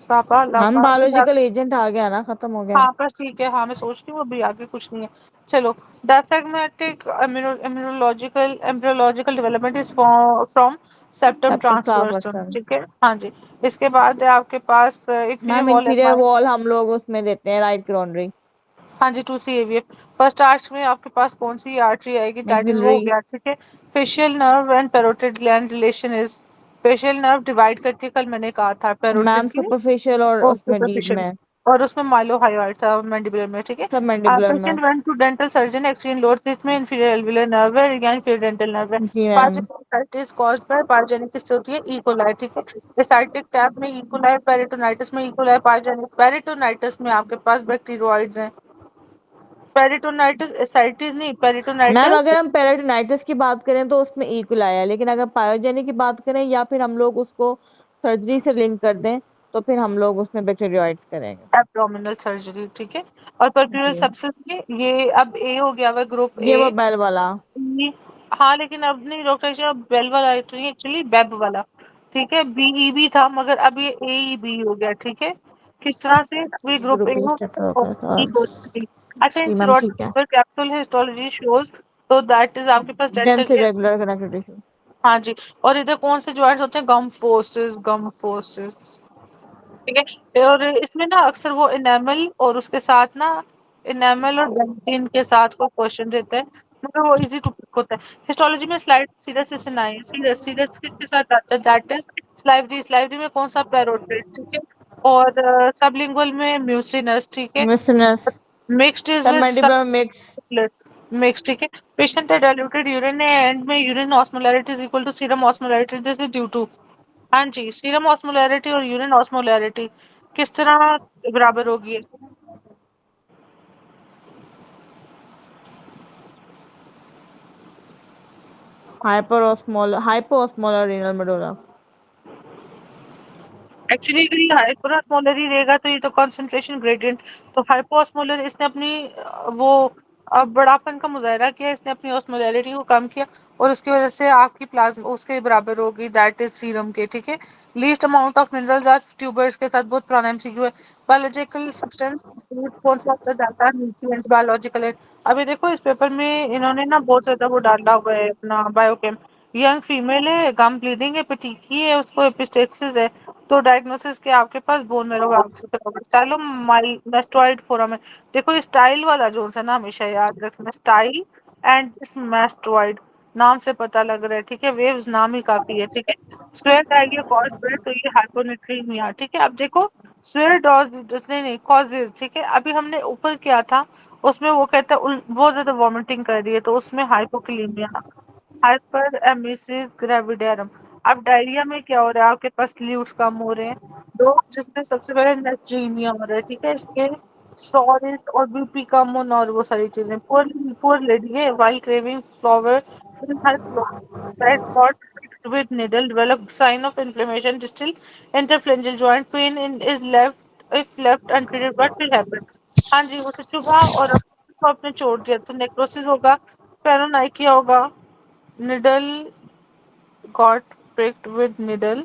साबा मैम लाबा फिर आप, बायोलॉजिकल एजेंट आ गया ना, खत्म हो गया। हाँ बस ठीक है, हाँ मैं सोच रही हूँ अभी आगे कुछ नहीं है। चलो, diaphragmatic immunological embryological development is from septum septum transversum, transversum. ठीक है, हाँ जी। इसके बाद है आपके पास inferior ma'am wall inferior advance, wall हम लोग उसमें देते हैं राइट करोनरी। हाँ जी, two C AVF. First arch में आपके पास कौन सी आर्टरी आएगी? दैट इज वो हो मैक्सिलरी। गया, ठीक है। Facial nerve and parotid gland relation is, facial nerve divide करती है, कल मैंने कहा था पैरोटिड मैम की सुपरफिशियल और और उसमें डीप सुपरफिशियल, में। और उसमें माइलोहायोइड था मैंडिबुलर में, ठीक है। सब मैंडिबुलर में। Patient went to dental surgeon exchange lower teeth में इंफीरियर एल्वियुलर नर्व है या इंफीरियर डेंटल नर्व है। जी ma'am. Parotitis caused by pyogenic किससे होती है? इकोलाई, ठीक है। एसाइटिक टैप में इकोलाई, पेरिटोनाइटिस में इकोलाई, पार्जेनिक पेरिटोनाइटिस में आपके पास बैक्टीरियोइड्स हैं। पेरिटोनाइटिस एसाइटिस नहीं, मैम पेरिटोनाइटिस। अगर हम पेराइटिनाइटिस की बात करें तो उसमें इक्वल आया, लेकिन अगर पायोजेनिक की बात करें या फिर हम लोग उसको सर्जरी से लिंक कर दें तो फिर हम लोग उसमें बैक्टीरियोइड्स करेंगे। एब्डोमिनल सर्जरी, ठीक है। और पर्क्यूरल जी। सेप्सिस ये अब ए हो गया हुआ ग्रुप ये ए। वो बेल वाला। हाँ, लेकिन अब नहीं डॉक्टर साहब, बेल वाला है तो ये एक्चुअली बेब वाला, ठीक है, बीईबी था मगर अब ये एईबी हो गया, ठीक है। किस तरह से? अभी ग्रुप ए ग्रुप ई हो गया और स्टेफिलोकोकस ई और पॉजिटिव। अच्छा, इन जी मैम ठीक है। सीरोटिक कैप्सूल हिस्टोलॉजी शोज, तो दैट इज आपके पास डेंटल जेंस के, इरेगुलर कनेक्टिव टिश्यू। हाँ जी। और इधर कौन से जॉइंट्स होते हैं? गम फोर्सेस, गम फोर्सेस, ठीक है। और इसमें ना अक्सर वो इनेमल और उसके साथ ना, इनेमल और डेंटिन के साथ कोई क्वेश्चन देते हैं, मगर वो इजी टू पिक होता है। हिस्टोलॉजी में स्लाइड सीरस से ना है, सीरस सीरस किसके साथ आता है? दैट इज स्लाइवरी, स्लाइवरी में कौन सा? पैरोटिड, ठीक है। और सबलिंगुअल में म्यूसिनस, ठीक है। Mucinous. Mixed is sub with mandibular mix. Mix, ठीक है। पेशेंट है डाइल्यूटेड यूरिन एंड में urine osmolarity is equal to serum osmolarity, this is due to, हाँ जी, सीरम ऑस्मोलैरिटी और यूरिन ऑस्मोलैरिटी किस तरह बराबर होगी? hypo or renal medulla. Actually अगर ये हाइपरऑस्मोलर ही रहेगा तो ये तो कंसंट्रेशन ग्रेडियंट, तो हाइपोऑस्मोलर इसने अपनी वो बड़ापन का मुजाहरा किया, इसने अपनी ऑस्मोलैरिटी को कम किया और उसकी वजह से आपकी प्लाज्मा उसके बराबर होगी, दैट इज सीरम के, ठीक है। Least amount of minerals are tubers के साथ बहुत पुराना एमसीक्यू है। बायोलॉजिकल सब्सटेंस फूड कौन सा होता है, जाता है न्यूट्रिएंट्स बायोलॉजिकल है। अभी देखो इस पेपर में इन्होंने ना बहुत ज्यादा वो डाला हुआ है अपना बायोकेम। यंग फीमेल है, गम ब्लीडिंग है, पेटिकी है, उसको एपिस्टेक्सिस है। तो डायग्नोसिस के आपके पास बोन मैरो स्टाइलोमास्टोइड फोरम है। देखो ये स्टाइल वाला जो है ना, हमेशा याद रखना, स्टाइल एंड स्मेस्टोइड नाम से पता लग रहा है, ठीक है। वेव्स नाम ही काफी है, ठीक है। स्वेट आएगी कॉज ब्रेड, तो ये हाइपोनेट्रीमिया, ठीक है। अब देखो स्वेट डॉज नहीं कॉजेज, ठीक है। अभी हमने ऊपर किया था, उसमें वो कहता है वो ज्यादा वॉमिटिंग कर रही है, तो उसमें हाइपोक्लीमिया, हाइपर एमिसिस ग्रेविडेरम। अब डायरिया में क्या हो रहा है, आपके पास ल्यूट्स कम हो रहे हैं। दो जिसमें सबसे पहले नेट्रीमिया हो रहा है, ठीक है। इसके सॉल्ट और बीपी कम होना और वो सारी चीजें। पुअर पुअर लेडी है, while craving flower in her red spot with needle develop sign of inflammation distal interphalangeal joint pain in is left if left untreated what will happen। हाँ जी, उसे चुभा और उसको आपने छोड़ दिया तो नेक्रोसिस होगा, पेरोनाइकिया होगा, needle got pricked with needle,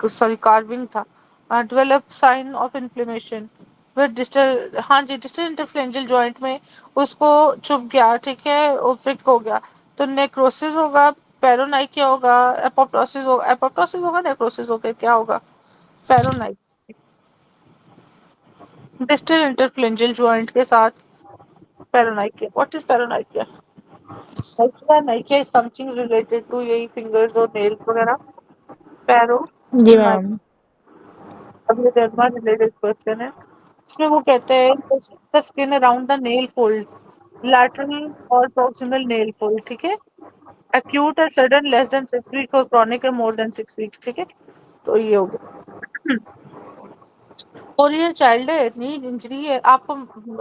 sorry carving था। Develop sign of inflammation with distal, हाँ जी डिस्टल इंटरफ्लेंजियल जॉइंट में उसको चुभ गया, ठीक है, वो prick हो गया तो नेक्रोसिस होगा, पेरोनाइकिया होगा, एपोप्टोसिस होगा, नेक्रोसिस होगा, क्या होगा, पेरोनाइक, डिस्टल इंटरफ्लेंजियल जॉइंट के साथ paronychia. What is paronychia? Nychia is something related to यही फिंगर्स और नेल्स वगैरह, पैरो जी मैम। अब ये डर्मा रिलेटेड क्वेश्चन है। इसमें वो कहते हैं the skin around the nail fold, lateral और प्रॉक्सिमल नेल फोल्ड, ठीक है। एक्यूट और सडन लेस देन 6 वीक और क्रॉनिक है मोर देन 6 वीक्स, ठीक है। तो ये हो गया। 4 ईयर चाइल्ड है, नी इंजरी है आपको,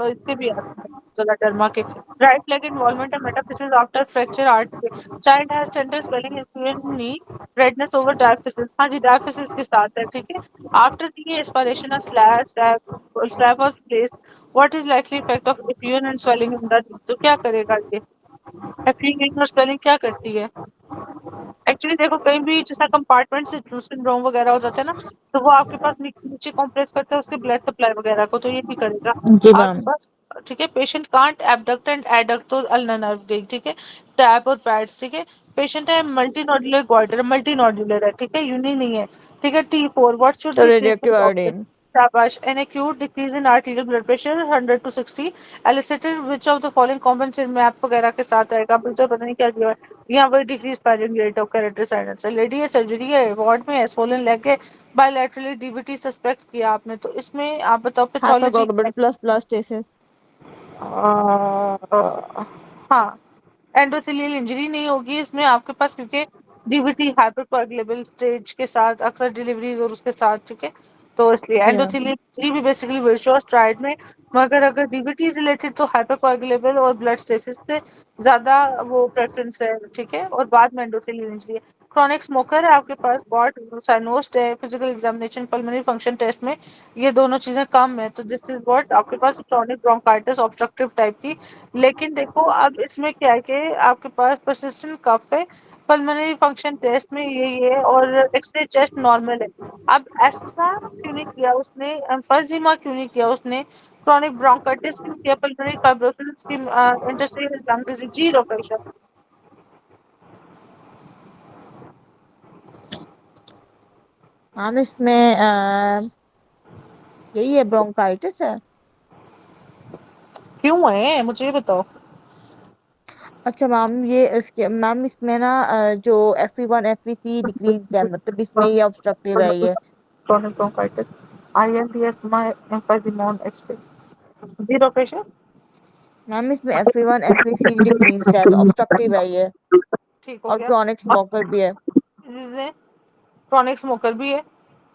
इसके भी आते हैं ज्यादा डरमा के। राइट लेग इन्वॉल्वमेंट है मेटाफिसिस आफ्टर फ्रैक्चर आर्ट के। Child has tender swelling in knee, redness over diaphysis, हाँ जी डायफिसिस के साथ है, ठीक है। After knee aspiration slab was placed, what is likely effect of effusion and swelling in the, तो क्या करेगा ये, एफ्यूजन और स्वेलिंग क्या करती है। एक्चुअली देखो कहीं भी जैसा कंपार्टमेंट सिंड्रोम वगैरह हो जाता है ना, तो वो आपके पास नीचे कॉम्प्रेस करता है उसके ब्लड सप्लाई वगैरह को, तो ये भी करेगा जी आपके मैम। पास, ठीक है। Patient can't abduct and adduct, तो अल्ना नर्व गई, ठीक है। टैप और पैड्स, ठीक है। पेशेंट है multi nodular goitre, multi nodular है, ठीक है, यूनी नहीं है, ठीक है। T4 व्हाट शुड तो ही ट्रीट रेडियोएक्टिव डॉक्टर? आयोडीन। शाबाश। An acute decrease in arterial blood pressure 100 to 60 elicited which of the following compensate MAP वगैरह के साथ आएगा, मुझे पता नहीं क्या किया है। यहाँ पर decrease firing rate of character silence है, लेडी है, सर्जरी है, वार्ड में है, स्वोलन लेग है, बायलैटरली डीवीटी सस्पेक्ट किया आपने, तो इसमें आप बताओ पैथोलॉजी क्या हाइपोगोगबल प्लस प्लास्टेसिस। हाँ, एंडोथेलियल इंजरी नहीं होगी इसमें आपके पास, क्योंकि डीवीटी हाइपरकोagulable स्टेज के साथ अक्सर डिलीवरीज और उसके साथ, ठीक है। तो इसलिए जी मैम। एंडोथेलियल इंजरी भी बेसिकली वर्चुअस ट्राइड में, मगर अगर डीवीटी रिलेटेड तो हाइपरकोagulable और ब्लड स्टेसिस से ज्यादा वो प्रेफरेंस है, ठीक है। और बाद में एंडोथेलियल इंजरी है। क्रॉनिक स्मोकर है आपके पास, गॉट साइनोस्ड है, physical examination pulmonary function test में ये दोनों चीजें कम है, तो दिस इज व्हाट आपके पास क्रॉनिक ब्रोंकाइटिस ऑब्स्ट्रक्टिव टाइप की। लेकिन देखो अब इसमें क्या है कि आपके पास परसिस्टेंट कफ है, पल्मोनरी फंक्शन टेस्ट में यही है और एक्सरे चेस्ट नॉर्मल है। अब एस्मा क्यों नहीं किया उसने, एम्फीजिमा क्यों नहीं किया उसने, क्रॉनिक ब्रोंकाइटिस क्यों किया, पल्मोनरी फाइब्रोसिस की interstitial lung disease, zero pressure. Ma'am इसमें यही है, ब्रोंकाइटिस है। क्यों है मुझे ये बताओ। अच्छा मैम, ये इसके मैम इसमें ना जो FE1 FEC डिक्रीज है, मतलब इसमें ये ऑब्स्ट्रक्टिव है ये। Chronic bronchitis, IMP asthma emphysema x-ray, zero pressure. Ma'am इसमें FE1 FEC डिक्रीज है, तो ऑब्स्ट्रक्टिव है ये। ठीक हो और गया। क्रॉनिक स्मोकर भी है। क्रॉनिक स्मोकर भी है,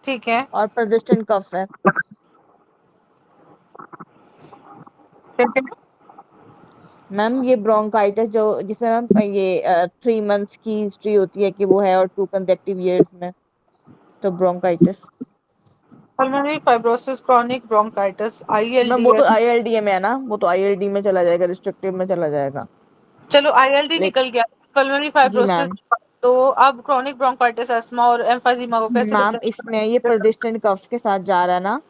ठीक है। और परसिस्टेंट कफ है। ठीक है। मैम ये ब्रोंकाइटिस जो जिसमें मैम ये 3 मंथ्स की हिस्ट्री होती है कि वो है और 2 कंसेक्टिव ईयर्स में, तो bronchitis. Pulmonary fibrosis, chronic bronchitis, ma'am वो तो आईएलडीएस। आईएलडी में है ना, वो तो आईएलडी में चला जाएगा, रिस्ट्रिक्टिव में चला जाएगा। चलो आईएलडी लाइक, निकल गया, पल्मोनरी जी फाइब्रोसिस। मैम। तो अब क्रॉनिक ब्रोंकाइटिस, अस्थमा और एम्फाइजीमा को कैसे मैम डिफरेंशिएट इसमें ये करेंगे? परसिस्टेंट कफ के साथ जा रहा है ना,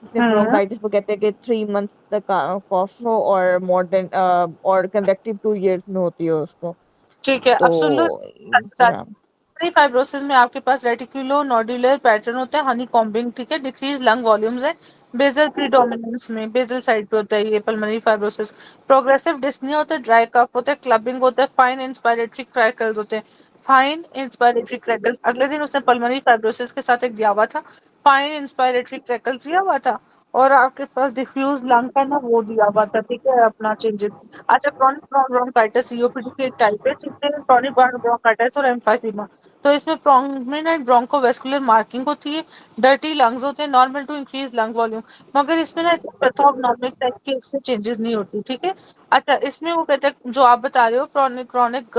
इसमें हम्म। ब्रोंकाइटिस को कहते हैं कि 3 मंथ्स तक कफ हो और मोर देन और कंसेक्टिव 2 ईयर्स में होती है उसको। ठीक है, अब सुन लो। तो जी मैम। फाइब्रोसिस में आपके पास रेटिकुलो नोडुलर पैटर्न होता है, हनी कॉम्बिंग, ठीक है, डिक्रीज लंग वॉल्यूम्स है, बेजल प्रीडोमिनेंस में बेजल साइड पे होता है ये पल्मोनरी फाइब्रोसिस। प्रोग्रेसिव डिस्निया होता है, ड्राई कफ होता है, क्लबिंग होता है, फाइन इंस्पायरेटरी क्रैकल्स होते हैं। फाइन इंस्पायरेटरी क्रैकल्स, अगले दिन उसने पल्मोनरी फाइब्रोसिस के साथ एक दिया हुआ था, फाइन इंस्पायरेटरी क्रैकल्स दिया हुआ था। और आपके पास डिफ्यूज लंग का ना वो दिया हुआ था, ठीक है, अपना चेंजेस। अच्छा, क्रॉनिक ब्रोंकाइटिस सीओपीडी की एक टाइप है, ठीक है, क्रॉनिक ब्रोंकाइटिस और एम्फाइसीमा। तो इसमें प्रोमिनेंट ब्रोंकोवेस्कुलर मार्किंग होती है, डर्टी लंग्स होते हैं, normal to increase lung volume. मगर इसमें ना पैथोग्नोमिक टाइप की इससे चेंजेस नहीं होती, ठीक है। अच्छा, इसमें वो कहते हैं जो आप बता रहे हो, chronic chronic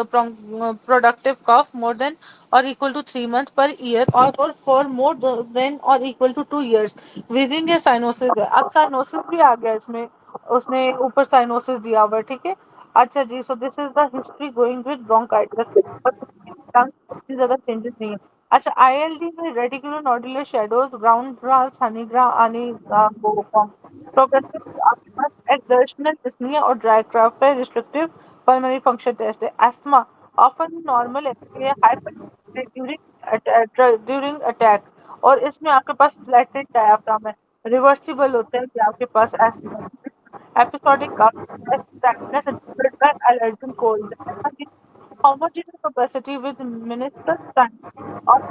productive cough more than और equal to 3 month per year और फॉर मोर देन और इक्वल टू 2 ईयर्स, विजिंग या साइनोसिस है। अब साइनोसिस भी आ गया इसमें, उसने ऊपर साइनोसिस दिया हुआ है, ठीक है। अच्छा जी, so this is the history going with bronchitis, और इतनी ज्यादा चेंजेस नहीं है। अच्छा, आईएलडी में reticular nodular shadows, ground grass, honey वो फॉर्म। प्रोग्रेसिव आपके पास एक्सर्शनल डिस्निया और ड्राई क्राफ है, रिस्ट्रिक्टिव पल्मोनरी फंक्शन टेस्ट है। Asthma often normal x-ray hyper during attack, और इसमें आपके पास फ्लैटेड डायाफ्राम है, रिवर्सिबल होता है कि आपके पास episodic cough, tightness and spread by allergen cold. Homogeneous opacity with meniscus time of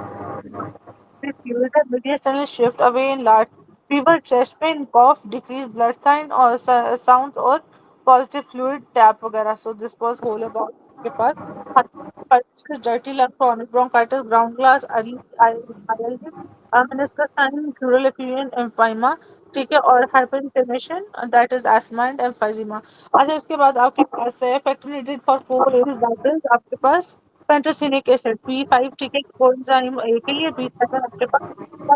fluid and mediastinal shift away in large fever, chest pain, cough, decreased blood sign or sounds or positive fluid tap वगैरह. So this was whole about के पास dirty lung, chronic bronchitis, ground glass, ILD, meniscus sign, pleural effusion, emphysema, ठीक है, और hypertension, that is ESMA and emphysema. अच्छा, इसके बाद आपके पास है factor needed for 4 that is आपके पास पेंटोथेनिक एसिड B5, ठीक है, कोएंजाइम ए के लिए, B7 आपके पास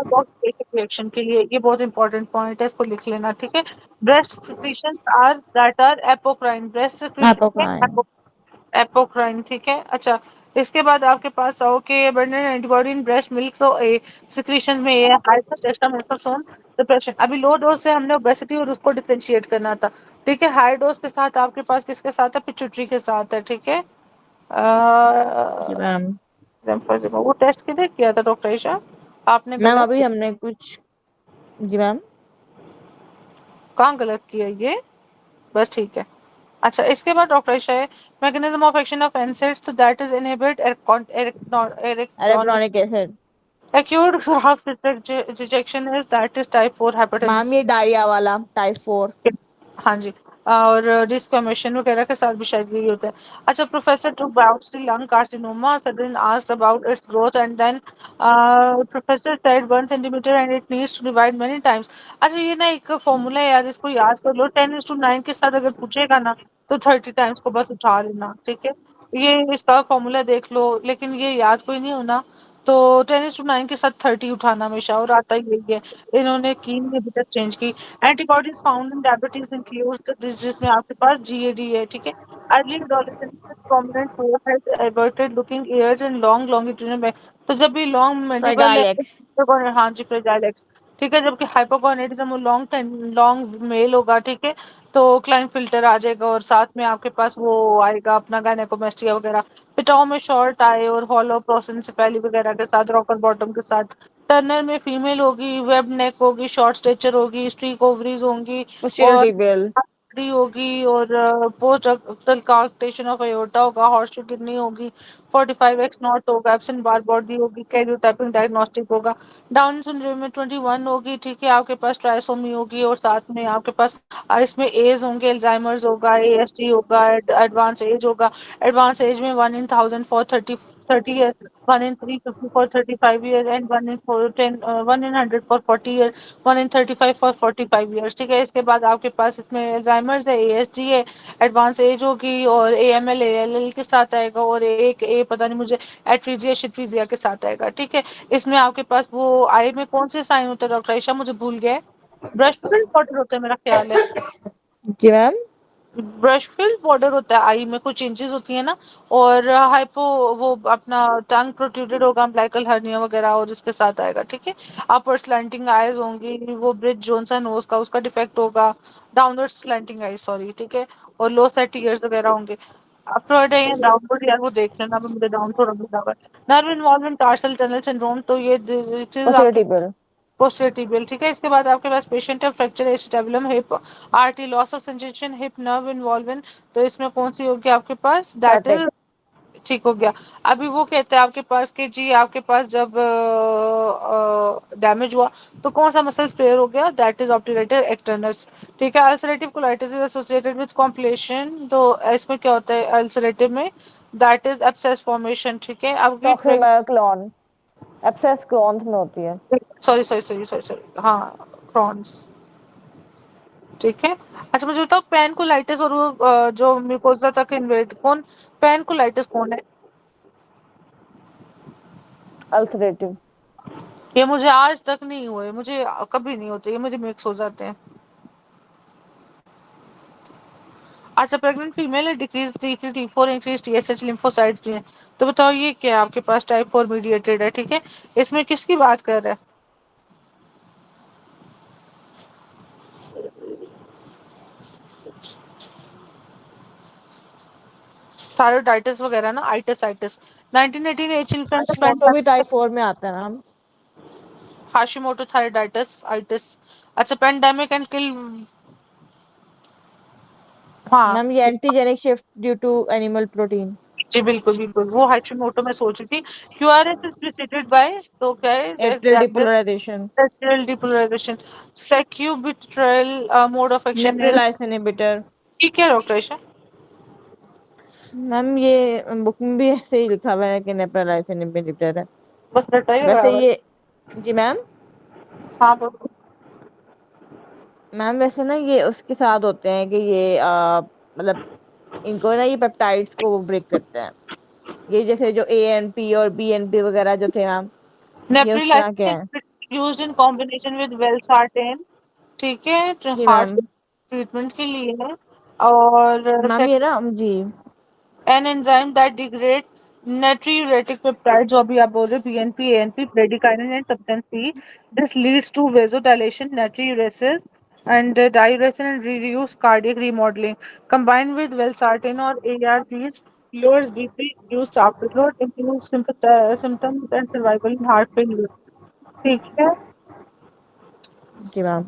बॉक्स बेसिक रिएक्शन के लिए। ये बहुत इंपॉर्टेंट पॉइंट है, इसको लिख लेना, ठीक है। Breast secretions are that are apocrine, breast secretion apocrine. Apocrine, ठीक है। अच्छा, इसके बाद आपके पास okay abundant antibody in breast milk, तो ए सिक्रीशन में ये हाई टेस्टामेथसोन डिप्रेशन। अभी लो डोज से हमने ओबेसिटी और उसको डिफरेंशिएट करना था, ठीक है। हाई डोज के साथ आपके पास किसके साथ है, पिट्यूटरी के साथ है, ठीक है। जी मैम। वो टेस्ट किधर किया था डॉक्टर ईशा, आपने मैम गलत, अभी हमने कुछ, जी मैम। कहाँ गलत किया ये, बस ठीक है। अच्छा, इसके बाद डॉक्टर ईशा है mechanism of action of NSAIDs, तो that is inhibit electronic acid. acute graft rejection is that is type 4 ma'am ये hepatitis। डायरिया वाला टाइप 4। हाँ जी, और डिस्कमेशन वगैरह के साथ भी शायद यही होता है। अच्छा, professor to biopsy lung carcinoma sudden asked about its growth and then professor said 1 centimetre and it needs to divide many times. अच्छा, ये ना एक फॉर्मूला है यार, इसको याद कर लो, 10:9 के साथ अगर पूछेगा ना तो 30 टाइम्स को बस उठा लेना, ठीक है। ये इसका फॉर्मूला देख लो, लेकिन ये याद कोई नहीं होना। तो 10:9 के साथ 30 उठाना हमेशा, और आता ही यही है, इन्होंने की नहीं अभी तक चेंज की। Antibodies found in diabetes includes जिसमें आपके पास जीएडी है, ठीक है। अर्ली एडोलेसेंस में prominent forehead, averted looking years and long longitudinal back. तो जब भी लॉन्ग मेंडिबल है, फ्रेजाइलेक्स। हाँ जी, फ्रेजाइल एक्स, ठीक है। जबकि हाइपोगोनेटिज्म लॉन्ग लॉन्ग मेल होगा, ठीक है, तो क्लाइन फिल्टर आ जाएगा, और साथ में आपके पास वो आएगा अपना गायनेकोमेस्टिया वगैरह। पिटाओ में शॉर्ट आए और हॉलो प्रोसेंसिपैली वगैरह के साथ, रॉकर बॉटम के साथ। टर्नर में फीमेल होगी, वेब नेक होगी, शॉर्ट स्ट्रेचर होगी, स्ट्रीक ओवरीज होंगी, पोस्टीरियर और टिबियल। बड़ी होगी, और पोस्ट डक्टल कार्टेशन ऑफ अयोर्टा होगा, हॉर्स किडनी होगी, 45x नॉट होगा, एब्सेंट बार बॉडी होगी, कैरियोटाइपिंग डायग्नोस्टिक होगा। डाउन सिंड्रोम में 21 होगी, ठीक है, आपके पास ट्राइसोमी होगी, और साथ में आपके पास इसमें एज होंगे, एल्जाइमर्स होगा, एएसटी होगा, एडवांस एज होगा। एडवांस एज में 1 in 1000 for 30 30 years, 1 in 350 for 35 years, and 1 in 4 10 1 in 100 for 40 years, 1 in 35 for 45 years। ठीक है, इसके बाद आपके पास इसमें अल्जाइमर्स है, एएसडी है, एडवांस एज होगी, और एएमएल एएलएल के साथ आएगा, और एक ए पता नहीं मुझे एटफीजिया शिटफीजिया के साथ आएगा। ठीक है, इसमें आपके पास वो आई में कौन से साइन होते हैं डॉक्टर आयशा, मुझे भूल गया है। ब्रश वाटर होता है मेरा ख्याल है। जी मैम। ब्रश फील्ड बॉर्डर होता है आई में, कुछ चेंजेस होती है ना, और हाइपो वो अपना टंग प्रोट्रूडेड होगा, अम्बिलिकल हर्निया वगैरह, और इसके साथ आएगा। ठीक है, अपर स्लैंटिंग आईज होंगी, वो ब्रिज जोनसन नोज का उसका डिफेक्ट होगा, डाउनवर्ड स्लैंटिंग आई सॉरी। ठीक है, और लो सेट ईयर्स वगैरह होंगे। अपवर्ड है या डाउनवर्ड यार वो देख लेना, अभी मुझे डाउन थोड़ा बहुत लगा। Nerve involvement tarsal tunnel syndrome, तो ये चीज आपके पोस्टीरियर पोस्टीरियर टिबियल। ठीक है, इसके बाद आपके पास पेशेंट है fracture acetabulum hip RT loss of sensation hip nerve involvement, तो इसमें कौन सी होगी आपके पास, दैट सैटिक। इज ठीक हो गया। अभी वो कहते हैं आपके पास कि जी आपके पास जब डैमेज हुआ तो कौन सा मसल स्पेयर हो गया, दैट इज ऑब्टूरेटर एक्सटर्नस। ठीक है, ulcerative colitis is associated with complication, तो इसमें क्या होता है अल्सरेटिव में, दैट इज एब्सेस फॉर्मेशन। ठीक है, आपकी टॉक्सिन एब्सेस क्रॉन्स में होती है। Sorry sorry sorry sorry sorry हाँ, क्रॉन्स। ठीक है, अच्छा मुझे बताओ पेनकुलाइटिस और वो जो म्यूकोजा तक इन्वेट कौन, पेनकुलाइटिस कौन है? अल्सरेटिव। ये मुझे आज तक नहीं हुए, मुझे कभी नहीं होते, ये मुझे मिक्स हो जाते हैं। अच्छा, प्रेग्नेंट फीमेल है, decrease T3 T4 increase TSH lymphocytes भी हैं, तो बताओ ये क्या है आपके पास, टाइप 4 मीडिएटेड है। ठीक है, इसमें किसकी बात कर रहा है, थायराइडाइटिस वगैरह ना, आइटिस आइटिस। 1918 एज हाशिमोटो भी टाइप 4 में आता है मैम। Hashimoto thyroiditis itis. अच्छा, पेंडेमिक एंड किल, हाँ मैम ये antigenic shift due to animal protein. जी बिल्कुल बिल्कुल, वो हाशिमोटो में सोच रही थी। क्यूआरएस इज प्रिसीडेड बाय, तो क्या है atrial that depolarisation. Atrial depolarisation. Sacubitril mode of action is, neprilysin inhibitor. ठीक है डॉक्टर आयशा। मैम ये बुक में भी ऐसे ही लिखा हुआ है कि नेप्रिलाइस इनहिबिटर है। बस रटा ही वैसे बराबर। ये, जी मैम। हाँ बोलो। मैम वैसे ना ये उसके साथ होते हैं कि ये मतलब इनको ना ये पेप्टाइड्स को वो ब्रेक करते हैं। ये जैसे जो ANP और BNP वगैरह जो थे मैम, ये उस तरह के नेप्रिलाइसिस हैं। Is used in combination with valsartan. ठीक है, जो जी हार्ट मैम। ट्रीटमेंट के लिए है। और मैम ये ना जी। an enzyme that degrade natriuretic peptide, जो अभी आप बोल रहे BNP, ANP, bradykinin and substance P. This leads to vasodilation, natriuresis, and diuresis and reduced cardiac remodeling. Combined with valsartan or ARBs, lowers BP, reduces afterload, improves symptoms and survival in heart failure. ठीक है, जी ma'am.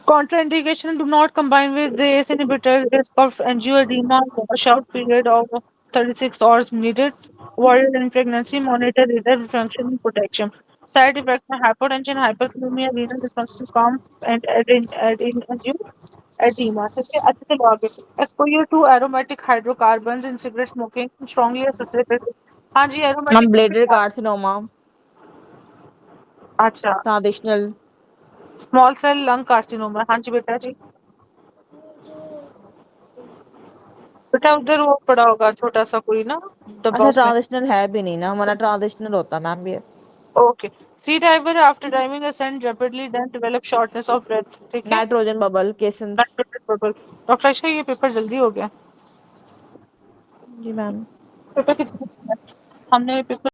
contraindication, do not combine with the ACE inhibitor, risk of angioedema, washout period of 36 hours needed, avoided in pregnancy, monitor renal function and protection. Side effects में hypertension, hyperkalemia, renal dysfunction, calm and angioedema। ठीक है, अच्छे से log exposure to aromatic hydrocarbons in cigarette smoking strongly associated। हाँ जी, ma'am aromatic किसके bladder साथ? Carcinoma. अच्छा, transitional. Small cell lung carcinoma, हाँ जी बेटा जी। बेटा उधर वो पड़ा होगा छोटा सा कोई ना डब्बा अच्छा उसमें। ट्रांजिशनल है भी नहीं ना, हमारा ट्रांजिशनल होता मैम ये। Okay, sea diver after diving ascend rapidly then develop shortness of breath। ठीक है, nitrogen bubble caissons. Doctor Ayesha ये पेपर जल्दी हो गया। जी मैम। पेपर कितने हमने पेपर